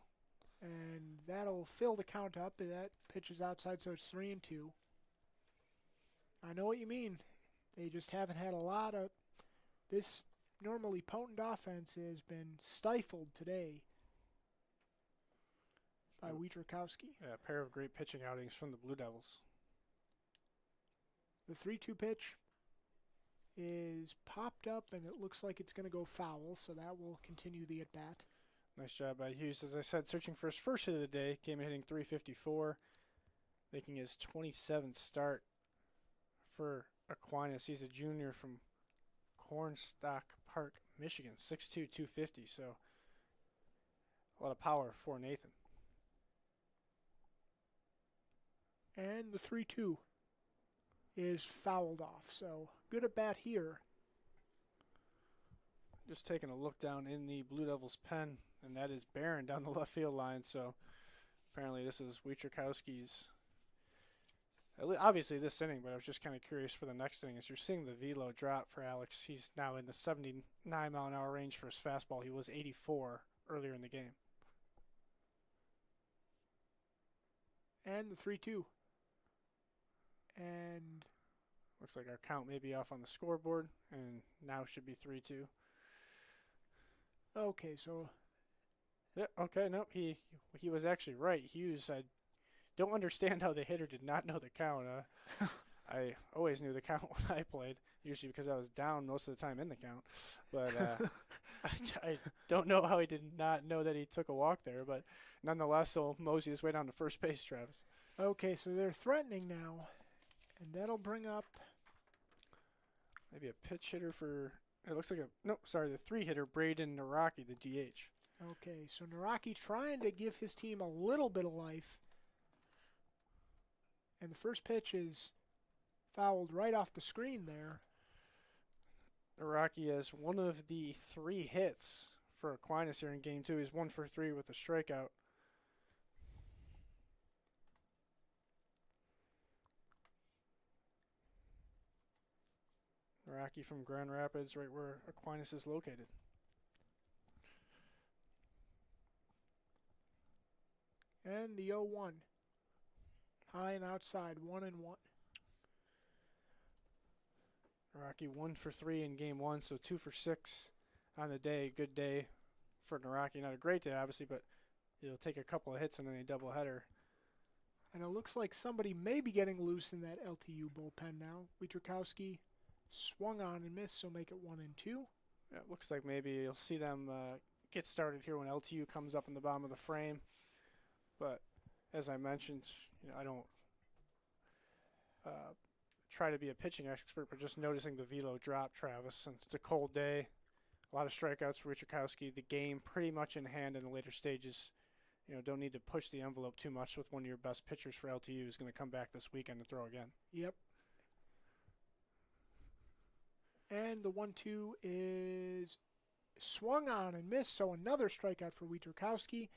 And that'll fill the count up. That pitch is outside, so it's 3-2. I know what you mean. They just haven't had a lot of this. Normally potent offense has been stifled today by Wietrzykowski. Yeah, a pair of great pitching outings from the Blue Devils. The 3-2 pitch is popped up, and it looks like it's going to go foul, so that will continue the at-bat. Nice job by Hughes. As I said, searching for his first hit of the day, came in hitting .354, making his 27th start for Aquinas. He's a junior from Cornstalk Park, Michigan, 6'2", 250, so a lot of power for Nathan. And the 3-2 is fouled off, so good at bat here. Just taking a look down in the Blue Devils' pen, and that is Barron down the left field line, so apparently this is Wietrzykowski's, obviously this inning, but I was just kind of curious for the next inning. As you're seeing the velo drop for Alex, he's now in the 79-mile-an-hour range for his fastball. He was 84 earlier in the game. And the 3-2. And looks like our count may be off on the scoreboard, and now should be 3-2. Okay, so yeah, okay, no, he was actually right. Hughes, I don't understand how the hitter did not know the count. I always knew the count when I played, usually because I was down most of the time in the count. But I don't know how he did not know that he took a walk there. But nonetheless, he'll mosey his way down to first base, Travis. Okay, so they're threatening now, and that'll bring up maybe a pitch hitter for. It looks like the 3-hitter, Braden Naraki, the DH. Okay, so Naraki trying to give his team a little bit of life. And the first pitch is fouled right off the screen there. Rocky has one of the 3 hits for Aquinas here in Game 2. He's 1 for 3 with a strikeout. Rocky from Grand Rapids, right where Aquinas is located. And the 0-1. High and outside, 1-1. Naraki 1 for 3 in Game 1, so 2 for 6 on the day. Good day for Naraki. Not a great day, obviously, but he'll take a couple of hits and then a doubleheader. And it looks like somebody may be getting loose in that LTU bullpen now. Wietrkowski swung on and missed, so make it 1-2. Yeah, it looks like maybe you'll see them get started here when LTU comes up in the bottom of the frame. But as I mentioned, I don't try to be a pitching expert, but just noticing the velo drop, Travis. And it's a cold day. A lot of strikeouts for Wietrkowski. The game pretty much in hand in the later stages. Don't need to push the envelope too much with one of your best pitchers for LTU who's going to come back this weekend and throw again. Yep. And the 1-2 is swung on and missed, so another strikeout for Wietrkowski,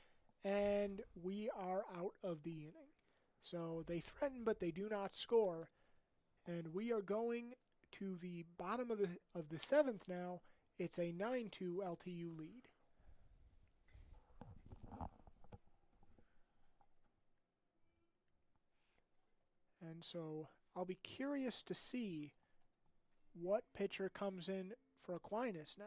and we are out of the inning. So they threaten, but they do not score, and we are going to the bottom of the 7th now. It's a 9-2 LTU lead. And so I'll be curious to see what pitcher comes in for Aquinas now.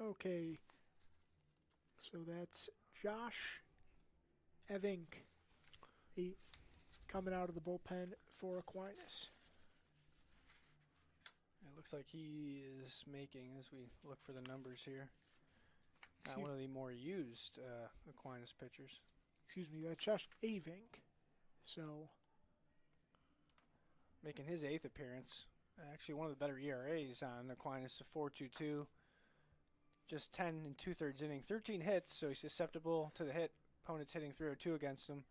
Okay, so that's Josh Evink coming out of the bullpen for Aquinas. It looks like he is making, as we look for the numbers here, one of the more used Aquinas pitchers. Excuse me, that's Josh Evink. So, making his 8th appearance. Actually, one of the better ERAs on Aquinas, a 4.22. Just 10 2/3 inning, 13 hits, so he's susceptible to the hit. Opponents hitting 302 against him.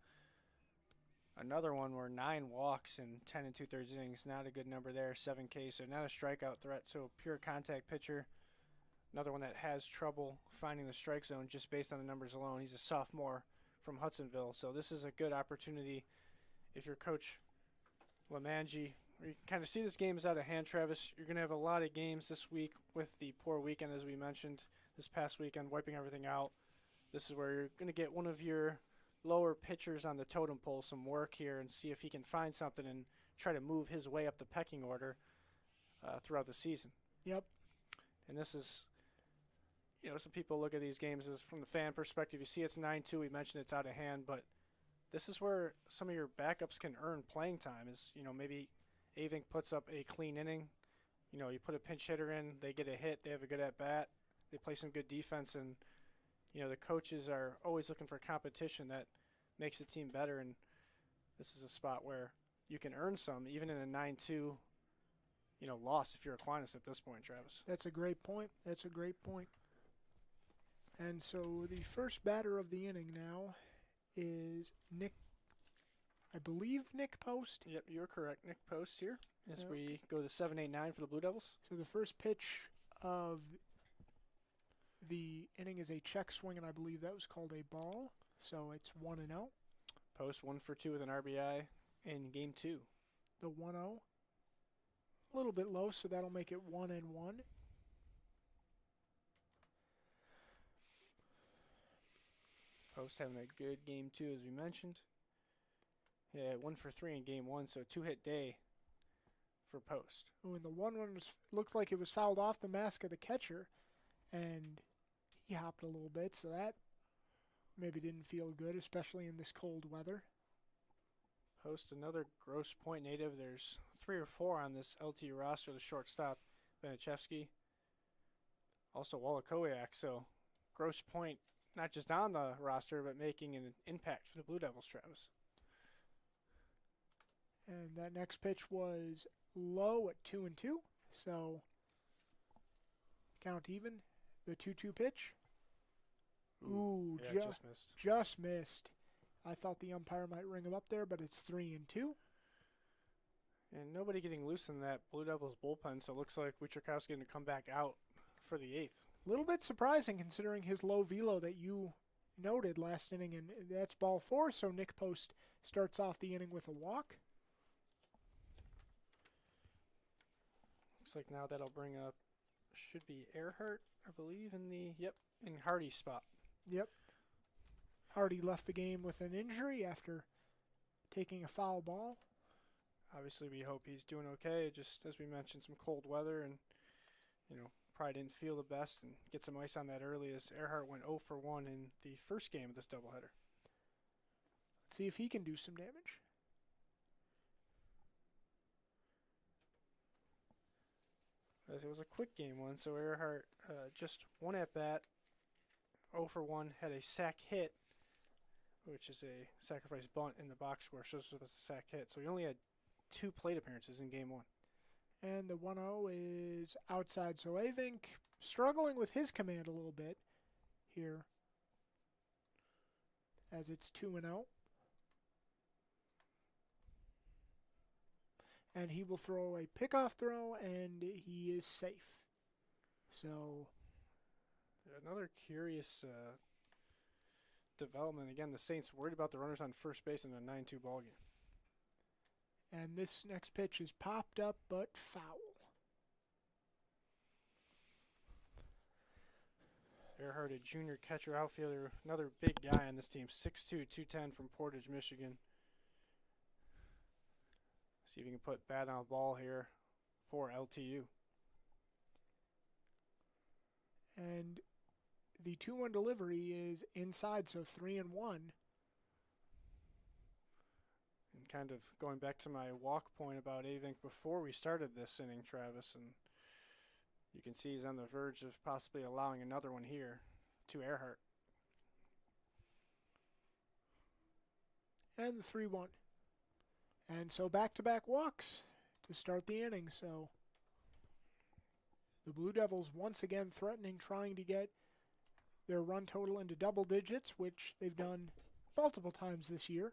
Another one where 9 walks in 10 2/3 innings, not a good number there. 7 K, so not a strikeout threat, so pure contact pitcher. Another one that has trouble finding the strike zone just based on the numbers alone. He's a sophomore from Hudsonville, so this is a good opportunity if you're Coach Lamangi. You can kind of see this game is out of hand, Travis. You're going to have a lot of games this week with the poor weekend, as we mentioned, this past weekend, wiping everything out. This is where you're going to get one of your lower pitchers on the totem pole some work here and see if he can find something and try to move his way up the pecking order throughout the season. Yep. And this is, some people look at these games as from the fan perspective. You see it's 9-2. We mentioned it's out of hand, but this is where some of your backups can earn playing time is, maybe Avink puts up a clean inning. You put a pinch hitter in, they get a hit, they have a good at-bat, they play some good defense, and, the coaches are always looking for competition that makes the team better, and this is a spot where you can earn some, even in a 9-2, loss if you're Aquinas at this point, Travis. That's a great point. And so the first batter of the inning now is Nick Post. Yep, you're correct. Nick Post here as we go to the 7-8-9 for the Blue Devils. So the first pitch of the inning is a check swing, and I believe that was called a ball. So it's 1-0. Post 1 for 2 with an RBI in Game 2. The 1-0. A little bit low, so that'll make it 1-1. Post having a good Game 2, as we mentioned. Yeah, 1 for 3 in Game 1, so 2-hit day for Post. Oh, and the 1-1 looked like it was fouled off the mask of the catcher, and he hopped a little bit, so that maybe didn't feel good, especially in this cold weather. Post, another Grosse Pointe native. There's 3 or 4 on this LT roster. The shortstop, Benichevsky. Also Wallachowicz, so Grosse Pointe not just on the roster, but making an impact for the Blue Devils, Travis. And that next pitch was low at 2-2. So Count even. The 2-2 pitch. Ooh, yeah, just missed. Just missed. I thought the umpire might ring him up there, but it's 3-2. And nobody getting loose in that Blue Devils bullpen, so it looks like Wojciechowski going to come back out for the 8th. A little bit surprising considering his low velo that you noted last inning, and that's ball 4, so Nick Post starts off the inning with a walk. Looks like now that'll bring up, should be Earhart, I believe, in Hardy's spot. Yep. Hardy left the game with an injury after taking a foul ball. Obviously, we hope he's doing okay. Just as we mentioned, some cold weather, and probably didn't feel the best, and get some ice on that early as Earhart went 0 for 1 in the first game of this doubleheader. Let's see if he can do some damage. As it was a quick game one, so Earhart just one at bat, 0 for 1, had a sac hit, which is a sacrifice bunt in the box score, shows it was a sac hit. So he only had 2 plate appearances in game 1. And the 1-0 is outside, so Avink struggling with his command a little bit here as it's 2-0. And he will throw a pickoff throw, and he is safe. So another curious development. Again, the Saints worried about the runners on first base in a 9-2 ball game. And this next pitch is popped up but foul. Earhart, a junior catcher outfielder, another big guy on this team, 6'2", 210 from Portage, Michigan. See if you can put bat on a ball here for LTU. And the 2-1 delivery is inside, so 3-1. And kind of going back to my walk point about Avink before we started this inning, Travis, and you can see he's on the verge of possibly allowing another one here to Earhart. And the 3-1. And so back-to-back walks to start the inning. So the Blue Devils once again threatening, trying to get their run total into double digits, which they've done multiple times this year.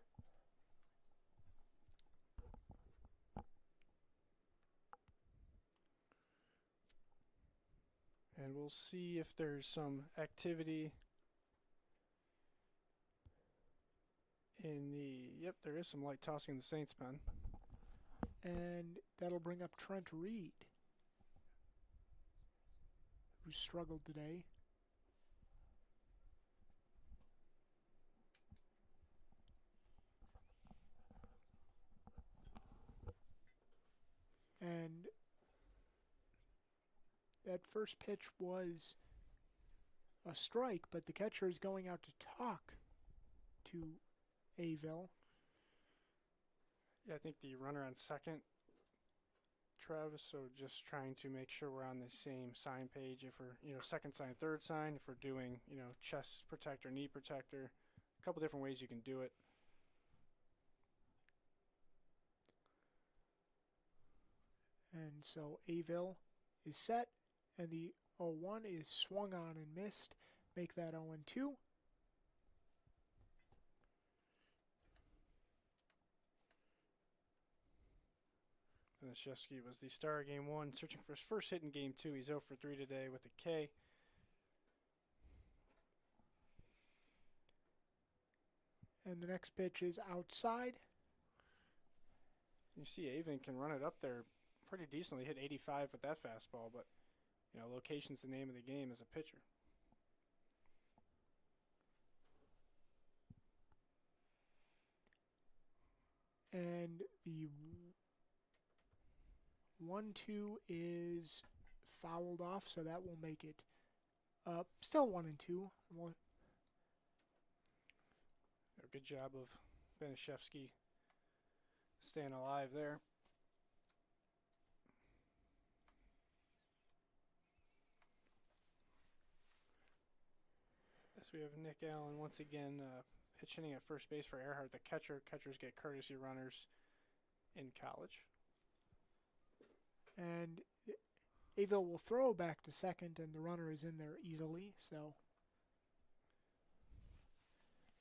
And we'll see if there's some activity in the, yep, there is some light tossing in the Saints pen. And that'll bring up Trent Reed, who struggled today. And that first pitch was a strike, but the catcher is going out to talk to Avil. Yeah, I think the runner on second, Travis, so just trying to make sure we're on the same sign page. If we're, second sign, third sign, if we're doing, chest protector, knee protector, a couple different ways you can do it. And so Avil is set, and the 0-1 is swung on and missed. Make that 0-2. Vanashevsky was the star of game 1, searching for his first hit in game 2. He's 0 for 3 today with a K. And the next pitch is outside. You see Avon can run it up there pretty decently, hit 85 with that fastball, but location's the name of the game as a pitcher. And the 1-2 is fouled off, so that will make it still 1-2. Good job of Vanashevsky staying alive there. As we have Nick Allen once again pitch hitting at first base for Earhart, the catcher. Catchers get courtesy runners in college. And Avil will throw back to second, and the runner is in there easily. So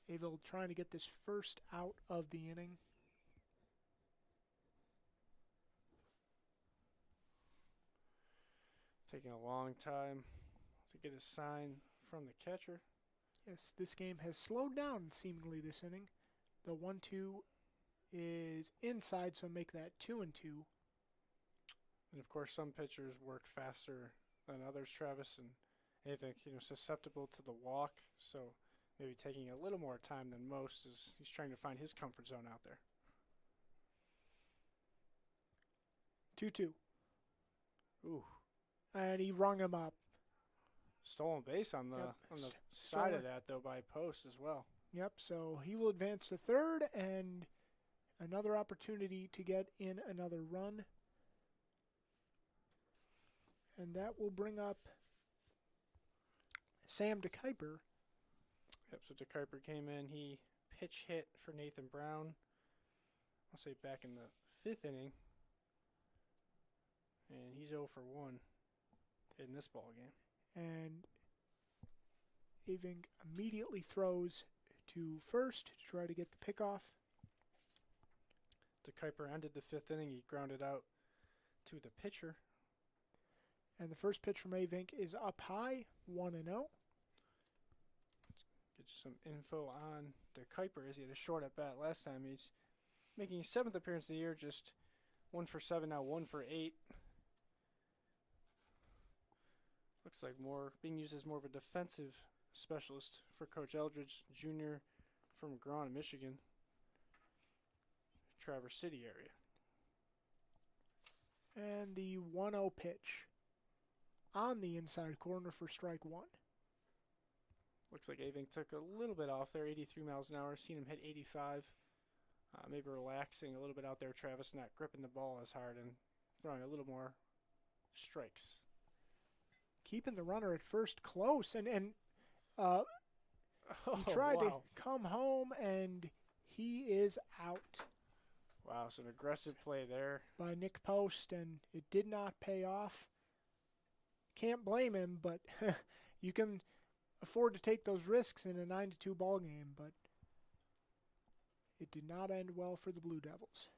Avil trying to get this first out of the inning. Taking a long time to get a sign from the catcher. Yes, this game has slowed down seemingly this inning. The 1-2 is inside, so make that 2-2. And of course, some pitchers work faster than others, Travis, and I think susceptible to the walk. So maybe taking a little more time than most as he's trying to find his comfort zone out there. 2-2. Ooh. And he rung him up. Stolen base on the side of that, though, by post as well. Yep, so he will advance to third, and another opportunity to get in another run. And that will bring up Sam DeKuyper. Yep, so DeKuyper came in. He pitch hit for Nathan Brown, I'll say back in the 5th inning. And he's 0 for 1 in this ball game. And Avink immediately throws to first to try to get the pickoff. DeKuyper ended the 5th inning. He grounded out to the pitcher. And the first pitch from Avink is up high, 1-0. Get you some info on DeKuyper as he had a short at bat last time. He's making his 7th appearance of the year, just 1 for 7, now 1 for 8. Looks like being used as more of a defensive specialist for Coach Eldridge Jr. from Grand, Michigan, Traverse City area. And the 1-0 pitch on the inside corner for strike 1. Looks like Avink took a little bit off there, 83 miles an hour. Seen him hit 85. Maybe relaxing a little bit out there, Travis, not gripping the ball as hard and throwing a little more strikes. Keeping the runner at first close, and he tried to come home, and he is out. Wow, so an aggressive play there by Nick Post, and it did not pay off. Can't blame him, but you can afford to take those risks in a 9-2 ball game, but it did not end well for the Blue Devils.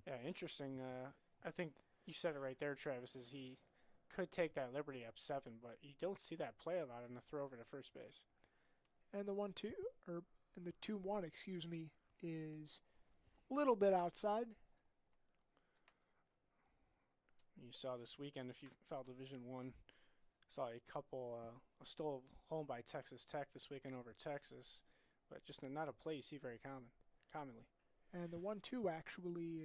Yeah, interesting. I think you said it right there, Travis, is he could take that liberty up 7, but you don't see that play a lot in the throw over to first base. And the 2-1, excuse me, is a little bit outside. You saw this weekend, if you followed Division I, saw a couple, stole home by Texas Tech this weekend over Texas, but just not a play you see very commonly. And the 1-2 actually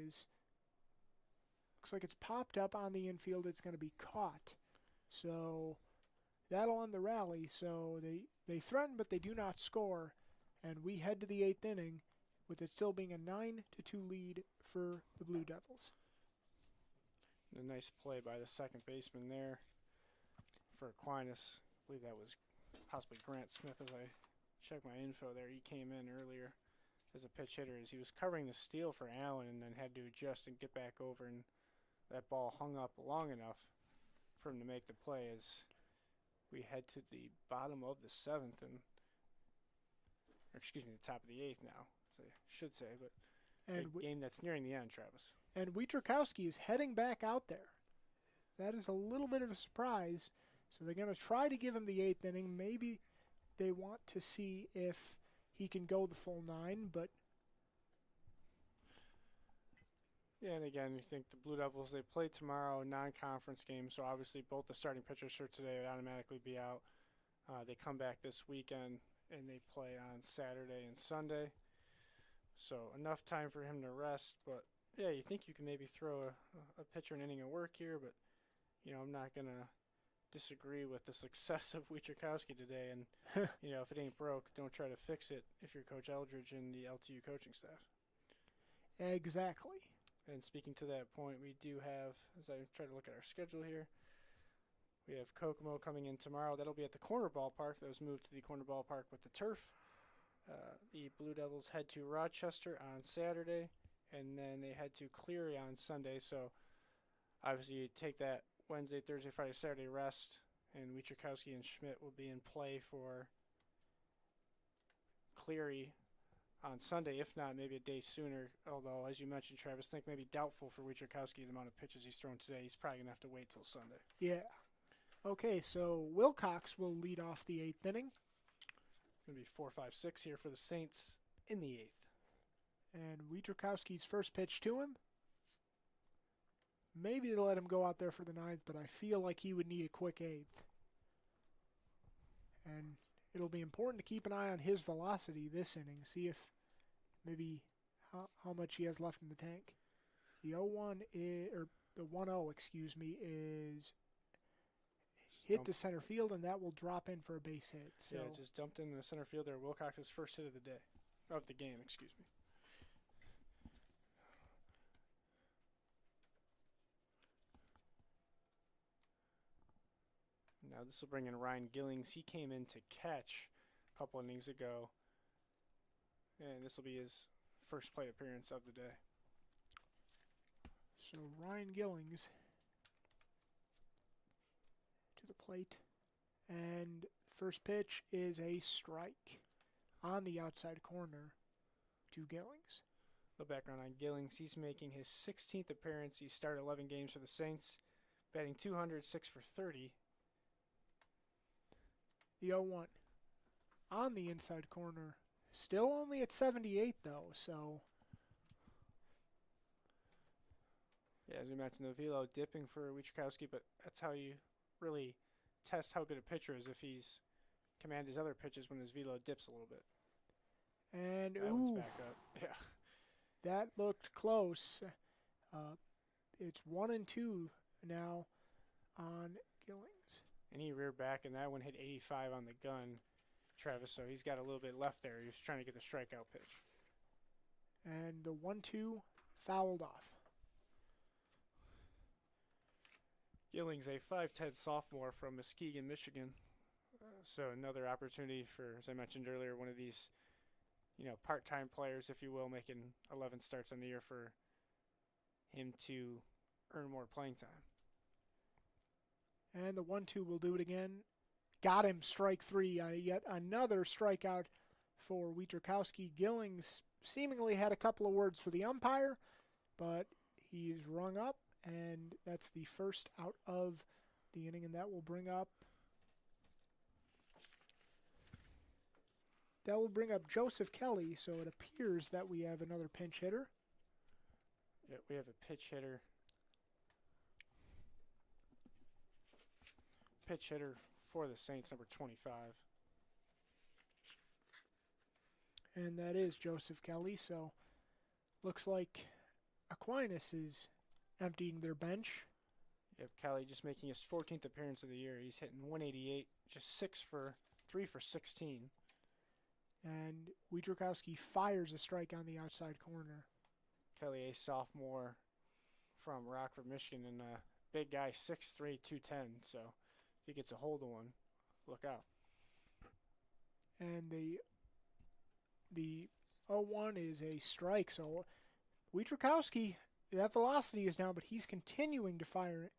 looks like it's popped up on the infield. It's going to be caught. So that'll end the rally. So they threaten, but they do not score. And we head to the 8th inning with it still being a 9-2 lead for the Blue Devils. A nice play by the second baseman there for Aquinas. I believe that was possibly Grant Smith as I checked my info there. He came in earlier as a pitch hitter as he was covering the steal for Allen and then had to adjust and get back over, and that ball hung up long enough for him to make the play as we head to the bottom of the 7th the top of the 8th now, I should say, but a game that's nearing the end, Travis. And Wietrkowski is heading back out there. That is a little bit of a surprise. So they're going to try to give him the 8th inning. Maybe they want to see if he can go the full 9, but yeah, and again, you think the Blue Devils, they play tomorrow, non-conference game, so obviously both the starting pitchers for today would automatically be out. They come back this weekend, and they play on Saturday and Sunday. So enough time for him to rest, but yeah, you think you can maybe throw a pitcher an inning of work here, but I'm not going to disagree with the success of Wietrkowski today, and if it ain't broke, don't try to fix it if you're Coach Eldridge and the LTU coaching staff. Exactly. And speaking to that point, we do have, as I try to look at our schedule here, we have Kokomo coming in tomorrow. That'll be at the corner ballpark. That was moved to the corner ballpark with the turf. The Blue Devils head to Rochester on Saturday, and then they head to Cleary on Sunday. So obviously you take that Wednesday, Thursday, Friday, Saturday rest, and Wietrzykowski and Schmidt will be in play for Cleary on Sunday, if not maybe a day sooner. Although, as you mentioned, Travis, think maybe doubtful for Wietrzykowski the amount of pitches he's thrown today. He's probably going to have to wait till Sunday. Yeah. Okay, so Wilcox will lead off the 8th inning. Going to be 4, 5, 6 here for the Saints in the 8th. And Wietrzykowski's first pitch to him. Maybe they'll let him go out there for the 9th, but I feel like he would need a quick 8th. And it'll be important to keep an eye on his velocity this inning. See if maybe how much he has left in the tank. The 0-1 is, or the 1-0, excuse me, is hit to center field, and that will drop in for a base hit. So yeah, just dumped in the center field there. Wilcox's first hit of the day, of the game, excuse me. Now this will bring in Ryan Gillings. He came in to catch a couple innings ago, and this will be his first plate appearance of the day. So Ryan Gillings to the plate, and first pitch is a strike on the outside corner to Gillings. The background on Gillings, he's making his 16th appearance. He started 11 games for the Saints, batting .200, 6 for 30. The 0-1 on the inside corner, still only at 78 though, so yeah, as we mentioned, the velo dipping for Wietrzykowski, but that's how you really test how good a pitcher is, if he's command his other pitches when his velo dips a little bit. And that one's back up. Yeah, that looked close. It's 1-2 now on Gillings. And he reared back, and that one hit 85 on the gun, Travis, so he's got a little bit left there. He was trying to get the strikeout pitch. And the 1-2 fouled off. Gillings, a 5'10" sophomore from Muskegon, Michigan. So another opportunity for, as I mentioned earlier, one of these, part-time players, if you will, making 11 starts on the year for him to earn more playing time. And the 1-2 will do it again. Got him, strike 3. Yet another strikeout for Wietrzykowski. Gillings seemingly had a couple of words for the umpire, but he's rung up, and that's the first out of the inning, and that will bring up Joseph Kelly. So it appears that we have another pinch hitter. Yeah, we have a pitch hitter. Pitch hitter for the Saints, number 25. And that is Joseph Kelly. So looks like Aquinas is emptying their bench. Yep, Kelly just making his 14th appearance of the year. He's hitting 188, just 3 for 16. And Wietrzykowski fires a strike on the outside corner. Kelly, a sophomore from Rockford, Michigan, and a big guy, 6'3", 210. So if he gets a hold of one, look out. And the 0-1 is a strike. So Wietrzykowski, that velocity is down, but he's continuing to fire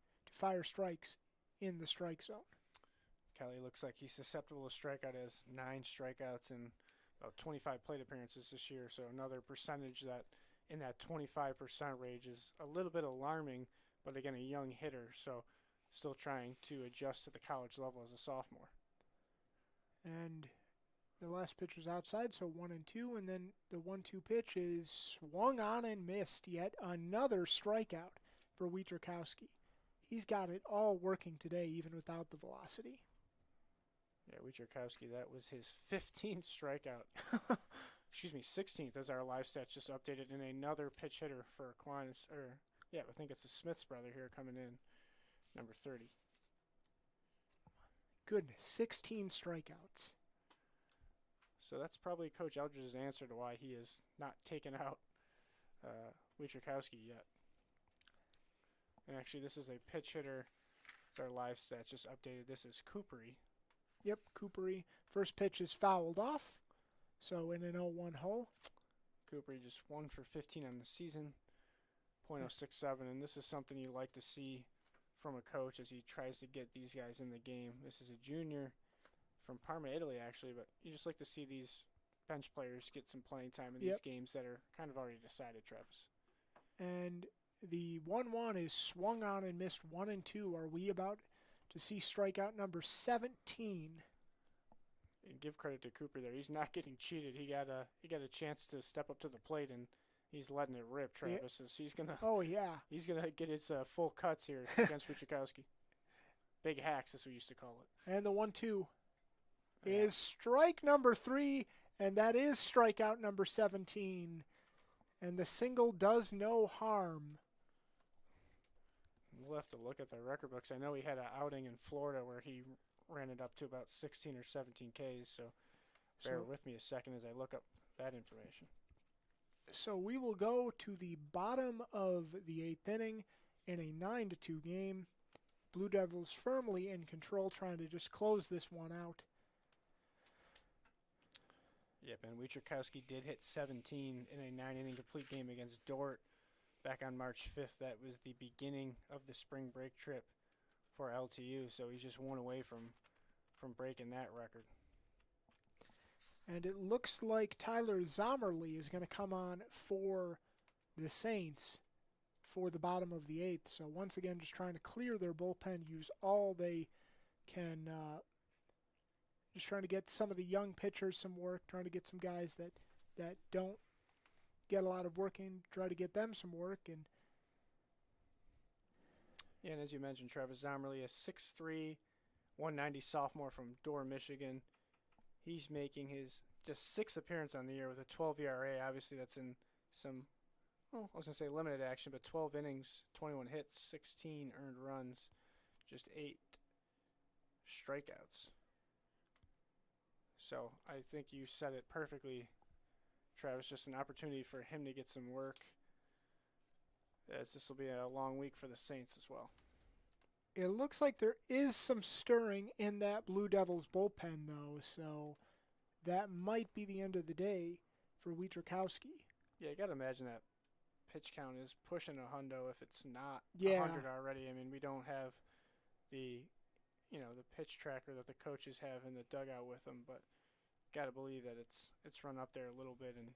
strikes in the strike zone. Kelly looks like he's susceptible to strikeout, as 9 strikeouts in about 25 plate appearances this year. So another percentage that in that 25% range is a little bit alarming, but again, a young hitter. So still trying to adjust to the college level as a sophomore. And the last pitch was outside, so 1-2, and then the 1-2 pitch is swung on and missed. Yet another strikeout for Wietrzykowski. He's got it all working today, even without the velocity. Yeah, Wietrzykowski, that was his 15th strikeout. Excuse me, 16th, as our live stats just updated, and another pitch hitter for Aquinas. I think it's the Smiths brother here coming in, number 30. Goodness, 16 strikeouts. So that's probably Coach Eldridge's answer to why he has not taken out Wietrzykowski yet. And actually, this is a pitch hitter. It's our live stats just updated. This is Coopery. Yep, Coopery. First pitch is fouled off. So in an 0-1 hole. Coopery just 1 for 15 on the season, .067, and this is something you like to see from a coach as he tries to get these guys in the game. This is a junior from Parma, Italy, actually, but you just like to see these bench players get some playing time in these games that are kind of already decided, Travis. And the 1-1 is swung on and missed 1 and 2. Are we about to see strikeout number 17? And give credit to Cooper there. He's not getting cheated. He got a chance to step up to the plate, and he's letting it rip, Travis. He's gonna get his full cuts here against Wojciechowski. Big hacks, as we used to call it. And the 1-2 is strike number 3, and that is strikeout number 17. And the single does no harm. We'll have to look at the record books. I know he had an outing in Florida where he ran it up to about 16 or 17 Ks, so bear with me a second as I look up that information. So we will go to the bottom of the 8th inning in a 9-2 game. Blue Devils firmly in control, trying to just close this one out. Yeah, Ben Wojciechowski did hit 17 in a 9-inning complete game against Dort back on March 5th. That was the beginning of the spring break trip for LTU, so he's just one away from breaking that record. And it looks like Tyler Zommerly is going to come on for the Saints for the bottom of the 8th. So once again, just trying to clear their bullpen, use all they can, just trying to get some of the young pitchers some work, trying to get some guys that don't get a lot of work in, try to get them some work. And yeah, and as you mentioned, Travis Zommerly, a 6'3", 190 sophomore from Dorr, Michigan. He's making his just 6th appearance on the year with a 12 ERA. Obviously, that's in some, well, I was going to say limited action, but 12 innings, 21 hits, 16 earned runs, just 8 strikeouts. So I think you said it perfectly, Travis. Just an opportunity for him to get some work, as this will be a long week for the Saints as well. It looks like there is some stirring in that Blue Devils bullpen, though, so that might be the end of the day for Wojciechowski. Yeah, you got to imagine that pitch count is pushing a hundo if it's not 100 already. I mean, we don't have the pitch tracker that the coaches have in the dugout with them, but got to believe that it's run up there a little bit. And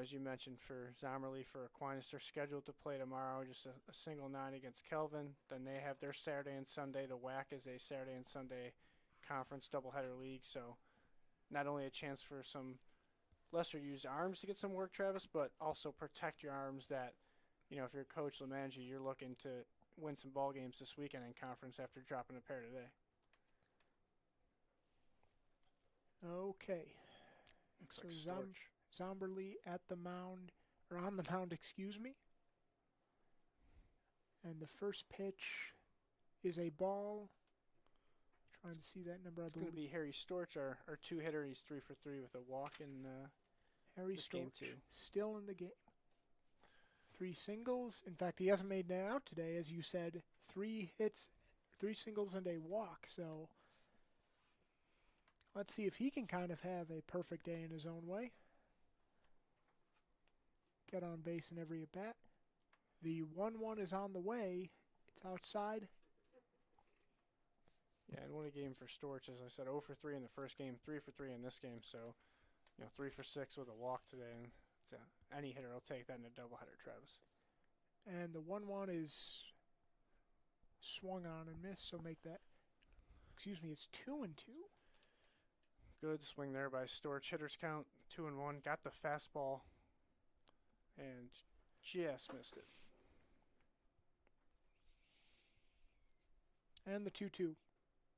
as you mentioned, for Zommerly, for Aquinas, they're scheduled to play tomorrow, just a single 9 against Kelvin. Then they have their Saturday and Sunday. The WAC is a Saturday and Sunday conference doubleheader league, so not only a chance for some lesser used arms to get some work, Travis, but also protect your arms that, if you're Coach Lemangi, you're looking to win some ball games this weekend in conference after dropping a pair today. Okay. Looks So like Storch. Zomberly at the mound, or on the mound, excuse me. And the first pitch is a ball. Trying to see that number, I believe. It's going to be Harry Storch, our 2-hitter. He's 3 for 3 with a walk in Harry this Storch, game too. still in the game. 3 singles. In fact, he hasn't made an out today, as you said. 3 hits, 3 singles, and a walk. So let's see if he can kind of have a perfect day in his own way. Get on base in every at-bat. The 1-1 is on the way. It's outside. Yeah, and what a game for Storch. As I said, 0 for 3 in the first game, 3 for 3 in this game. So, 3 for 6 with a walk today. And any hitter will take that in a doubleheader, Travis. And the 1-1 is swung on and missed, so make that, it's 2-2. Good swing there by Storch. Hitters count 2-1. Got the fastball and just missed it. And the 2-2.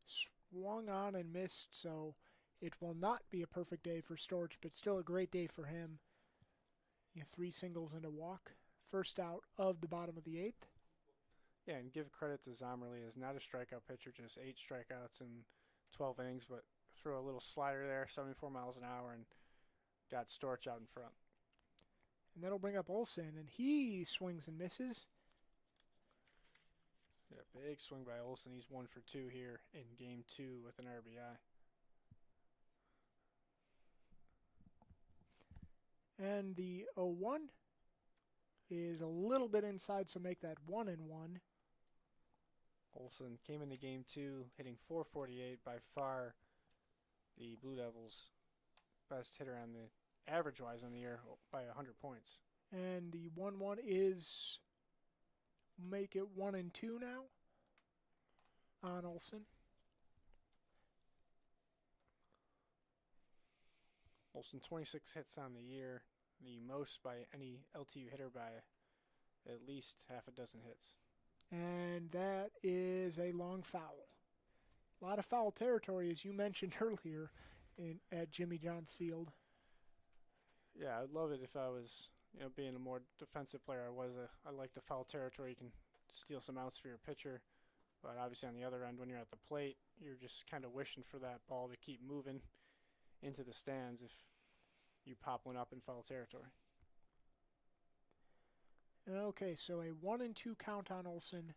Swung on and missed, so it will not be a perfect day for Storch, but still a great day for him. 3 singles and a walk. First out of the bottom of the 8th. Yeah, and give credit to Zommerly as not a strikeout pitcher, just 8 strikeouts in 12 innings, but threw a little slider there, 74 miles an hour, and got Storch out in front. And that'll bring up Olson, and he swings and misses. Yeah, big swing by Olson. He's 1 for 2 here in Game 2 with an RBI. And the 0-1 is a little bit inside, so make that 1-1. Olson came into game 2 hitting .448, by far the Blue Devils' best hitter on the average-wise on the year by 100 points. And the 1-1 is make it 1-2 now on Olson. Olson 26 hits on the year, the most by any LTU hitter by at least half a dozen hits. And that is a long foul. A lot of foul territory, as you mentioned earlier, at Jimmy John's Field. Yeah, I'd love it if I was, being a more defensive player. I like the foul territory. You can steal some outs for your pitcher. But obviously on the other end, when you're at the plate, you're just kind of wishing for that ball to keep moving into the stands if you pop one up in foul territory. Okay, so a 1-2 count on Olson.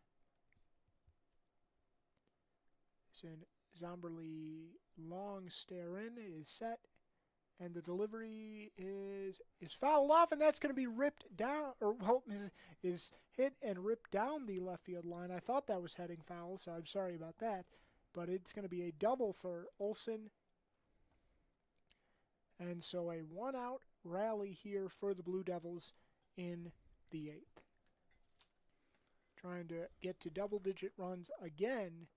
Zomberly long stare in is set, and the delivery is fouled off, and that's going to be ripped down, or is hit and ripped down the left field line. I thought that was heading foul, so I'm sorry about that, but it's going to be a double for Olson, and so a 1-out rally here for the Blue Devils in the 8th. Trying to get to double-digit runs again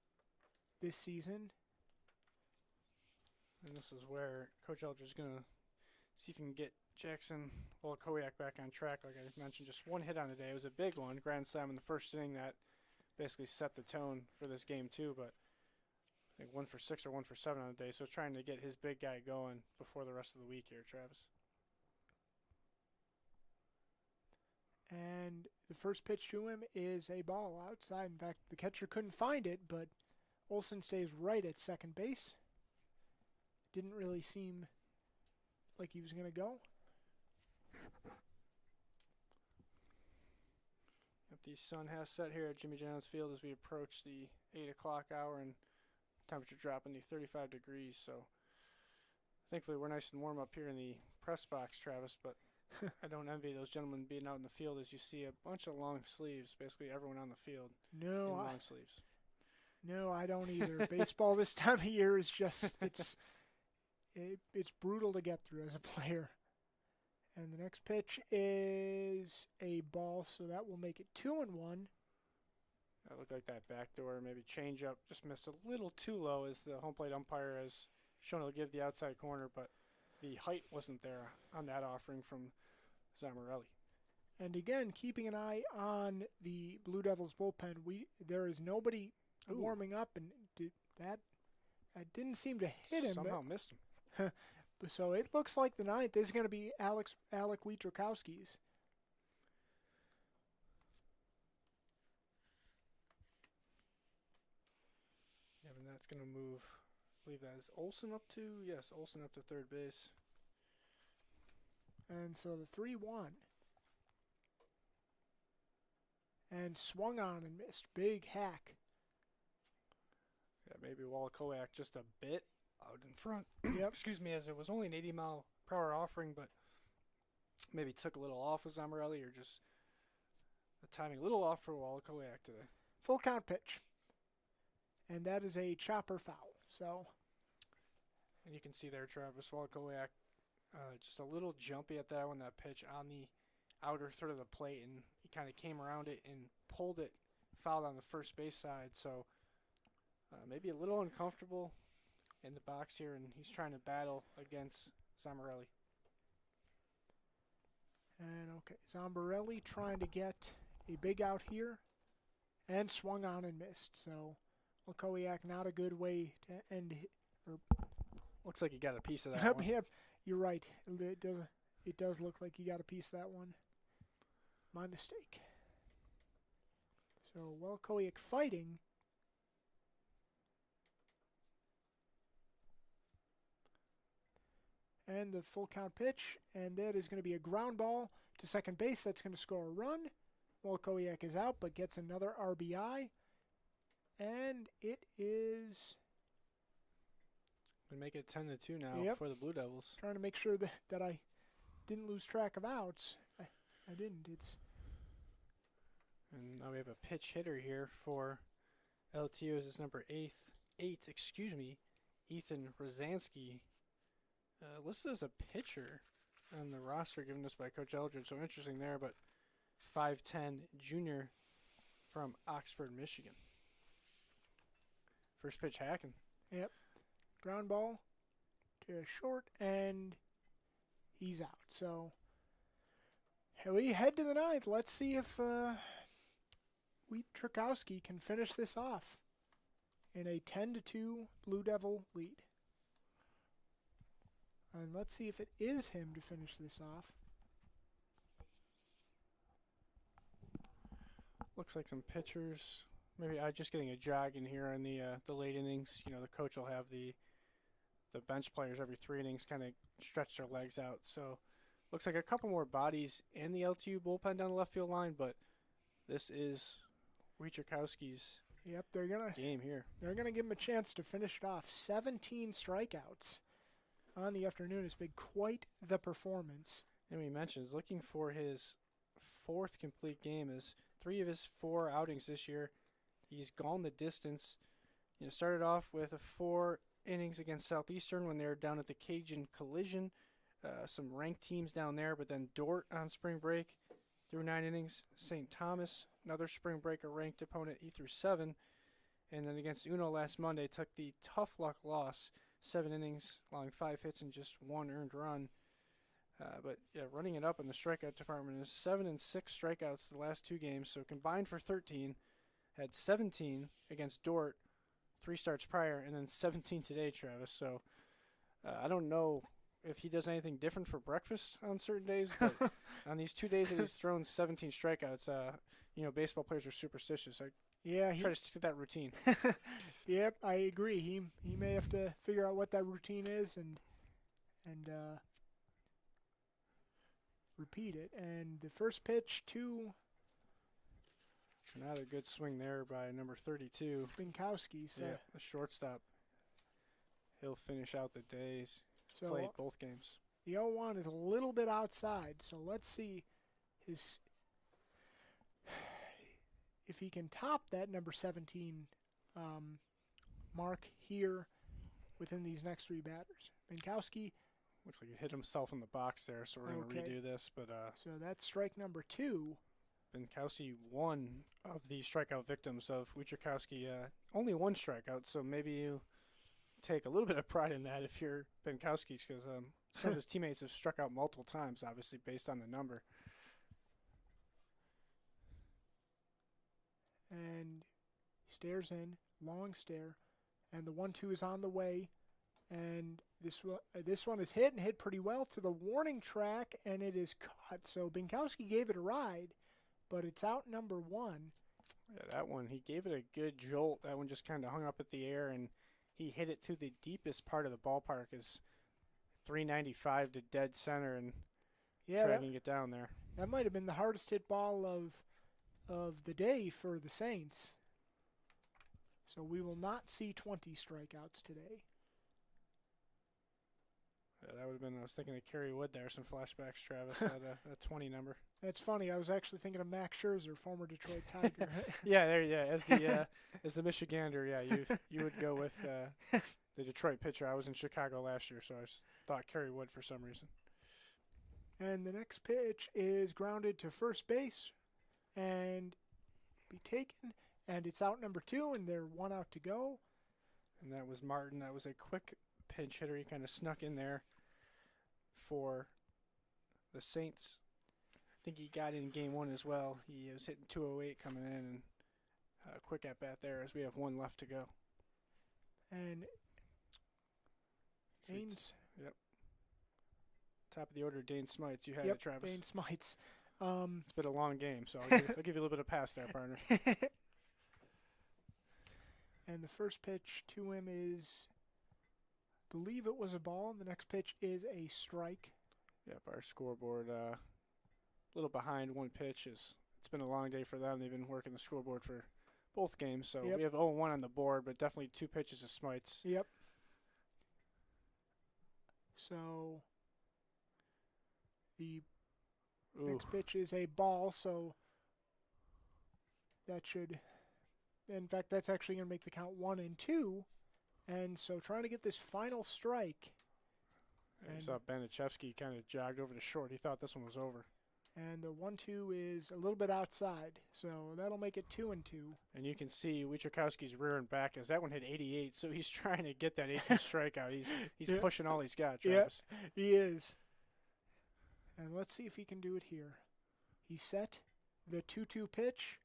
this season. And this is where Coach Eldridge's going to see if he can get Jackson Wolakowiak back on track. Like I mentioned, just one hit on the day. It was a big one, grand slam in the first inning that basically set the tone for this game too. But I think 1 for 6 or 1 for 7 on the day. So trying to get his big guy going before the rest of the week here, Travis. And the first pitch to him is a ball outside. In fact, the catcher couldn't find it, but Olson stays right at second base. Didn't really seem like he was going to go. Yep, the sun has set here at Jimmy John's Field as we approach the 8 o'clock hour, and temperature dropping to 35 degrees. So thankfully we're nice and warm up here in the press box, Travis, but I don't envy those gentlemen being out in the field as you see a bunch of long sleeves, basically everyone on the field in long sleeves. No, I don't either. Baseball this time of year is just, it's brutal to get through as a player. And the next pitch is a ball, so that will make it 2-1. That looked like that backdoor, maybe change up, just missed a little too low as the home plate umpire has shown he'll give the outside corner, but the height wasn't there on that offering from Zamorelli. And again, keeping an eye on the Blue Devils bullpen, there is nobody warming up, and that didn't seem to hit him. Somehow missed him. So it looks like the 9th is going to be Alec Wietrokowski's. Yeah, and that's going to move, I believe that is Olson up to, yes, Olson up to third base. And so the 3-1. And swung on and missed. Big hack. Yeah, maybe Wolakowiak just a bit out in front. Yep. Excuse me, as it was only an 80-mile-per-hour offering, but maybe took a little off with Zamorelli, or just the timing a little off for Wolakowiak today. Full count pitch. And that is a chopper foul. So, and you can see there, Travis Wolakowiak, just a little jumpy at that one, that pitch on the outer third of the plate, and he kind of came around it and pulled it, fouled on the first base side. So maybe a little uncomfortable in the box here, and he's trying to battle against Zamorelli. And okay, Zamorelli trying to get a big out here, and swung on and missed. So Wolakowiak, not a good way to end. Looks like he got a piece of that one. Yep, you're right. It does look like he got a piece of that one. My mistake. So Wolakowiak fighting. And the full count pitch, and that is going to be a ground ball to second base. That's going to score a run. Wolakowiak is out, but gets another RBI. And it is... We make it 10-2 now for the Blue Devils. Trying to make sure that I didn't lose track of outs. I didn't. And now we have a pitch hitter here for LTO is his number 8, Ethan Rosansky. Listed as a pitcher on the roster given us by Coach Eldridge, so interesting there, but 5'10 junior from Oxford, Michigan. First pitch hacking. Yep. Ground ball to short, and he's out. So we head to the ninth. Let's see if Wheat Trukowski can finish this off in a 10-2 Blue Devil lead. And let's see if it is him to finish this off. Looks like some pitchers. Maybe just getting a jog in here in the late innings. You know, the coach will have the bench players every 3 innings kind of stretch their legs out. So looks like a couple more bodies in the LTU bullpen down the left field line, but this is Wietrzykowski's game here. They're gonna give him a chance to finish it off. 17 strikeouts on the afternoon has been quite the performance. And we mentioned looking for his 4th complete game. Is 3 of his 4 outings this year, he's gone the distance. You know, started off with a 4 innings against Southeastern when they were down at the Cajun Collision. Some ranked teams down there, but then Dort on spring break through 9 innings. St. Thomas, another spring breaker ranked opponent, he threw 7. And then against Uno last Monday, took the tough luck loss, 7 innings, allowing 5 hits and just 1 earned run. But yeah, running it up in the strikeout department is 7 and 6 strikeouts the last 2 games, so combined for 13. Had 17 against Dort 3 starts prior, and then 17 today, Travis. So I don't know if he does anything different for breakfast on certain days, but on these 2 days that he's thrown 17 strikeouts, you know, baseball players are superstitious. I try to stick to that routine. Yep, I agree. He may have to figure out what that routine is and repeat it. And the first pitch to another good swing there by number 32. Binkowski. Yeah, the shortstop. He'll finish out the days. Played both games. The 0-1 is a little bit outside, so let's see if he can top that number 17 mark here within these next 3 batters. Binkowski. Looks like he hit himself in the box there, so we're going to redo this. But so that's strike number 2. Binkowski, one of the strikeout victims of Wietrzykowski. Only 1 strikeout, so maybe you take a little bit of pride in that if you're Binkowski, because some of his teammates have struck out multiple times, obviously, based on the number. And he stares in, long stare, and the 1-2 is on the way. And this one is hit pretty well to the warning track, and it is caught. So Binkowski gave it a ride, but it's out number 1. Yeah, that one, he gave it a good jolt. That one just kind of hung up at the air, and he hit it to the deepest part of the ballpark, is 395 to dead center, and dragging it down there. That might have been the hardest hit ball of the day for the Saints. So we will not see 20 strikeouts today. Yeah, that would have been, I was thinking of Kerry Wood there, some flashbacks, Travis, that 20 number. That's funny. I was actually thinking of Max Scherzer, former Detroit Tiger. As the Michigander, you would go with the Detroit pitcher. I was in Chicago last year, so I thought Kerry Wood for some reason. And the next pitch is grounded to first base and be taken, and it's out number 2, and they're 1 out to go. And that was Martin. That was a quick pinch hitter. He kind of snuck in there for the Saints. I think he got in game 1 as well. He was hitting 208 coming in, and a quick at bat there as we have 1 left to go. And Dane's. Yep. Top of the order, Dane Smites. You had it, Travis. Dane Smites. It's been a long game, so I'll give you a little bit of pass there, partner. And the first pitch to him is, I believe it was a ball, and the next pitch is a strike. Yep, our scoreboard a little behind 1 pitch. It's been a long day for them. They've been working the scoreboard for both games, so we have 0-1 on the board, but definitely 2 pitches of Smites. Yep. So the next pitch is a ball, so that should In fact, that's actually going to make the count 1-2. And so trying to get this final strike. I saw Benichevsky kind of jogged over to short. He thought this one was over. And the 1-2 is a little bit outside, so that'll make it 2-2. And you can see Wachowski's rearing back as that one hit 88, so he's trying to get that 18th strikeout. He's pushing all he's got, Travis. Yeah, he is. And let's see if he can do it here. He's set. The 2-2 pitch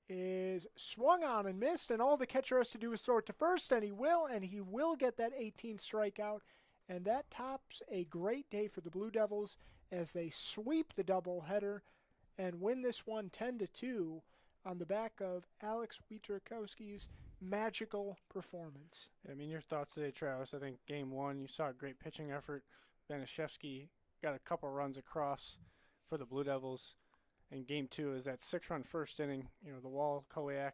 is swung on and missed, and all the catcher has to do is throw it to first, and he will get that 18th strikeout. And that tops a great day for the Blue Devils as they sweep the doubleheader and win this one 10-2 on the back of Alex Wietrkowski's magical performance. I mean, your thoughts today, Travis. I think game one, you saw a great pitching effort. Benichevsky got a couple runs across for the Blue Devils. And game two is that 6-run first inning. You know, the Wall-Kowiak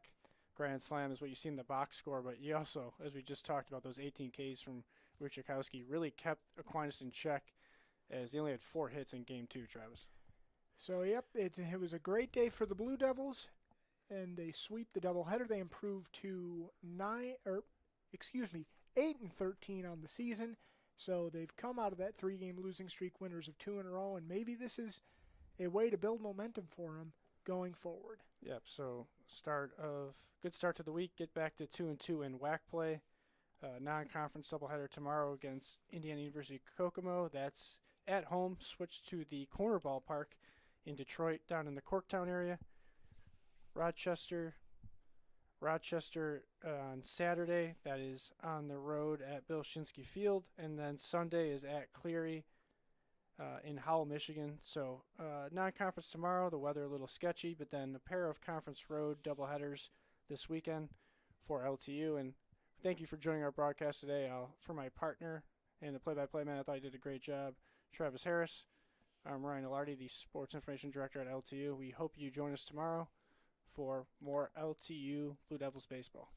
grand slam is what you see in the box score. But you also, as we just talked about, those 18 Ks from Wietrkowski really kept Aquinas in check as they only had 4 hits in game two, Travis. So, yep, it was a great day for the Blue Devils, and they sweep the doubleheader. They improved to 8-13 on the season. So they've come out of that 3-game losing streak winners of 2 in a row, and maybe this is a way to build momentum for them going forward. Yep, so good start to the week. Get back to 2-2 in WAC play. Non-conference doubleheader tomorrow against Indiana University Kokomo. That's at home. Switch to the Corner Ballpark in Detroit, down in the Corktown area. Rochester on Saturday. That is on the road at Bill Shinsky Field. And then Sunday is at Cleary in Howell, Michigan. So non-conference tomorrow. The weather a little sketchy, but then a pair of conference road doubleheaders this weekend for LTU. And thank you for joining our broadcast today. For my partner and the play-by-play man, I thought he did a great job, Travis Harris. I'm Ryan Ilardi, the Sports Information Director at LTU. We hope you join us tomorrow for more LTU Blue Devils baseball.